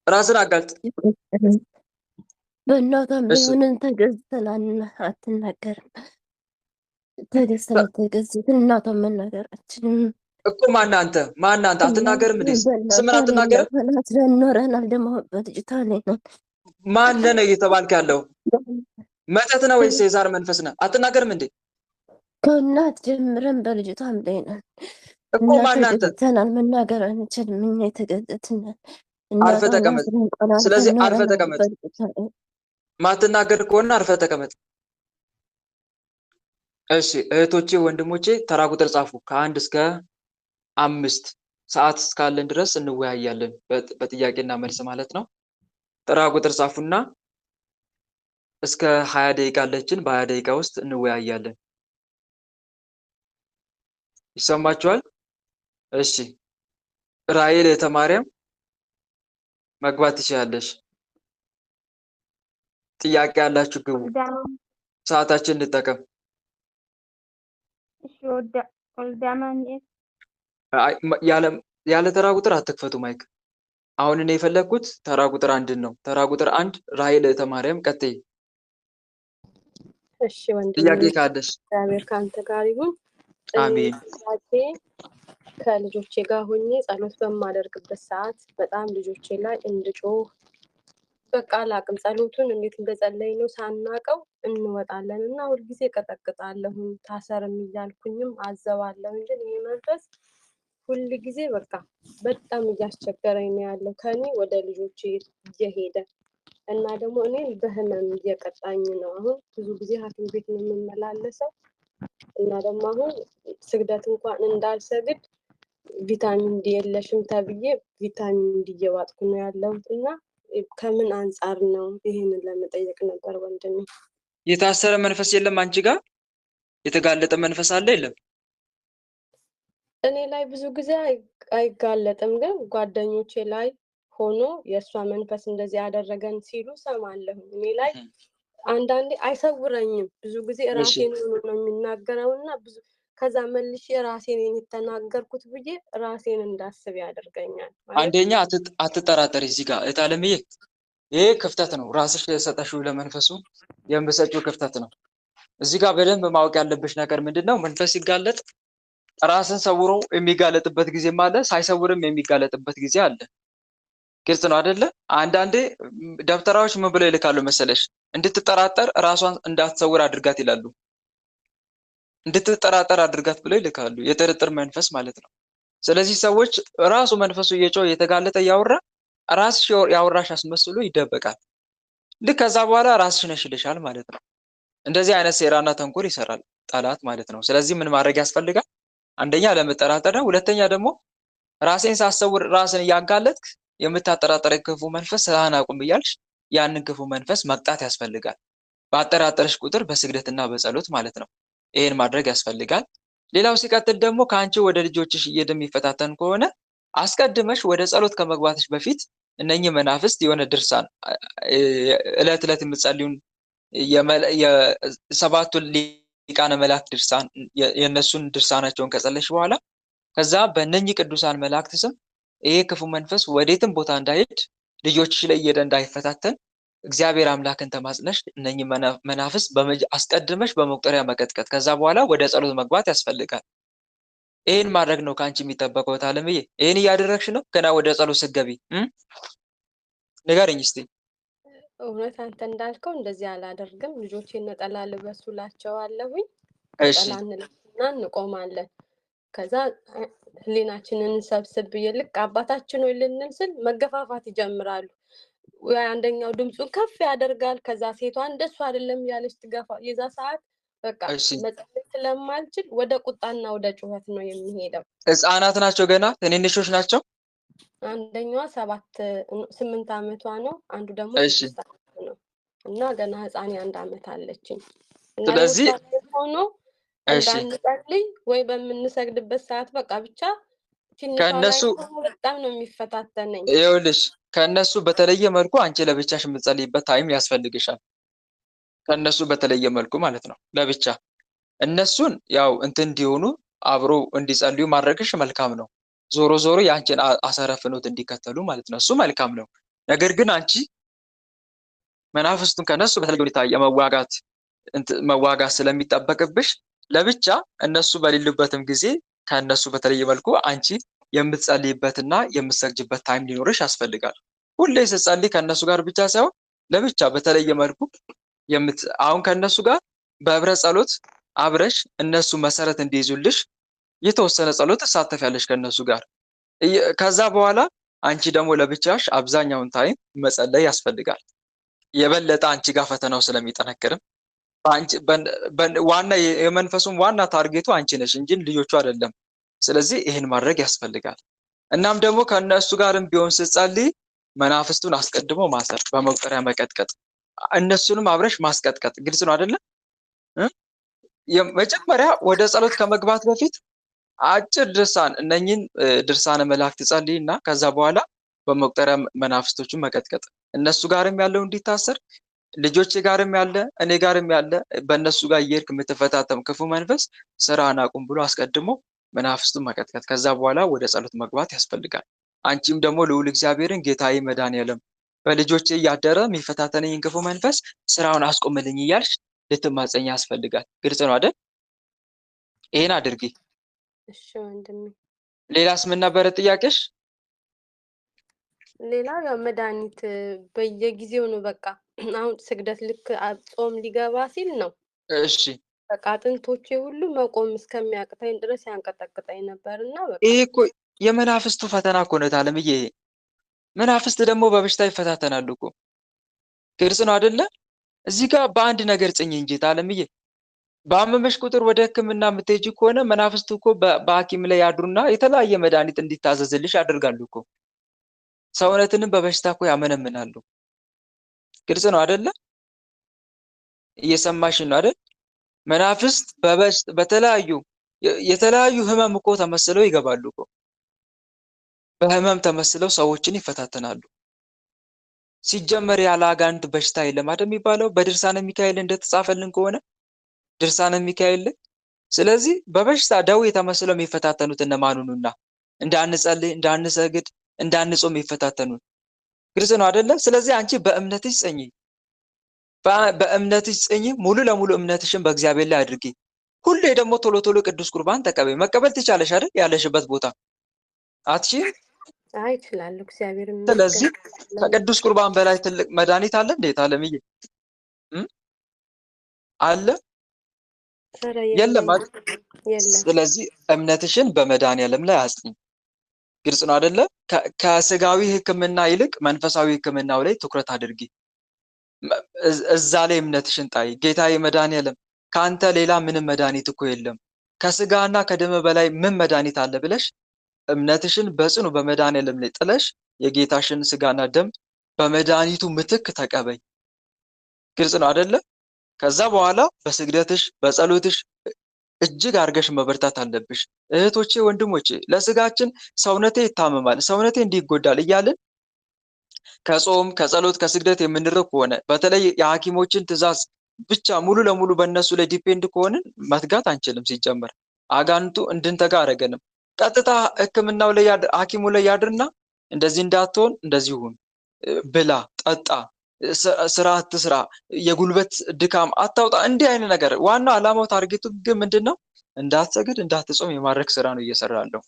ራስን አጋልጥ። በእናቷም እሺ ቢሆንን ተገዝተናል አትናገርም። ተገዝተናል ተገዝተን እናቷን መናገር አትችልም። እኮ ማን አንተ አትናገርም እንዴ? ስምን አትናገርም? በእናቷ ኖረናል። ደግሞ በልጅቷ ላይ ነው ማን ነህ እየተባልክ ያለው? መተት ነው ወይስ የዛር መንፈስ ነው? አትናገርም እንዴ? ከእናት ጀምረን በልጅቷም ላይ ነን እኮ እና ማን አንተ? ተገዝተናል። መናገር አንችልም። እኛ የተገዘትነን አርፈ ተቀመጥ። ስለዚህ አርፈ ተቀመጥ። ማትናገር ከሆነ አርፈ ተቀመጥ። እሺ እህቶቼ ወንድሞቼ ተራ ቁጥር ጻፉ። ከ1 እስከ 5 ሰዓት እስካለን ድረስ እንወያያለን በጥያቄና መልስ ማለት ነው። ተራ ቁጥር ጻፉና እስከ 20 ደቂቃ አለችን። በ20 ደቂቃ ውስጥ እንወያያለን። ይሰማችኋል? እሺ ራሔል የተማርያም መግባት ትችላለሽ። ጥያቄ ያላችሁ ግቡ። ሰዓታችን እንጠቀም። ያለ ተራ ቁጥር አትክፈቱ ማይክ። አሁን እኔ የፈለግኩት ተራ ቁጥር 1 ነው። ተራ ቁጥር 1 ራሔል የተማርያም ቀጥይ። እሺ ወንድሜ ጥያቄ ካለሽ እግዚአብሔር ካንተ ጋር ይሁን። አሜን። ጥያቄ ከልጆቼ ጋር ሆኜ ጸሎት በማደርግበት ሰዓት በጣም ልጆቼ ላይ እንድጮህ በቃ አላቅም። ጸሎቱን እንዴት እንደጸለይ ነው ሳናቀው እንወጣለን እና ሁልጊዜ ቀጠቅጣለሁ። ታሰርም እያልኩኝም አዘባለሁ እንጂ ይሄ መንፈስ ሁልጊዜ በቃ በጣም እያስቸገረኝ ነው ያለው ከኔ ወደ ልጆቼ እየሄደ እና ደግሞ እኔ በህመም እየቀጣኝ ነው። አሁን ብዙ ጊዜ ሐኪም ቤት ነው የምመላለሰው እና ደግሞ አሁን ስግደት እንኳን እንዳልሰግድ ቪታሚን ዲ የለሽም ተብዬ ቪታሚን ዲ እየዋጥኩ ነው ያለሁት እና ከምን አንጻር ነው ይሄንን ለመጠየቅ ነበር ወንድሜ። የታሰረ መንፈስ የለም አንቺ ጋር? የተጋለጠ መንፈስ አለ የለም? እኔ ላይ ብዙ ጊዜ አይጋለጥም፣ ግን ጓደኞቼ ላይ ሆኖ የእሷ መንፈስ እንደዚህ ያደረገን ሲሉ ሰማለሁ። እኔ ላይ አንዳንዴ አይሰውረኝም። ብዙ ጊዜ ራሴን ሆኖ ነው የሚናገረውና ብዙ ከዛ መልሼ ራሴን የተናገርኩት ብዬ ራሴን እንዳስብ ያደርገኛል። አንደኛ አትጠራጠሪ። እዚህ ጋር እህት አለምዬ ይሄ ክፍተት ነው። ራስሽ የሰጠሽው ለመንፈሱ የምሰጪው ክፍተት ነው። እዚህ ጋር በደንብ ማወቅ ያለብሽ ነገር ምንድነው? መንፈስ ሲጋለጥ ራስን ሰውሮ የሚጋለጥበት ጊዜም አለ፣ ሳይሰውርም የሚጋለጥበት ጊዜ አለ። ግልጽ ነው አይደለ? አንዳንዴ ደብተራዎች ምን ብለው ይልካሉ መሰለሽ? እንድትጠራጠር ራሷን እንዳትሰውር አድርጋት ይላሉ። እንድትጠራጠር አድርጋት ብለው ይልካሉ። የጥርጥር መንፈስ ማለት ነው። ስለዚህ ሰዎች ራሱ መንፈሱ እየጮህ እየተጋለጠ እያወራ ራስሽ ያወራሽ አስመስሎ ይደበቃል። ልክ ከዛ በኋላ ራስሽ ነሽ ይልሻል ማለት ነው። እንደዚህ አይነት ሴራና ተንኮል ይሰራል ጠላት ማለት ነው። ስለዚህ ምን ማድረግ ያስፈልጋል? አንደኛ ለመጠራጠር ነው። ሁለተኛ ደግሞ ራሴን ሳሰውር ራስን እያጋለጥክ የምታጠራጠረ ክፉ መንፈስ ስራህን አቁም እያልሽ ያንን ክፉ መንፈስ መቅጣት ያስፈልጋል። በአጠራጠረሽ ቁጥር በስግደትና በጸሎት ማለት ነው። ይሄን ማድረግ ያስፈልጋል። ሌላው ሲቀጥል ደግሞ ከአንቺ ወደ ልጆችሽ የሚፈታተን ከሆነ አስቀድመሽ ወደ ጸሎት ከመግባትሽ በፊት እነኚህ መናፍስት የሆነ ድርሳን እለት የምትጸልዩን የሰባቱ ሊቃነ መላእክት ድርሳን የነሱን ድርሳናቸውን ከጸለሽ በኋላ ከዛ በእነኚህ ቅዱሳን መላእክት ስም ይሄ ክፉ መንፈስ ወዴትም ቦታ እንዳይሄድ ልጆችሽ ላይ እየሄደ እንዳይፈታተን እግዚአብሔር አምላክን ተማጽነሽ እነኚህ መናፍስት አስቀድመሽ በመቁጠሪያ መቀጥቀጥ ከዛ በኋላ ወደ ጸሎት መግባት ያስፈልጋል። ይሄን ማድረግ ነው ከአንቺ የሚጠበቀው አለምዬ። ይሄን እያደረግሽ ነው ገና ወደ ጸሎት ስትገቢ? ንገረኝ እስቲ። እውነት አንተ እንዳልከው እንደዚህ አላደርግም። ልጆቼን ነጠላ ልበሱላቸዋለሁኝ። እሺ ነጠላ እንለብስና እንቆማለን። ከዛ ህሊናችንን ሰብስብ ብዬ ልክ አባታችን ሆይ ልንል ስል መገፋፋት ይጀምራሉ። አንደኛው ድምፁን ከፍ ያደርጋል። ከዛ ሴቷ እንደሱ አይደለም ያለች ትገፋ። የዛ ሰዓት በቃ መጸለይ ስለማልችል ወደ ቁጣና ወደ ጩኸት ነው የሚሄደው። ህፃናት ናቸው ገና ትንንሾች ናቸው። አንደኛዋ 8 ዓመቷ ነው። አንዱ ደግሞ 6 ዓመቱ ነው እና ገና ህፃን 1 ዓመት አለችኝ። እና ስለዚህ ሆኖ እንዳንጸልይ ወይ በምንሰግድበት ሰዓት በቃ ብቻ ትንሿ ላይ በጣም ነው የሚፈታተነኝ። ይኸውልሽ ከእነሱ በተለየ መልኩ አንቺ ለብቻሽ የምትጸልይበት ታይም ያስፈልግሻል። ከእነሱ በተለየ መልኩ ማለት ነው። ለብቻ እነሱን ያው እንትን እንዲሆኑ አብሮ እንዲጸልዩ ማድረግሽ መልካም ነው። ዞሮ ዞሮ የአንቺን አሰረ ፍኖት እንዲከተሉ ማለት ነው። እሱ መልካም ነው። ነገር ግን አንቺ መናፍስቱን ከነሱ በተለየ ሁኔታ መዋጋት ስለሚጠበቅብሽ ለብቻ እነሱ በሌሉበትም ጊዜ ከእነሱ በተለየ መልኩ አንቺ የምትጸልይበትና የምትሰግጅበት ታይም ሊኖርሽ ያስፈልጋል። ሁሌ ስትጸልይ ከእነሱ ጋር ብቻ ሳይሆን ለብቻ በተለየ መልኩ አሁን ከእነሱ ጋር በህብረት ጸሎት አብረሽ እነሱ መሰረት እንዲይዙልሽ የተወሰነ ጸሎት ትሳተፊያለሽ ከእነሱ ጋር። ከዛ በኋላ አንቺ ደግሞ ለብቻሽ አብዛኛውን ታይም መጸለይ ያስፈልጋል። የበለጠ አንቺ ጋር ፈተናው ስለሚጠነክርም ዋና የመንፈሱም ዋና ታርጌቱ አንቺ ነሽ እንጂ ልጆቹ አይደለም። ስለዚህ ይህን ማድረግ ያስፈልጋል። እናም ደግሞ ከእነሱ ጋርም ቢሆን ስትጸልይ መናፍስቱን አስቀድሞ ማሰር፣ በመቁጠሪያ መቀጥቀጥ፣ እነሱንም አብረሽ ማስቀጥቀጥ። ግልጽ ነው አይደለ? መጀመሪያ ወደ ጸሎት ከመግባት በፊት አጭር ድርሳን እነኚህን ድርሳነ መላእክት ጸልይ እና ከዛ በኋላ በመቁጠሪያ መናፍስቶቹን መቀጥቀጥ፣ እነሱ ጋርም ያለው እንዲታሰር፣ ልጆቼ ጋርም ያለ እኔ ጋርም ያለ በእነሱ ጋር እየሄድክ የምትፈታተም ክፉ መንፈስ ስራህን አቁም ብሎ አስቀድሞ መናፍስቱን መቀጥቀጥ። ከዛ በኋላ ወደ ጸሎት መግባት ያስፈልጋል። አንቺም ደግሞ ልዑል እግዚአብሔርን ጌታዬ መድኃኔዓለም በልጆቼ እያደረ የሚፈታተነኝን ክፉ መንፈስ ስራውን አስቆምልኝ እያልሽ ልትማጸኝ ያስፈልጋል። ግልጽ ነው አይደል? ይሄን አድርጊ። እሺ ወንድሜ። ሌላስ ምን ነበረ ጥያቄሽ? ሌላ ያው መድኃኒት በየጊዜው ነው በቃ። አሁን ስግደት ልክ ጾም ሊገባ ሲል ነው እሺ በቃ አጥንቶቼ ሁሉ መቆም እስከሚያቅተኝ ድረስ ያንቀጠቅጠኝ ነበርና በቃ ይሄ እኮ የመናፍስቱ ፈተና እኮ ነው ታለምዬ። መናፍስት ደግሞ በበሽታ ይፈታተናሉ እኮ። ግልጽ ነው አይደለ? እዚህ ጋር በአንድ ነገር ጽኝ እንጂ ታለምዬ። በአመመሽ ቁጥር ወደ ሕክምና የምትሄጂ ከሆነ መናፍስቱ እኮ በሐኪም ላይ ያድሩና የተለያየ መድኃኒት እንዲታዘዝልሽ ያደርጋሉ እኮ። ሰውነትንም በበሽታ እኮ ያመነምናሉ። ግልጽ ነው አይደለ? እየሰማሽን ነው አይደል? መናፍስት የተለያዩ ህመም እኮ ተመስለው ይገባሉ እኮ። በህመም ተመስለው ሰዎችን ይፈታተናሉ። ሲጀመር ያለ አጋንንት በሽታ የለም አይደል የሚባለው በድርሳነ ሚካኤል እንደተጻፈልን ከሆነ ድርሳነ ሚካኤል። ስለዚህ በበሽታ ደዌ ተመስለው የሚፈታተኑት እነማኑና እንዳንጸልይ፣ እንዳንሰግድ፣ እንዳንጾም የሚፈታተኑት። ግልጽ ነው አይደለ? ስለዚህ አንቺ በእምነትሽ ጽኚ፣ በእምነትሽ ጽኚ። ሙሉ ለሙሉ እምነትሽን በእግዚአብሔር ላይ አድርጊ። ሁሌ ደግሞ ቶሎ ቶሎ ቅዱስ ቁርባን ተቀበይ። መቀበል ትቻለሽ አይደል? ያለሽበት ቦታ አትችይም? አይ እችላለሁ፣ እግዚአብሔር ስለዚህ ከቅዱስ ቁርባን በላይ ትልቅ መድኃኒት አለ እንዴት አለምዬ? አለ? ኧረ የለም አይደል? የለም። ስለዚህ እምነትሽን በመድኃኒዓለም ላይ አጽኚ። ግልጽ ነው አይደለ? ከስጋዊ ሕክምና ይልቅ መንፈሳዊ ሕክምናው ላይ ትኩረት አድርጊ። እዛ ላይ እምነትሽን ጣይ። ጌታዬ መድኃኒዓለም ከአንተ ሌላ ምንም መድኃኒት እኮ የለም፣ ከስጋና ከደም በላይ ምን መድኃኒት አለ ብለሽ እምነትሽን በጽኑ በመድኃኒዓለም ላይ ጥለሽ የጌታሽን ስጋና ደም በመድኃኒቱ ምትክ ተቀበይ። ግልጽ ነው አይደለ? ከዛ በኋላ በስግደትሽ በጸሎትሽ እጅግ አድርገሽ መበርታት አለብሽ። እህቶቼ ወንድሞቼ፣ ለስጋችን ሰውነቴ ይታመማል፣ ሰውነቴ እንዲህ ይጎዳል እያልን ከጾም ከጸሎት ከስግደት የምንርቅ ከሆነ በተለይ የሐኪሞችን ትእዛዝ ብቻ ሙሉ ለሙሉ በእነሱ ላይ ዲፔንድ ከሆንን መትጋት አንችልም። ሲጀመር አጋንንቱ እንድንተጋ አደረገንም። ቀጥታ ሕክምናው ላይ ሐኪሙ ላይ ያድርና እንደዚህ እንዳትሆን እንደዚህ ሁን፣ ብላ፣ ጠጣ፣ ስራ አትስራ፣ የጉልበት ድካም አታውጣ፣ እንዲህ አይነት ነገር። ዋናው ዓላማው ታርጌቱ ግን ምንድነው? እንዳትሰግድ እንዳትጾም የማድረግ ስራ ነው እየሰራ ያለው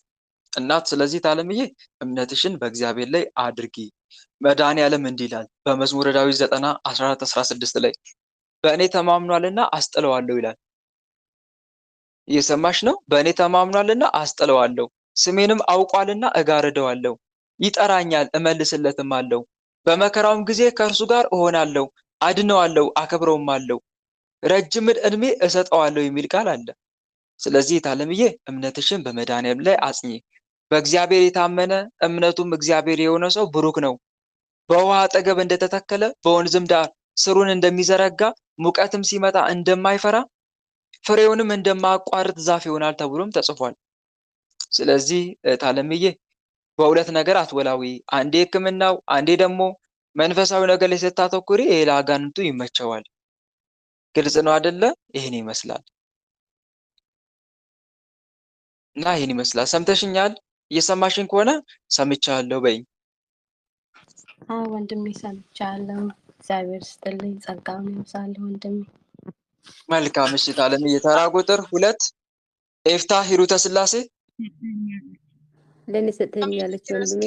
እናት። ስለዚህ ታለምዬ እምነትሽን በእግዚአብሔር ላይ አድርጊ። መድኃኒዓለም እንዲህ ይላል በመዝሙረ ዳዊት 90:14-16 ላይ በእኔ ተማምኗልና አስጥለዋለሁ ይላል። እየሰማሽ ነው? በእኔ ተማምኗልና አስጥለዋለሁ፣ ስሜንም አውቋልና እጋርደዋለሁ። ይጠራኛል እመልስለትም አለው። በመከራውም ጊዜ ከእርሱ ጋር እሆናለሁ፣ አድነዋለሁ፣ አከብረውም አለው፣ ረጅም ዕድሜ እሰጠዋለሁ የሚል ቃል አለ። ስለዚህ ታለምዬ እምነትሽን በመድኃኒዓለም ላይ አጽኚ። በእግዚአብሔር የታመነ እምነቱም እግዚአብሔር የሆነ ሰው ብሩክ ነው። በውሃ አጠገብ እንደተተከለ በወንዝም ዳር ስሩን እንደሚዘረጋ ሙቀትም ሲመጣ እንደማይፈራ ፍሬውንም እንደማያቋርጥ ዛፍ ይሆናል ተብሎም ተጽፏል። ስለዚህ ታለምዬ በሁለት ነገር አትወላዊ። አንዴ ሕክምናው አንዴ ደግሞ መንፈሳዊ ነገር ላይ ስታተኩሪ ይሄ ለአጋንንቱ ይመቸዋል። ግልጽ ነው አይደለ? ይህን ይመስላል እና ይህን ይመስላል። ሰምተሽኛል? እየሰማሽኝ ከሆነ ሰምቻለሁ በይኝ። ወንድሜ ሰምቻለሁ። እግዚአብሔር ስጥልኝ፣ ጸጋውን ያብዛልህ ወንድሜ። መልካም። እሺ አለምዬ፣ ተራ ቁጥር 2 ኤፍታ ሂሩተ ስላሴ። ለእኔ ሰጥተኛለች ወንድሜ።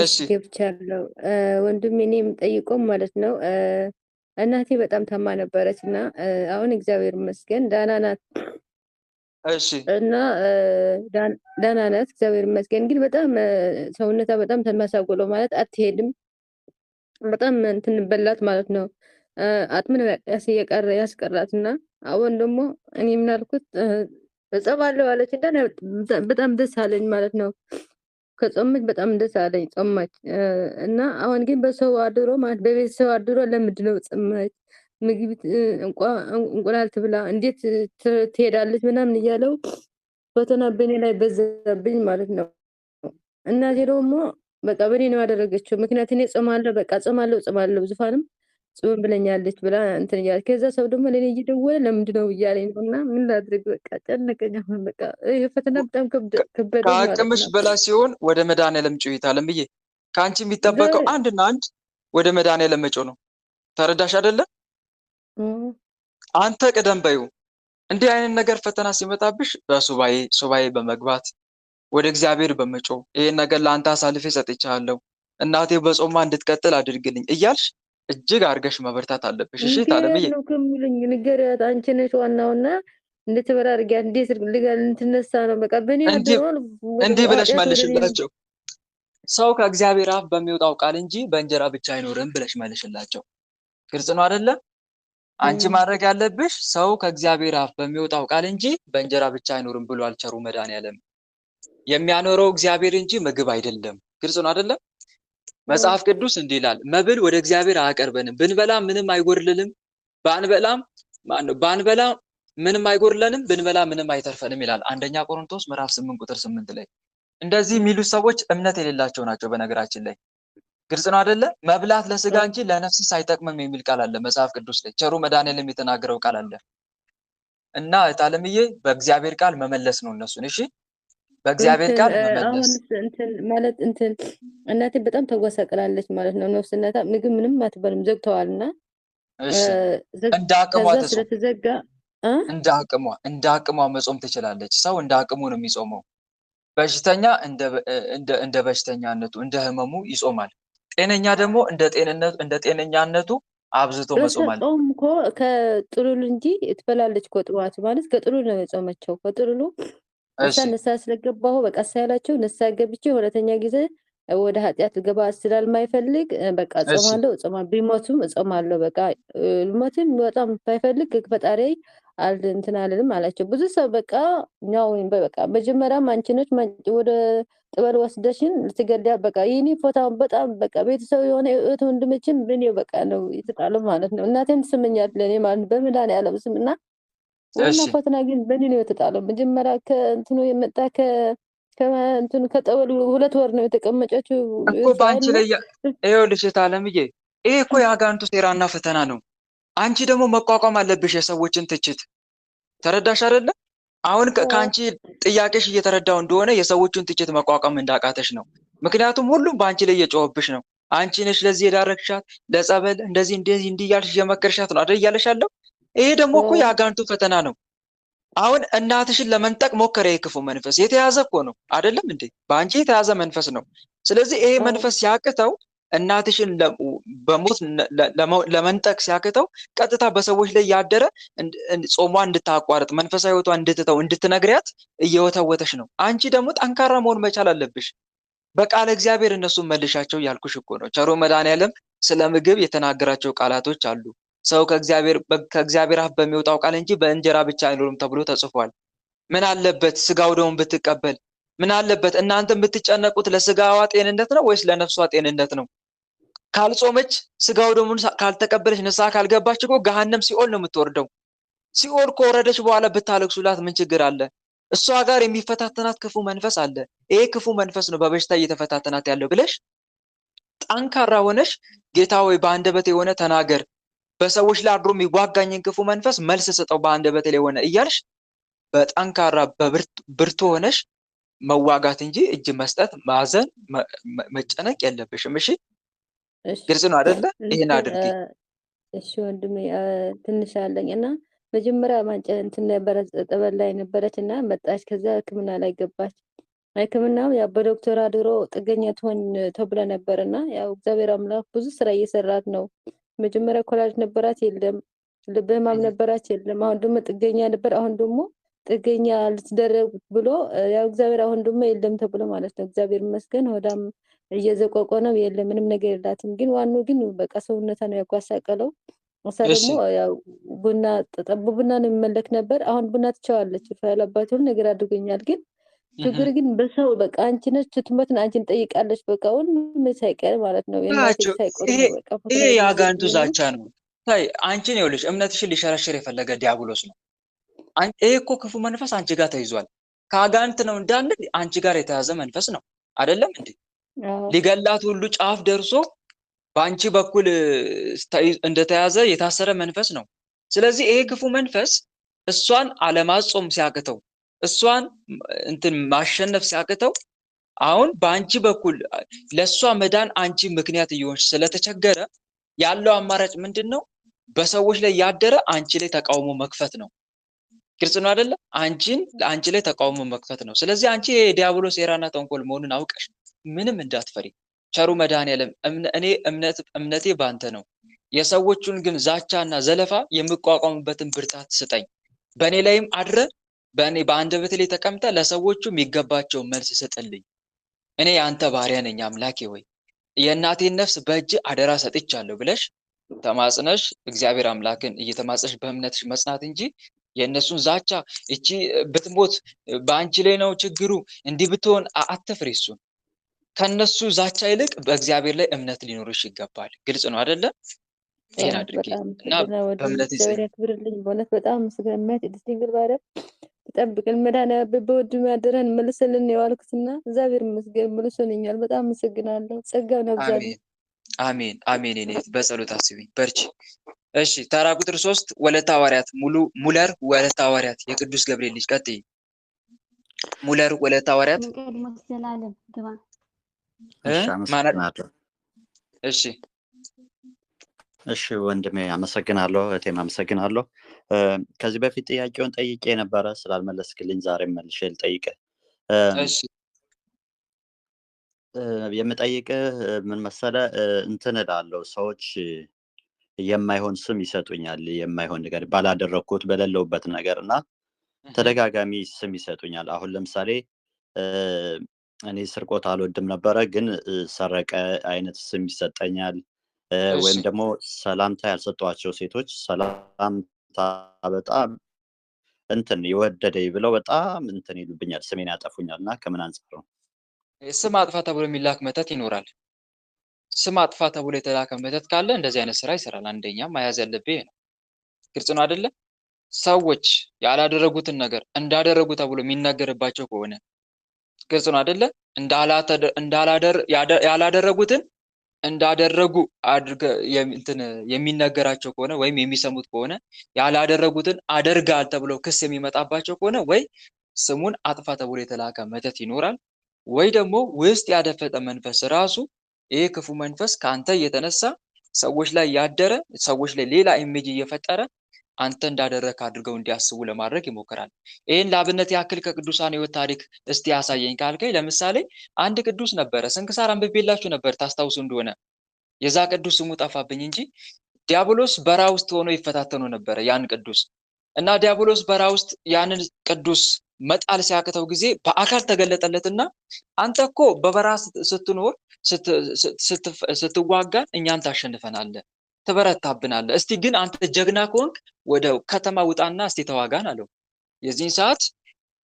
እሺ ገብቻለሁ ወንድሜ። እኔ የምጠይቀው ማለት ነው እናቴ በጣም ታማ ነበረች እና አሁን እግዚአብሔር ይመስገን ደህና ናት። እሺ እና ደህና ናት እግዚአብሔር ይመስገን። ግን በጣም ሰውነቷ በጣም ተመሳቆለው ማለት አትሄድም። በጣም እንትን በላት ማለት ነው። አጥምን ያስቀራት እና አሁን ደግሞ እኔ ምን አልኩት እጸባለሁ አለች እና በጣም ደስ አለኝ ማለት ነው። ከጾመች በጣም ደስ አለኝ ጾመች እና አሁን ግን በሰው አድሮ ማለት በቤተሰብ አድሮ ለምንድን ነው ጾመች ምግብ እንቁላል ትብላ እንዴት ትሄዳለች ምናምን እያለው ፈተና በእኔ ላይ በዛብኝ ማለት ነው። እናቴ ደግሞ በቃ በእኔ ነው ያደረገችው። ምክንያት እኔ ጾማለሁ በቃ ጾማለሁ ዙፋንም ጾም ብለኛለች ብላ እንትን እያለች ከዛ ሰው ደግሞ ለእኔ እየደወለ ለምንድን ነው እያለኝ ነው እና ምን ላድርግ በቃ ጨነቀኝ። አሁን በቃ ይህ ፈተና በጣም ከበደኝ ማለት ከአቅምሽ ነው። በላይ ሲሆን ወደ መድኃኒዓለም ጩኺ አለምዬ። ከአንቺ የሚጠበቀው አንድና አንድ ወደ መድኃኒዓለም መጮህ ነው። ተረዳሽ አይደለ? አንተ ቅደም በይው። እንዲህ አይነት ነገር ፈተና ሲመጣብሽ ሱባኤ በመግባት ወደ እግዚአብሔር በመጮህ ይሄን ነገር ለአንተ አሳልፌ ሰጥቻለሁ፣ እናቴ በጾማ እንድትቀጥል አድርግልኝ እያልሽ እጅግ አድርገሽ መበርታት አለብሽ። እሺ ታለምዬ፣ ነው ከምሉኝ ንገሪያት አንቺ ነሽ ዋናውና እንድትበላ አድርጊያት። እንዴት ልትነሳ ነው? በቃ በእኔ አድሯል። እንዲህ ብለሽ መልሽላቸው። ሰው ከእግዚአብሔር አፍ በሚወጣው ቃል እንጂ በእንጀራ ብቻ አይኖርም ብለሽ መልሽላቸው። ግልጽ ነው አይደለ? አንቺ ማድረግ ያለብሽ ሰው ከእግዚአብሔር አፍ በሚወጣው ቃል እንጂ በእንጀራ ብቻ አይኖርም ብሏል ቸሩ መድኃኒዓለም። የሚያኖረው እግዚአብሔር እንጂ ምግብ አይደለም። ግልጽ ነው አይደለም? መጽሐፍ ቅዱስ እንዲህ ይላል፣ መብል ወደ እግዚአብሔር አያቀርበንም፣ ብንበላ ምንም አይጎድልንም፣ ባንበላ ምንም አይጎድለንም፣ ብንበላ ምንም አይተርፈንም ይላል አንደኛ ቆሮንቶስ ምዕራፍ 8 ቁጥር 8 ላይ። እንደዚህ የሚሉት ሰዎች እምነት የሌላቸው ናቸው በነገራችን ላይ። ግልጽ ነው አይደለ? መብላት ለስጋ እንጂ ለነፍስ አይጠቅምም የሚል ቃል አለ መጽሐፍ ቅዱስ ላይ። ቸሩ መድኃኒዓለም የተናገረው ቃል አለ እና እታለምዬ በእግዚአብሔር ቃል መመለስ ነው እነሱን። እሺ በእግዚአብሔር ቃል መመለስ ማለት እናቴ በጣም ተጎሳቅላለች ማለት ነው። ነፍስነታ ምግብ ምንም አትበልም ዘግተዋልና እንደ አቅሟ ስለተዘጋ እንደ አቅሟ መጾም ትችላለች። ሰው እንደ አቅሙ ነው የሚጾመው። በሽተኛ እንደ በሽተኛነቱ እንደ ህመሙ ይጾማል። ጤነኛ ደግሞ እንደ ጤነኛነቱ አብዝቶ መጾም አለ። ጾም እኮ ከጥሉል እንጂ ትበላለች እኮ ጥዋት ማለት ከጥሉል ነው የጾመችው። ከጥሉሉ ንስሐ ስለገባሁ በቃ ሳይላቸው ንስሐ ገብቼ ሁለተኛ ጊዜ ወደ ኃጢአት ገባ ስላልማይፈልግ በቃ ጾማለሁ። ቢሞቱም እጾማለሁ። በቃ ልሞትም በጣም ባይፈልግ ፈጣሪ እንትን አልልም አላቸው። ብዙ ሰው በቃ ያው በቃ መጀመሪያም አንቺ ነች ወደ ጥበል ወስደሽን ልትገዳ በቃ ይህኒ ፎታ በጣም በቃ ቤተሰብ የሆነ እህት ወንድሞችም በእኔ በቃ ነው የተጣሉ ማለት ነው። እናቴም ትስመኛለች ለእኔ ማለት በመድኃኒዓለም ስም እና ዋና ፈተና ግን በእኔ ነው የተጣለው። መጀመሪያ ከእንትኑ የመጣ ከእንትኑ ከጠበሉ 2 ወር ነው የተቀመጨችው እኮ በአንቺ ላይ። ይኸውልሽ እታለምዬ ይሄ እኮ የአጋንንቱ ሴራና ፈተና ነው። አንቺ ደግሞ መቋቋም አለብሽ የሰዎችን ትችት። ተረዳሽ አይደለ? አሁን ከአንቺ ጥያቄሽ እየተረዳው እንደሆነ የሰዎችን ትችት መቋቋም እንዳቃተሽ ነው። ምክንያቱም ሁሉም በአንቺ ላይ እየጮኸብሽ ነው። አንቺ ነሽ ለዚህ የዳረግሻት ለጸበል እንደዚህ እንዲህ እያልሽ እየመከርሻት ነው አይደል እያለሽ ያለው። ይሄ ደግሞ እኮ የአጋንንቱ ፈተና ነው። አሁን እናትሽን ለመንጠቅ ሞከረ የክፉ መንፈስ። የተያዘ እኮ ነው አይደለም እንዴ? በአንቺ የተያዘ መንፈስ ነው። ስለዚህ ይሄ መንፈስ ሲያቅተው እናትሽን በሞት ለመንጠቅ ሲያቅተው ቀጥታ በሰዎች ላይ ያደረ ጾሟ እንድታቋርጥ መንፈሳዊ ሕይወቷ እንድትተው እንድትነግሪያት እየወተወተሽ ነው። አንቺ ደግሞ ጠንካራ መሆን መቻል አለብሽ። በቃለ እግዚአብሔር እነሱን መልሻቸው ያልኩሽ እኮ ነው። ቸሩ መድኃኒዓለም ስለ ምግብ የተናገራቸው ቃላቶች አሉ። ሰው ከእግዚአብሔር አፍ በሚወጣው ቃል እንጂ በእንጀራ ብቻ አይኖርም ተብሎ ተጽፏል። ምን አለበት ስጋው ደሙን ብትቀበል? ምን አለበት? እናንተ የምትጨነቁት ለስጋዋ ጤንነት ነው ወይስ ለነፍሷ ጤንነት ነው? ካልጾመች ስጋው ደሙን ካልተቀበለች ንስሐ ካልገባች እኮ ገሃነም ሲኦል ነው የምትወርደው። ሲኦል ከወረደች በኋላ ብታለቅሱላት ምን ችግር አለ? እሷ ጋር የሚፈታተናት ክፉ መንፈስ አለ። ይሄ ክፉ መንፈስ ነው በበሽታ እየተፈታተናት ያለው ብለሽ ጠንካራ ሆነሽ ጌታ ሆይ በአንደበቴ የሆነ ተናገር፣ በሰዎች ላይ አድሮ የሚዋጋኝን ክፉ መንፈስ መልስ ስጠው በአንደበቴ ላይ ሆነ እያልሽ በጠንካራ ብርቱ ሆነሽ መዋጋት እንጂ እጅ መስጠት፣ ማዘን፣ መጨነቅ የለብሽም። እሺ ግልጽ ነው አይደለ? ይሄን አድርጊ። እሺ ወንድሜ ትንሽ አለኝ እና መጀመሪያ እንትን ነበረ ጠበል ላይ ነበረች እና መጣች። ከዛ ሕክምና ላይ ገባች። ሕክምናው ያው በዶክተር አድሮ ጥገኛ ትሆን ተብለ ነበር እና ያው እግዚአብሔር አምላክ ብዙ ስራ እየሰራት ነው። መጀመሪያ ኮላጅ ነበራት፣ የለም። ልብ ህመም ነበራት፣ የለም። አሁን ደግሞ ጥገኛ ነበር፣ አሁን ደግሞ ጥገኛ ልትደረግ ብሎ ያው እግዚአብሔር አሁን ደግሞ የለም ተብሎ ማለት ነው። እግዚአብሔር ይመስገን ሆዳም እየዘቆቆ ነው፣ የለም ምንም ነገር የላትም። ግን ዋናው ግን በቃ ሰውነቷ ነው ያጓሳቀለው። እሷ ደግሞ ያው ቡና ጠጠቡ ቡና ነው የሚመለክ ነበር። አሁን ቡና ትቻዋለች። ፈላባት ሁሉ ነገር አድርጎኛል። ግን ችግር ግን በሰው በቃ አንቺ ነች ስትሞትን አንቺን ጠይቃለች። በቃ ሁሉም ሳይቀር ማለት ነው የእናቴ ሳይቆር ነው በቃ ይሄ የአጋንንቱ ዛቻ ነው። ታይ አንቺን ይኸውልሽ እምነትሽን ሊሸረሽር የፈለገ ዲያብሎስ ነው። ይሄ እኮ ክፉ መንፈስ አንቺ ጋር ተይዟል። ከአጋንንት ነው እንዳንል አንቺ ጋር የተያዘ መንፈስ ነው አይደለም እንዴ? ሊገላት ሁሉ ጫፍ ደርሶ በአንቺ በኩል እንደተያዘ የታሰረ መንፈስ ነው። ስለዚህ ይሄ ክፉ መንፈስ እሷን አለማጾም ሲያቅተው፣ እሷን እንትን ማሸነፍ ሲያቅተው፣ አሁን በአንቺ በኩል ለእሷ መዳን አንቺ ምክንያት እየሆንሽ ስለተቸገረ ያለው አማራጭ ምንድን ነው? በሰዎች ላይ ያደረ አንቺ ላይ ተቃውሞ መክፈት ነው። ግልጽ ነው አይደለ? አንቺ ላይ ተቃውሞ መክፈት ነው። ስለዚህ አንቺ የዲያብሎስ ሴራና ተንኮል መሆኑን አውቀሽ ምንም እንዳትፈሪ። ቸሩ መድኃኔዓለም እኔ እምነቴ ባንተ ነው፣ የሰዎቹን ግን ዛቻና ዘለፋ የምቋቋምበትን ብርታት ስጠኝ። በእኔ ላይም አድረ በአንደበቴ ላይ ተቀምጠ ለሰዎቹ የሚገባቸውን መልስ ስጥልኝ። እኔ የአንተ ባሪያ ነኝ አምላኬ ወይ የእናቴን ነፍስ በእጅ አደራ ሰጥቻለሁ ብለሽ ተማጽነሽ እግዚአብሔር አምላክን እየተማጸሽ በእምነትሽ መጽናት እንጂ የእነሱን ዛቻ እቺ ብትሞት በአንቺ ላይ ነው ችግሩ እንዲህ ብትሆን አትፍሪ። እሱን ከነሱ ዛቻ ይልቅ በእግዚአብሔር ላይ እምነት ሊኖርሽ ይገባል። ግልጽ ነው አይደለ? ይሄን አድርጊ እና በእምነት እግዚአብሔር ያክብርልኝ። በእውነት በጣም ምስጋናት ድንግል ባሪያ ተጠብቅን። መድኃኒዓለም በወድ ያደረን መልሰልን የዋልኩትና እግዚአብሔር ይመስገን መልሶልኛል። በጣም አመሰግናለሁ። ጸጋው ነው እግዚአብሔር። አሜን አሜን። እኔ በጸሎት አስቢኝ፣ በርቺ። እሺ ተራ ቁጥር 3 ወለተ ሐዋርያት ሙለር ወለተ ሐዋርያት የቅዱስ ገብርኤል ልጅ ቀጥይ። ሙለር ወለተ ሐዋርያት እሺ ወንድሜ አመሰግናለሁ፣ እህቴም አመሰግናለሁ። ከዚህ በፊት ጥያቄውን ጠይቄ ነበረ ስላልመለስክልኝ ዛሬ መልሼ ልጠይቅህ። እሺ የምጠይቅህ ምን መሰለህ፣ እንትን እላለሁ ሰዎች የማይሆን ስም ይሰጡኛል፣ የማይሆን ነገር ባላደረኩት በሌለውበት ነገር እና ተደጋጋሚ ስም ይሰጡኛል። አሁን ለምሳሌ እኔ ስርቆት አልወድም ነበረ፣ ግን ሰረቀ አይነት ስም ይሰጠኛል። ወይም ደግሞ ሰላምታ ያልሰጧቸው ሴቶች ሰላምታ በጣም እንትን የወደደኝ ብለው በጣም እንትን ይሉብኛል፣ ስሜን ያጠፉኛል። እና ከምን አንጻር ነው? ስም አጥፋ ተብሎ የሚላክ መተት ይኖራል። ስም አጥፋ ተብሎ የተላከ መተት ካለ እንደዚህ አይነት ስራ ይሰራል። አንደኛ መያዝ ያለብህ ነው። ግልጽ ነው አይደለ? ሰዎች ያላደረጉትን ነገር እንዳደረጉ ተብሎ የሚናገርባቸው ከሆነ ግልጽ ነው አይደለ? ያላደረጉትን እንዳደረጉ አድርገ የሚነገራቸው ከሆነ ወይም የሚሰሙት ከሆነ ያላደረጉትን አደርጋል ተብሎ ክስ የሚመጣባቸው ከሆነ ወይ ስሙን አጥፋ ተብሎ የተላከ መተት ይኖራል፣ ወይ ደግሞ ውስጥ ያደፈጠ መንፈስ ራሱ ይሄ ክፉ መንፈስ ከአንተ እየተነሳ ሰዎች ላይ ያደረ ሰዎች ላይ ሌላ ኢሜጅ እየፈጠረ አንተ እንዳደረክ አድርገው እንዲያስቡ ለማድረግ ይሞክራል። ይህን ለአብነት ያክል ከቅዱሳን ሕይወት ታሪክ እስቲ ያሳየኝ ካልከኝ፣ ለምሳሌ አንድ ቅዱስ ነበረ። ስንክሳር አንብቤላችሁ ነበር ታስታውሱ እንደሆነ። የዛ ቅዱስ ስሙ ጠፋብኝ እንጂ ዲያብሎስ በረሃ ውስጥ ሆኖ ይፈታተኑ ነበረ ያን ቅዱስ እና ዲያብሎስ በረሃ ውስጥ ያንን ቅዱስ መጣል ሲያቅተው ጊዜ በአካል ተገለጠለትና አንተ እኮ በበረሃ ስትኖር ስትዋጋን እኛን ታሸንፈናለህ፣ ትበረታብናለህ። እስቲ ግን አንተ ጀግና ከሆንክ ወደ ከተማ ውጣና እስቲ ተዋጋን አለው። የዚህን ሰዓት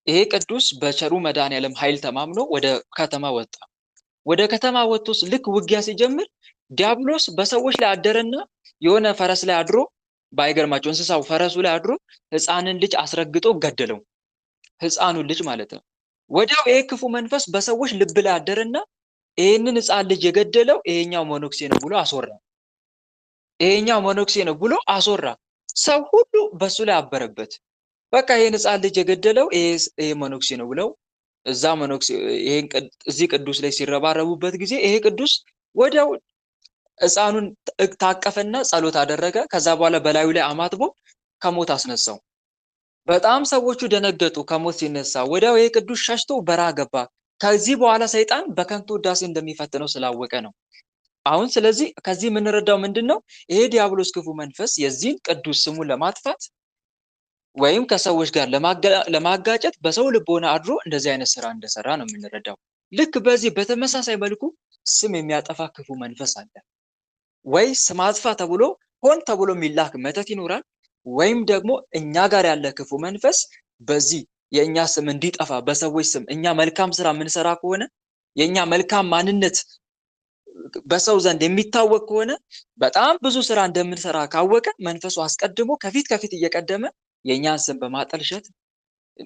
ይሄ ቅዱስ በቸሩ መድኃኔዓለም ኃይል ተማምኖ ወደ ከተማ ወጣ። ወደ ከተማ ወጥቶ ልክ ውጊያ ሲጀምር ዲያብሎስ በሰዎች ላይ አደረና የሆነ ፈረስ ላይ አድሮ፣ ባይገርማቸው እንስሳው ፈረሱ ላይ አድሮ ሕፃንን ልጅ አስረግጦ ገደለው። ህፃኑን ልጅ ማለት ነው። ወዲያው ይሄ ክፉ መንፈስ በሰዎች ልብ ላይ አደረና ይሄንን ህፃን ልጅ የገደለው ይሄኛው መነኩሴ ነው ብሎ አስወራ። ይሄኛው መነኩሴ ነው ብሎ አስወራ። ሰው ሁሉ በሱ ላይ አበረበት። በቃ ይሄን ህፃን ልጅ የገደለው ይሄ መነኩሴ ነው ብለው እዛ መነኩሴ እዚህ ቅዱስ ላይ ሲረባረቡበት ጊዜ ይሄ ቅዱስ ወዲያው ህፃኑን ታቀፈና ጸሎት አደረገ። ከዛ በኋላ በላዩ ላይ አማትቦ ከሞት አስነሳው። በጣም ሰዎቹ ደነገጡ። ከሞት ሲነሳ ወዲያው ይሄ ቅዱስ ሸሽቶ በረሃ ገባ። ከዚህ በኋላ ሰይጣን በከንቱ ውዳሴ እንደሚፈትነው ስላወቀ ነው። አሁን ስለዚህ ከዚህ የምንረዳው ምንድነው? ይሄ ዲያብሎስ ክፉ መንፈስ የዚህን ቅዱስ ስሙን ለማጥፋት ወይም ከሰዎች ጋር ለማጋጨት በሰው ልቦና አድሮ እንደዚህ አይነት ስራ እንደሰራ ነው የምንረዳው። ልክ በዚህ በተመሳሳይ መልኩ ስም የሚያጠፋ ክፉ መንፈስ አለ። ወይ ስም አጥፋ ተብሎ ሆን ተብሎ የሚላክ መተት ይኖራል፣ ወይም ደግሞ እኛ ጋር ያለ ክፉ መንፈስ በዚህ የእኛ ስም እንዲጠፋ በሰዎች ስም እኛ መልካም ስራ የምንሰራ ከሆነ የእኛ መልካም ማንነት በሰው ዘንድ የሚታወቅ ከሆነ በጣም ብዙ ስራ እንደምንሰራ ካወቀ መንፈሱ አስቀድሞ ከፊት እየቀደመ የእኛን ስም በማጠልሸት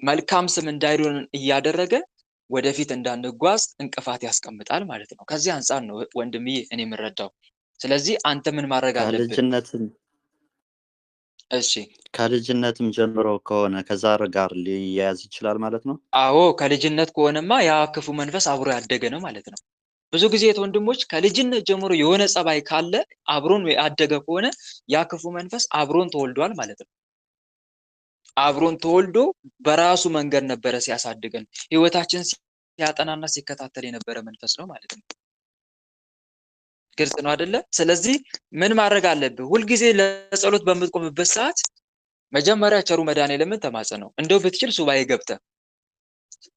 መልካም ስም እንዳይሆን እያደረገ ወደፊት እንዳንጓዝ እንቅፋት ያስቀምጣል ማለት ነው። ከዚህ አንጻር ነው ወንድምዬ እኔ የምረዳው። ስለዚህ አንተ ምን ማድረግ አለብህ? እሺ ከልጅነትም ጀምሮ ከሆነ ከዛር ጋር ሊያያዝ ይችላል ማለት ነው? አዎ ከልጅነት ከሆነማ ያ ክፉ መንፈስ አብሮ ያደገ ነው ማለት ነው። ብዙ ጊዜ ወንድሞች ከልጅነት ጀምሮ የሆነ ጸባይ ካለ አብሮን ያደገ ከሆነ ያ ክፉ መንፈስ አብሮን ተወልዷል ማለት ነው። አብሮን ተወልዶ በራሱ መንገድ ነበረ ሲያሳድገን፣ ህይወታችን ሲያጠናና ሲከታተል የነበረ መንፈስ ነው ማለት ነው። ግልጽ ነው አይደለ? ስለዚህ ምን ማድረግ አለብህ? ሁልጊዜ ለጸሎት በምትቆምበት ሰዓት መጀመሪያ ቸሩ መድኃኔዓለምን ተማጸነው። እንደው ብትችል ሱባኤ ገብተህ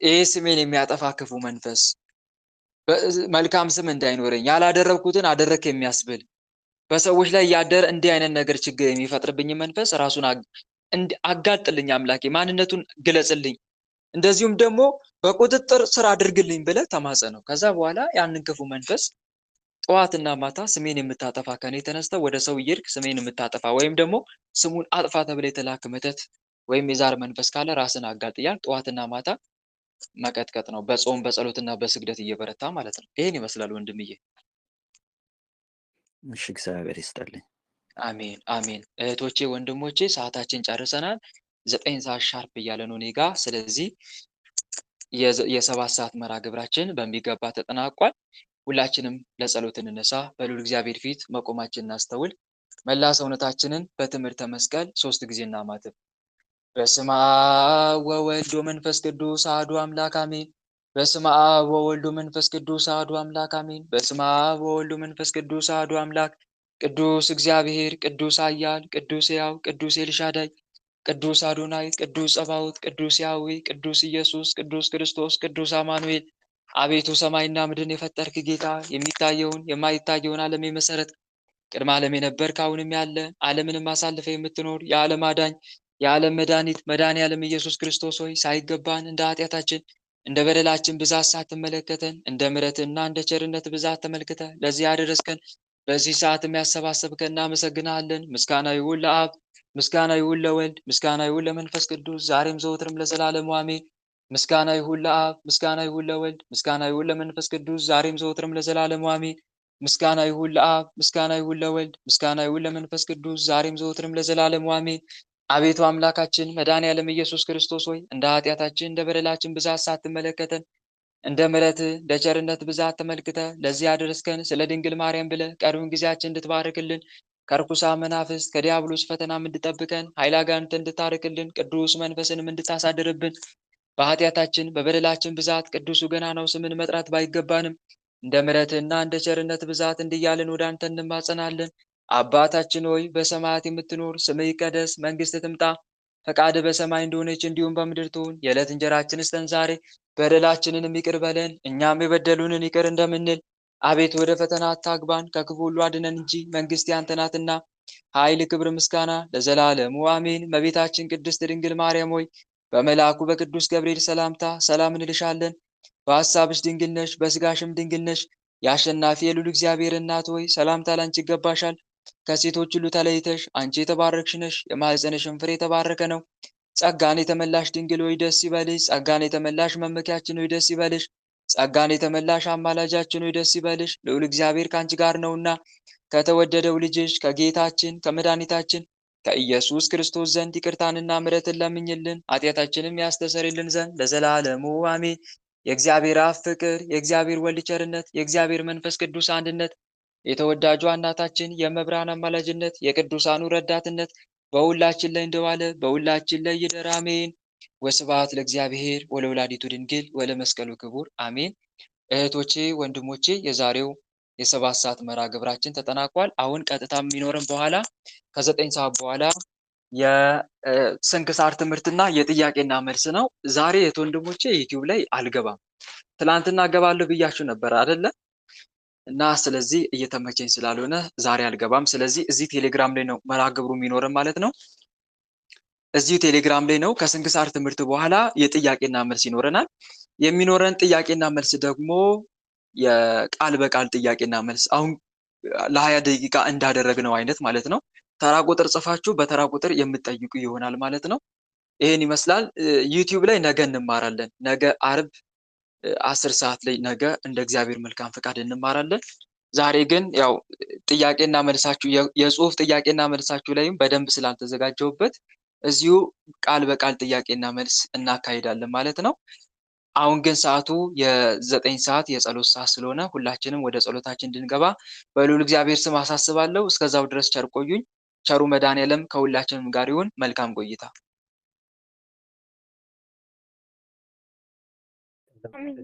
ይሄ ስሜን የሚያጠፋ ክፉ መንፈስ መልካም ስም እንዳይኖረኝ ያላደረግኩትን አደረክ የሚያስብል በሰዎች ላይ ያደረ እንዲህ አይነት ነገር ችግር የሚፈጥርብኝ መንፈስ ራሱን አጋልጥልኝ፣ አምላኬ ማንነቱን ግለጽልኝ፣ እንደዚሁም ደግሞ በቁጥጥር ስር አድርግልኝ ብለህ ተማጸነው። ከዛ በኋላ ያንን ክፉ መንፈስ ጠዋትና ማታ ስሜን የምታጠፋ ከኔ ተነስተህ ወደ ሰው እየሄድክ ስሜን የምታጠፋ ወይም ደግሞ ስሙን አጥፋ ተብለህ የተላክ መተት ወይም የዛር መንፈስ ካለ ራስን አጋልጥ እያልክ ጠዋትና ማታ መቀጥቀጥ ነው። በጾም በጸሎትና በስግደት እየበረታ ማለት ነው። ይሄን ይመስላል ወንድምዬ። እሺ እግዚአብሔር ይስጥልኝ። አሜን አሜን። እህቶቼ ወንድሞቼ ሰዓታችን ጨርሰናል። 9 ሰዓት ሻርፕ እያለ ነው እኔ ጋ። ስለዚህ የ7 ሰዓት መርሃ ግብራችን በሚገባ ተጠናቋል። ሁላችንም ለጸሎት እንነሳ። በልዑል እግዚአብሔር ፊት መቆማችን እናስተውል። መላ ሰውነታችንን በትምህርተ መስቀል 3 ጊዜ እናማትብ። በስመ አብ ወወልድ ወመንፈስ ቅዱስ አሐዱ አምላክ አሜን። በስመ አብ ወወልድ ወመንፈስ ቅዱስ አሐዱ አምላክ አሜን። በስመ አብ ወወልድ ወመንፈስ ቅዱስ አሐዱ አምላክ። ቅዱስ እግዚአብሔር፣ ቅዱስ ኃያል፣ ቅዱስ ሕያው፣ ቅዱስ ኤልሻዳይ፣ ቅዱስ አዶናይ፣ ቅዱስ ጸባኦት፣ ቅዱስ ያህዌ፣ ቅዱስ ኢየሱስ፣ ቅዱስ ክርስቶስ፣ ቅዱስ አማኑኤል። አቤቱ ሰማይና ምድርን የፈጠርክ ጌታ፣ የሚታየውን የማይታየውን ዓለም የመሰረት ቅድመ ዓለም የነበርክ አሁንም ያለ ዓለምንም አሳልፈ የምትኖር የዓለም አዳኝ የዓለም መድኃኒት መድኃኔ ዓለም ኢየሱስ ክርስቶስ ሆይ ሳይገባን እንደ ኃጢአታችን እንደ በደላችን ብዛት ሳትመለከተን እንደ ምሕረትህና እንደ ቸርነት ብዛት ተመልክተ ለዚህ ያደረስከን በዚህ ሰዓት የሚያሰባሰብከን እናመሰግናለን። ምስጋና ይሁን ለአብ፣ ምስጋና ይሁን ለወልድ፣ ምስጋና ይሁን ለመንፈስ ቅዱስ ዛሬም ዘወትርም ለዘላለሙ አሜን። ምስጋና ይሁን ለአብ፣ ምስጋና ይሁን ለወልድ፣ ምስጋና ይሁን ለመንፈስ ቅዱስ ዛሬም ዘወትርም ለዘላለሙ አሜን። ምስጋና ይሁን ለአብ፣ ምስጋና ይሁን ለወልድ፣ ምስጋና ይሁን ለመንፈስ ቅዱስ ዛሬም ዘወትርም ለዘላለሙ አሜን። አቤቱ አምላካችን መድኃኔዓለም ኢየሱስ ክርስቶስ ሆይ እንደ ኃጢአታችን እንደ በደላችን ብዛት ሳትመለከተን እንደ ምሕረትህ እንደ ቸርነት ብዛት ተመልክተ ለዚህ ያደረስከን ስለ ድንግል ማርያም ብለህ ቀሪውን ጊዜያችን እንድትባርክልን ከርኩሳን መናፍስት ከዲያብሎስ ፈተናም እንድጠብቀን ኃይለ አጋንንትን እንድታርቅልን ቅዱስ መንፈስንም እንድታሳድርብን በኃጢአታችን በበደላችን ብዛት ቅዱሱ ገናናው ስምን መጥራት ባይገባንም እንደ ምሕረትህና እንደ ቸርነት ብዛት እንዲያልን ወደ አንተ እንማጸናለን። አባታችን ሆይ በሰማያት የምትኖር ስምህ ይቀደስ፣ መንግስትህ ትምጣ፣ ፈቃድህ በሰማይ እንደሆነች እንዲሁም በምድር ትሁን። የዕለት እንጀራችንን ስጠን ዛሬ፣ በደላችንንም ይቅር በለን እኛም የበደሉንን ይቅር እንደምንል። አቤቱ ወደ ፈተና አታግባን ከክፉ ሁሉ አድነን እንጂ መንግስት ያንተ ናትና ኃይል፣ ክብር፣ ምስጋና ለዘላለሙ አሜን። እመቤታችን ቅድስት ድንግል ማርያም ሆይ በመልአኩ በቅዱስ ገብርኤል ሰላምታ ሰላም እንልሻለን። በሐሳብሽ ድንግል ነሽ፣ በስጋሽም ድንግል ነሽ። የአሸናፊ የልዑል እግዚአብሔር እናት ሆይ ሰላምታ ላንቺ ይገባሻል። ከሴቶች ሁሉ ተለይተሽ አንቺ የተባረክሽ ነሽ፣ የማኅፀንሽም ፍሬ የተባረከ ነው። ጸጋን የተመላሽ ድንግል ሆይ ደስ ይበልሽ። ጸጋን የተመላሽ መመኪያችን ሆይ ደስ ይበልሽ። ጸጋን የተመላሽ አማላጃችን ሆይ ደስ ይበልሽ። ልዑል እግዚአብሔር ከአንቺ ጋር ነውና ከተወደደው ልጅሽ ከጌታችን ከመድኃኒታችን ከኢየሱስ ክርስቶስ ዘንድ ይቅርታንና ምሕረትን ለምኝልን ኃጢአታችንም ያስተሰርይልን ዘንድ ለዘላለሙ አሜን። የእግዚአብሔር አብ ፍቅር፣ የእግዚአብሔር ወልድ ቸርነት፣ የእግዚአብሔር መንፈስ ቅዱስ አንድነት፣ የተወዳጇ እናታችን የመብርሃን አማላጅነት፣ የቅዱሳኑ ረዳትነት በሁላችን ላይ እንደዋለ በሁላችን ላይ ይደር አሜን። ወስብሐት ለእግዚአብሔር ወለወላዲቱ ድንግል ወለመስቀሉ ክቡር አሜን። እህቶቼ ወንድሞቼ የዛሬው የ7 ሰዓት መርሃ ግብራችን ተጠናቋል። አሁን ቀጥታ የሚኖረን በኋላ ከ9 ሰዓት በኋላ የስንክሳር ትምህርትና የጥያቄና መልስ ነው። ዛሬ የት ወንድሞቼ ዩቲዩብ ላይ አልገባም። ትላንትና እገባለሁ ብያችሁ ነበር አይደለ? እና ስለዚህ እየተመቸኝ ስላልሆነ ዛሬ አልገባም። ስለዚህ እዚህ ቴሌግራም ላይ ነው መርሃ ግብሩ የሚኖረን ማለት ነው። እዚሁ ቴሌግራም ላይ ነው። ከስንክሳር ትምህርት በኋላ የጥያቄና መልስ ይኖረናል። የሚኖረን ጥያቄና መልስ ደግሞ የቃል በቃል ጥያቄና መልስ አሁን ለ20 ደቂቃ እንዳደረግነው አይነት ማለት ነው። ተራ ቁጥር ጽፋችሁ በተራ ቁጥር የምትጠይቁ ይሆናል ማለት ነው። ይሄን ይመስላል። ዩቲዩብ ላይ ነገ እንማራለን። ነገ አርብ 10 ሰዓት ላይ ነገ እንደ እግዚአብሔር መልካም ፈቃድ እንማራለን። ዛሬ ግን ያው ጥያቄና መልሳችሁ የጽሁፍ ጥያቄና መልሳችሁ ላይም በደንብ ስላልተዘጋጀሁበት እዚሁ ቃል በቃል ጥያቄና መልስ እናካሂዳለን ማለት ነው። አሁን ግን ሰዓቱ የ9 ሰዓት የጸሎት ሰዓት ስለሆነ ሁላችንም ወደ ጸሎታችን እንድንገባ በልዑል እግዚአብሔር ስም አሳስባለሁ። እስከዛው ድረስ ቸር ቆዩኝ። ቸሩ መድኃኔዓለም ከሁላችንም ጋር ይሁን። መልካም ቆይታ። አሜን።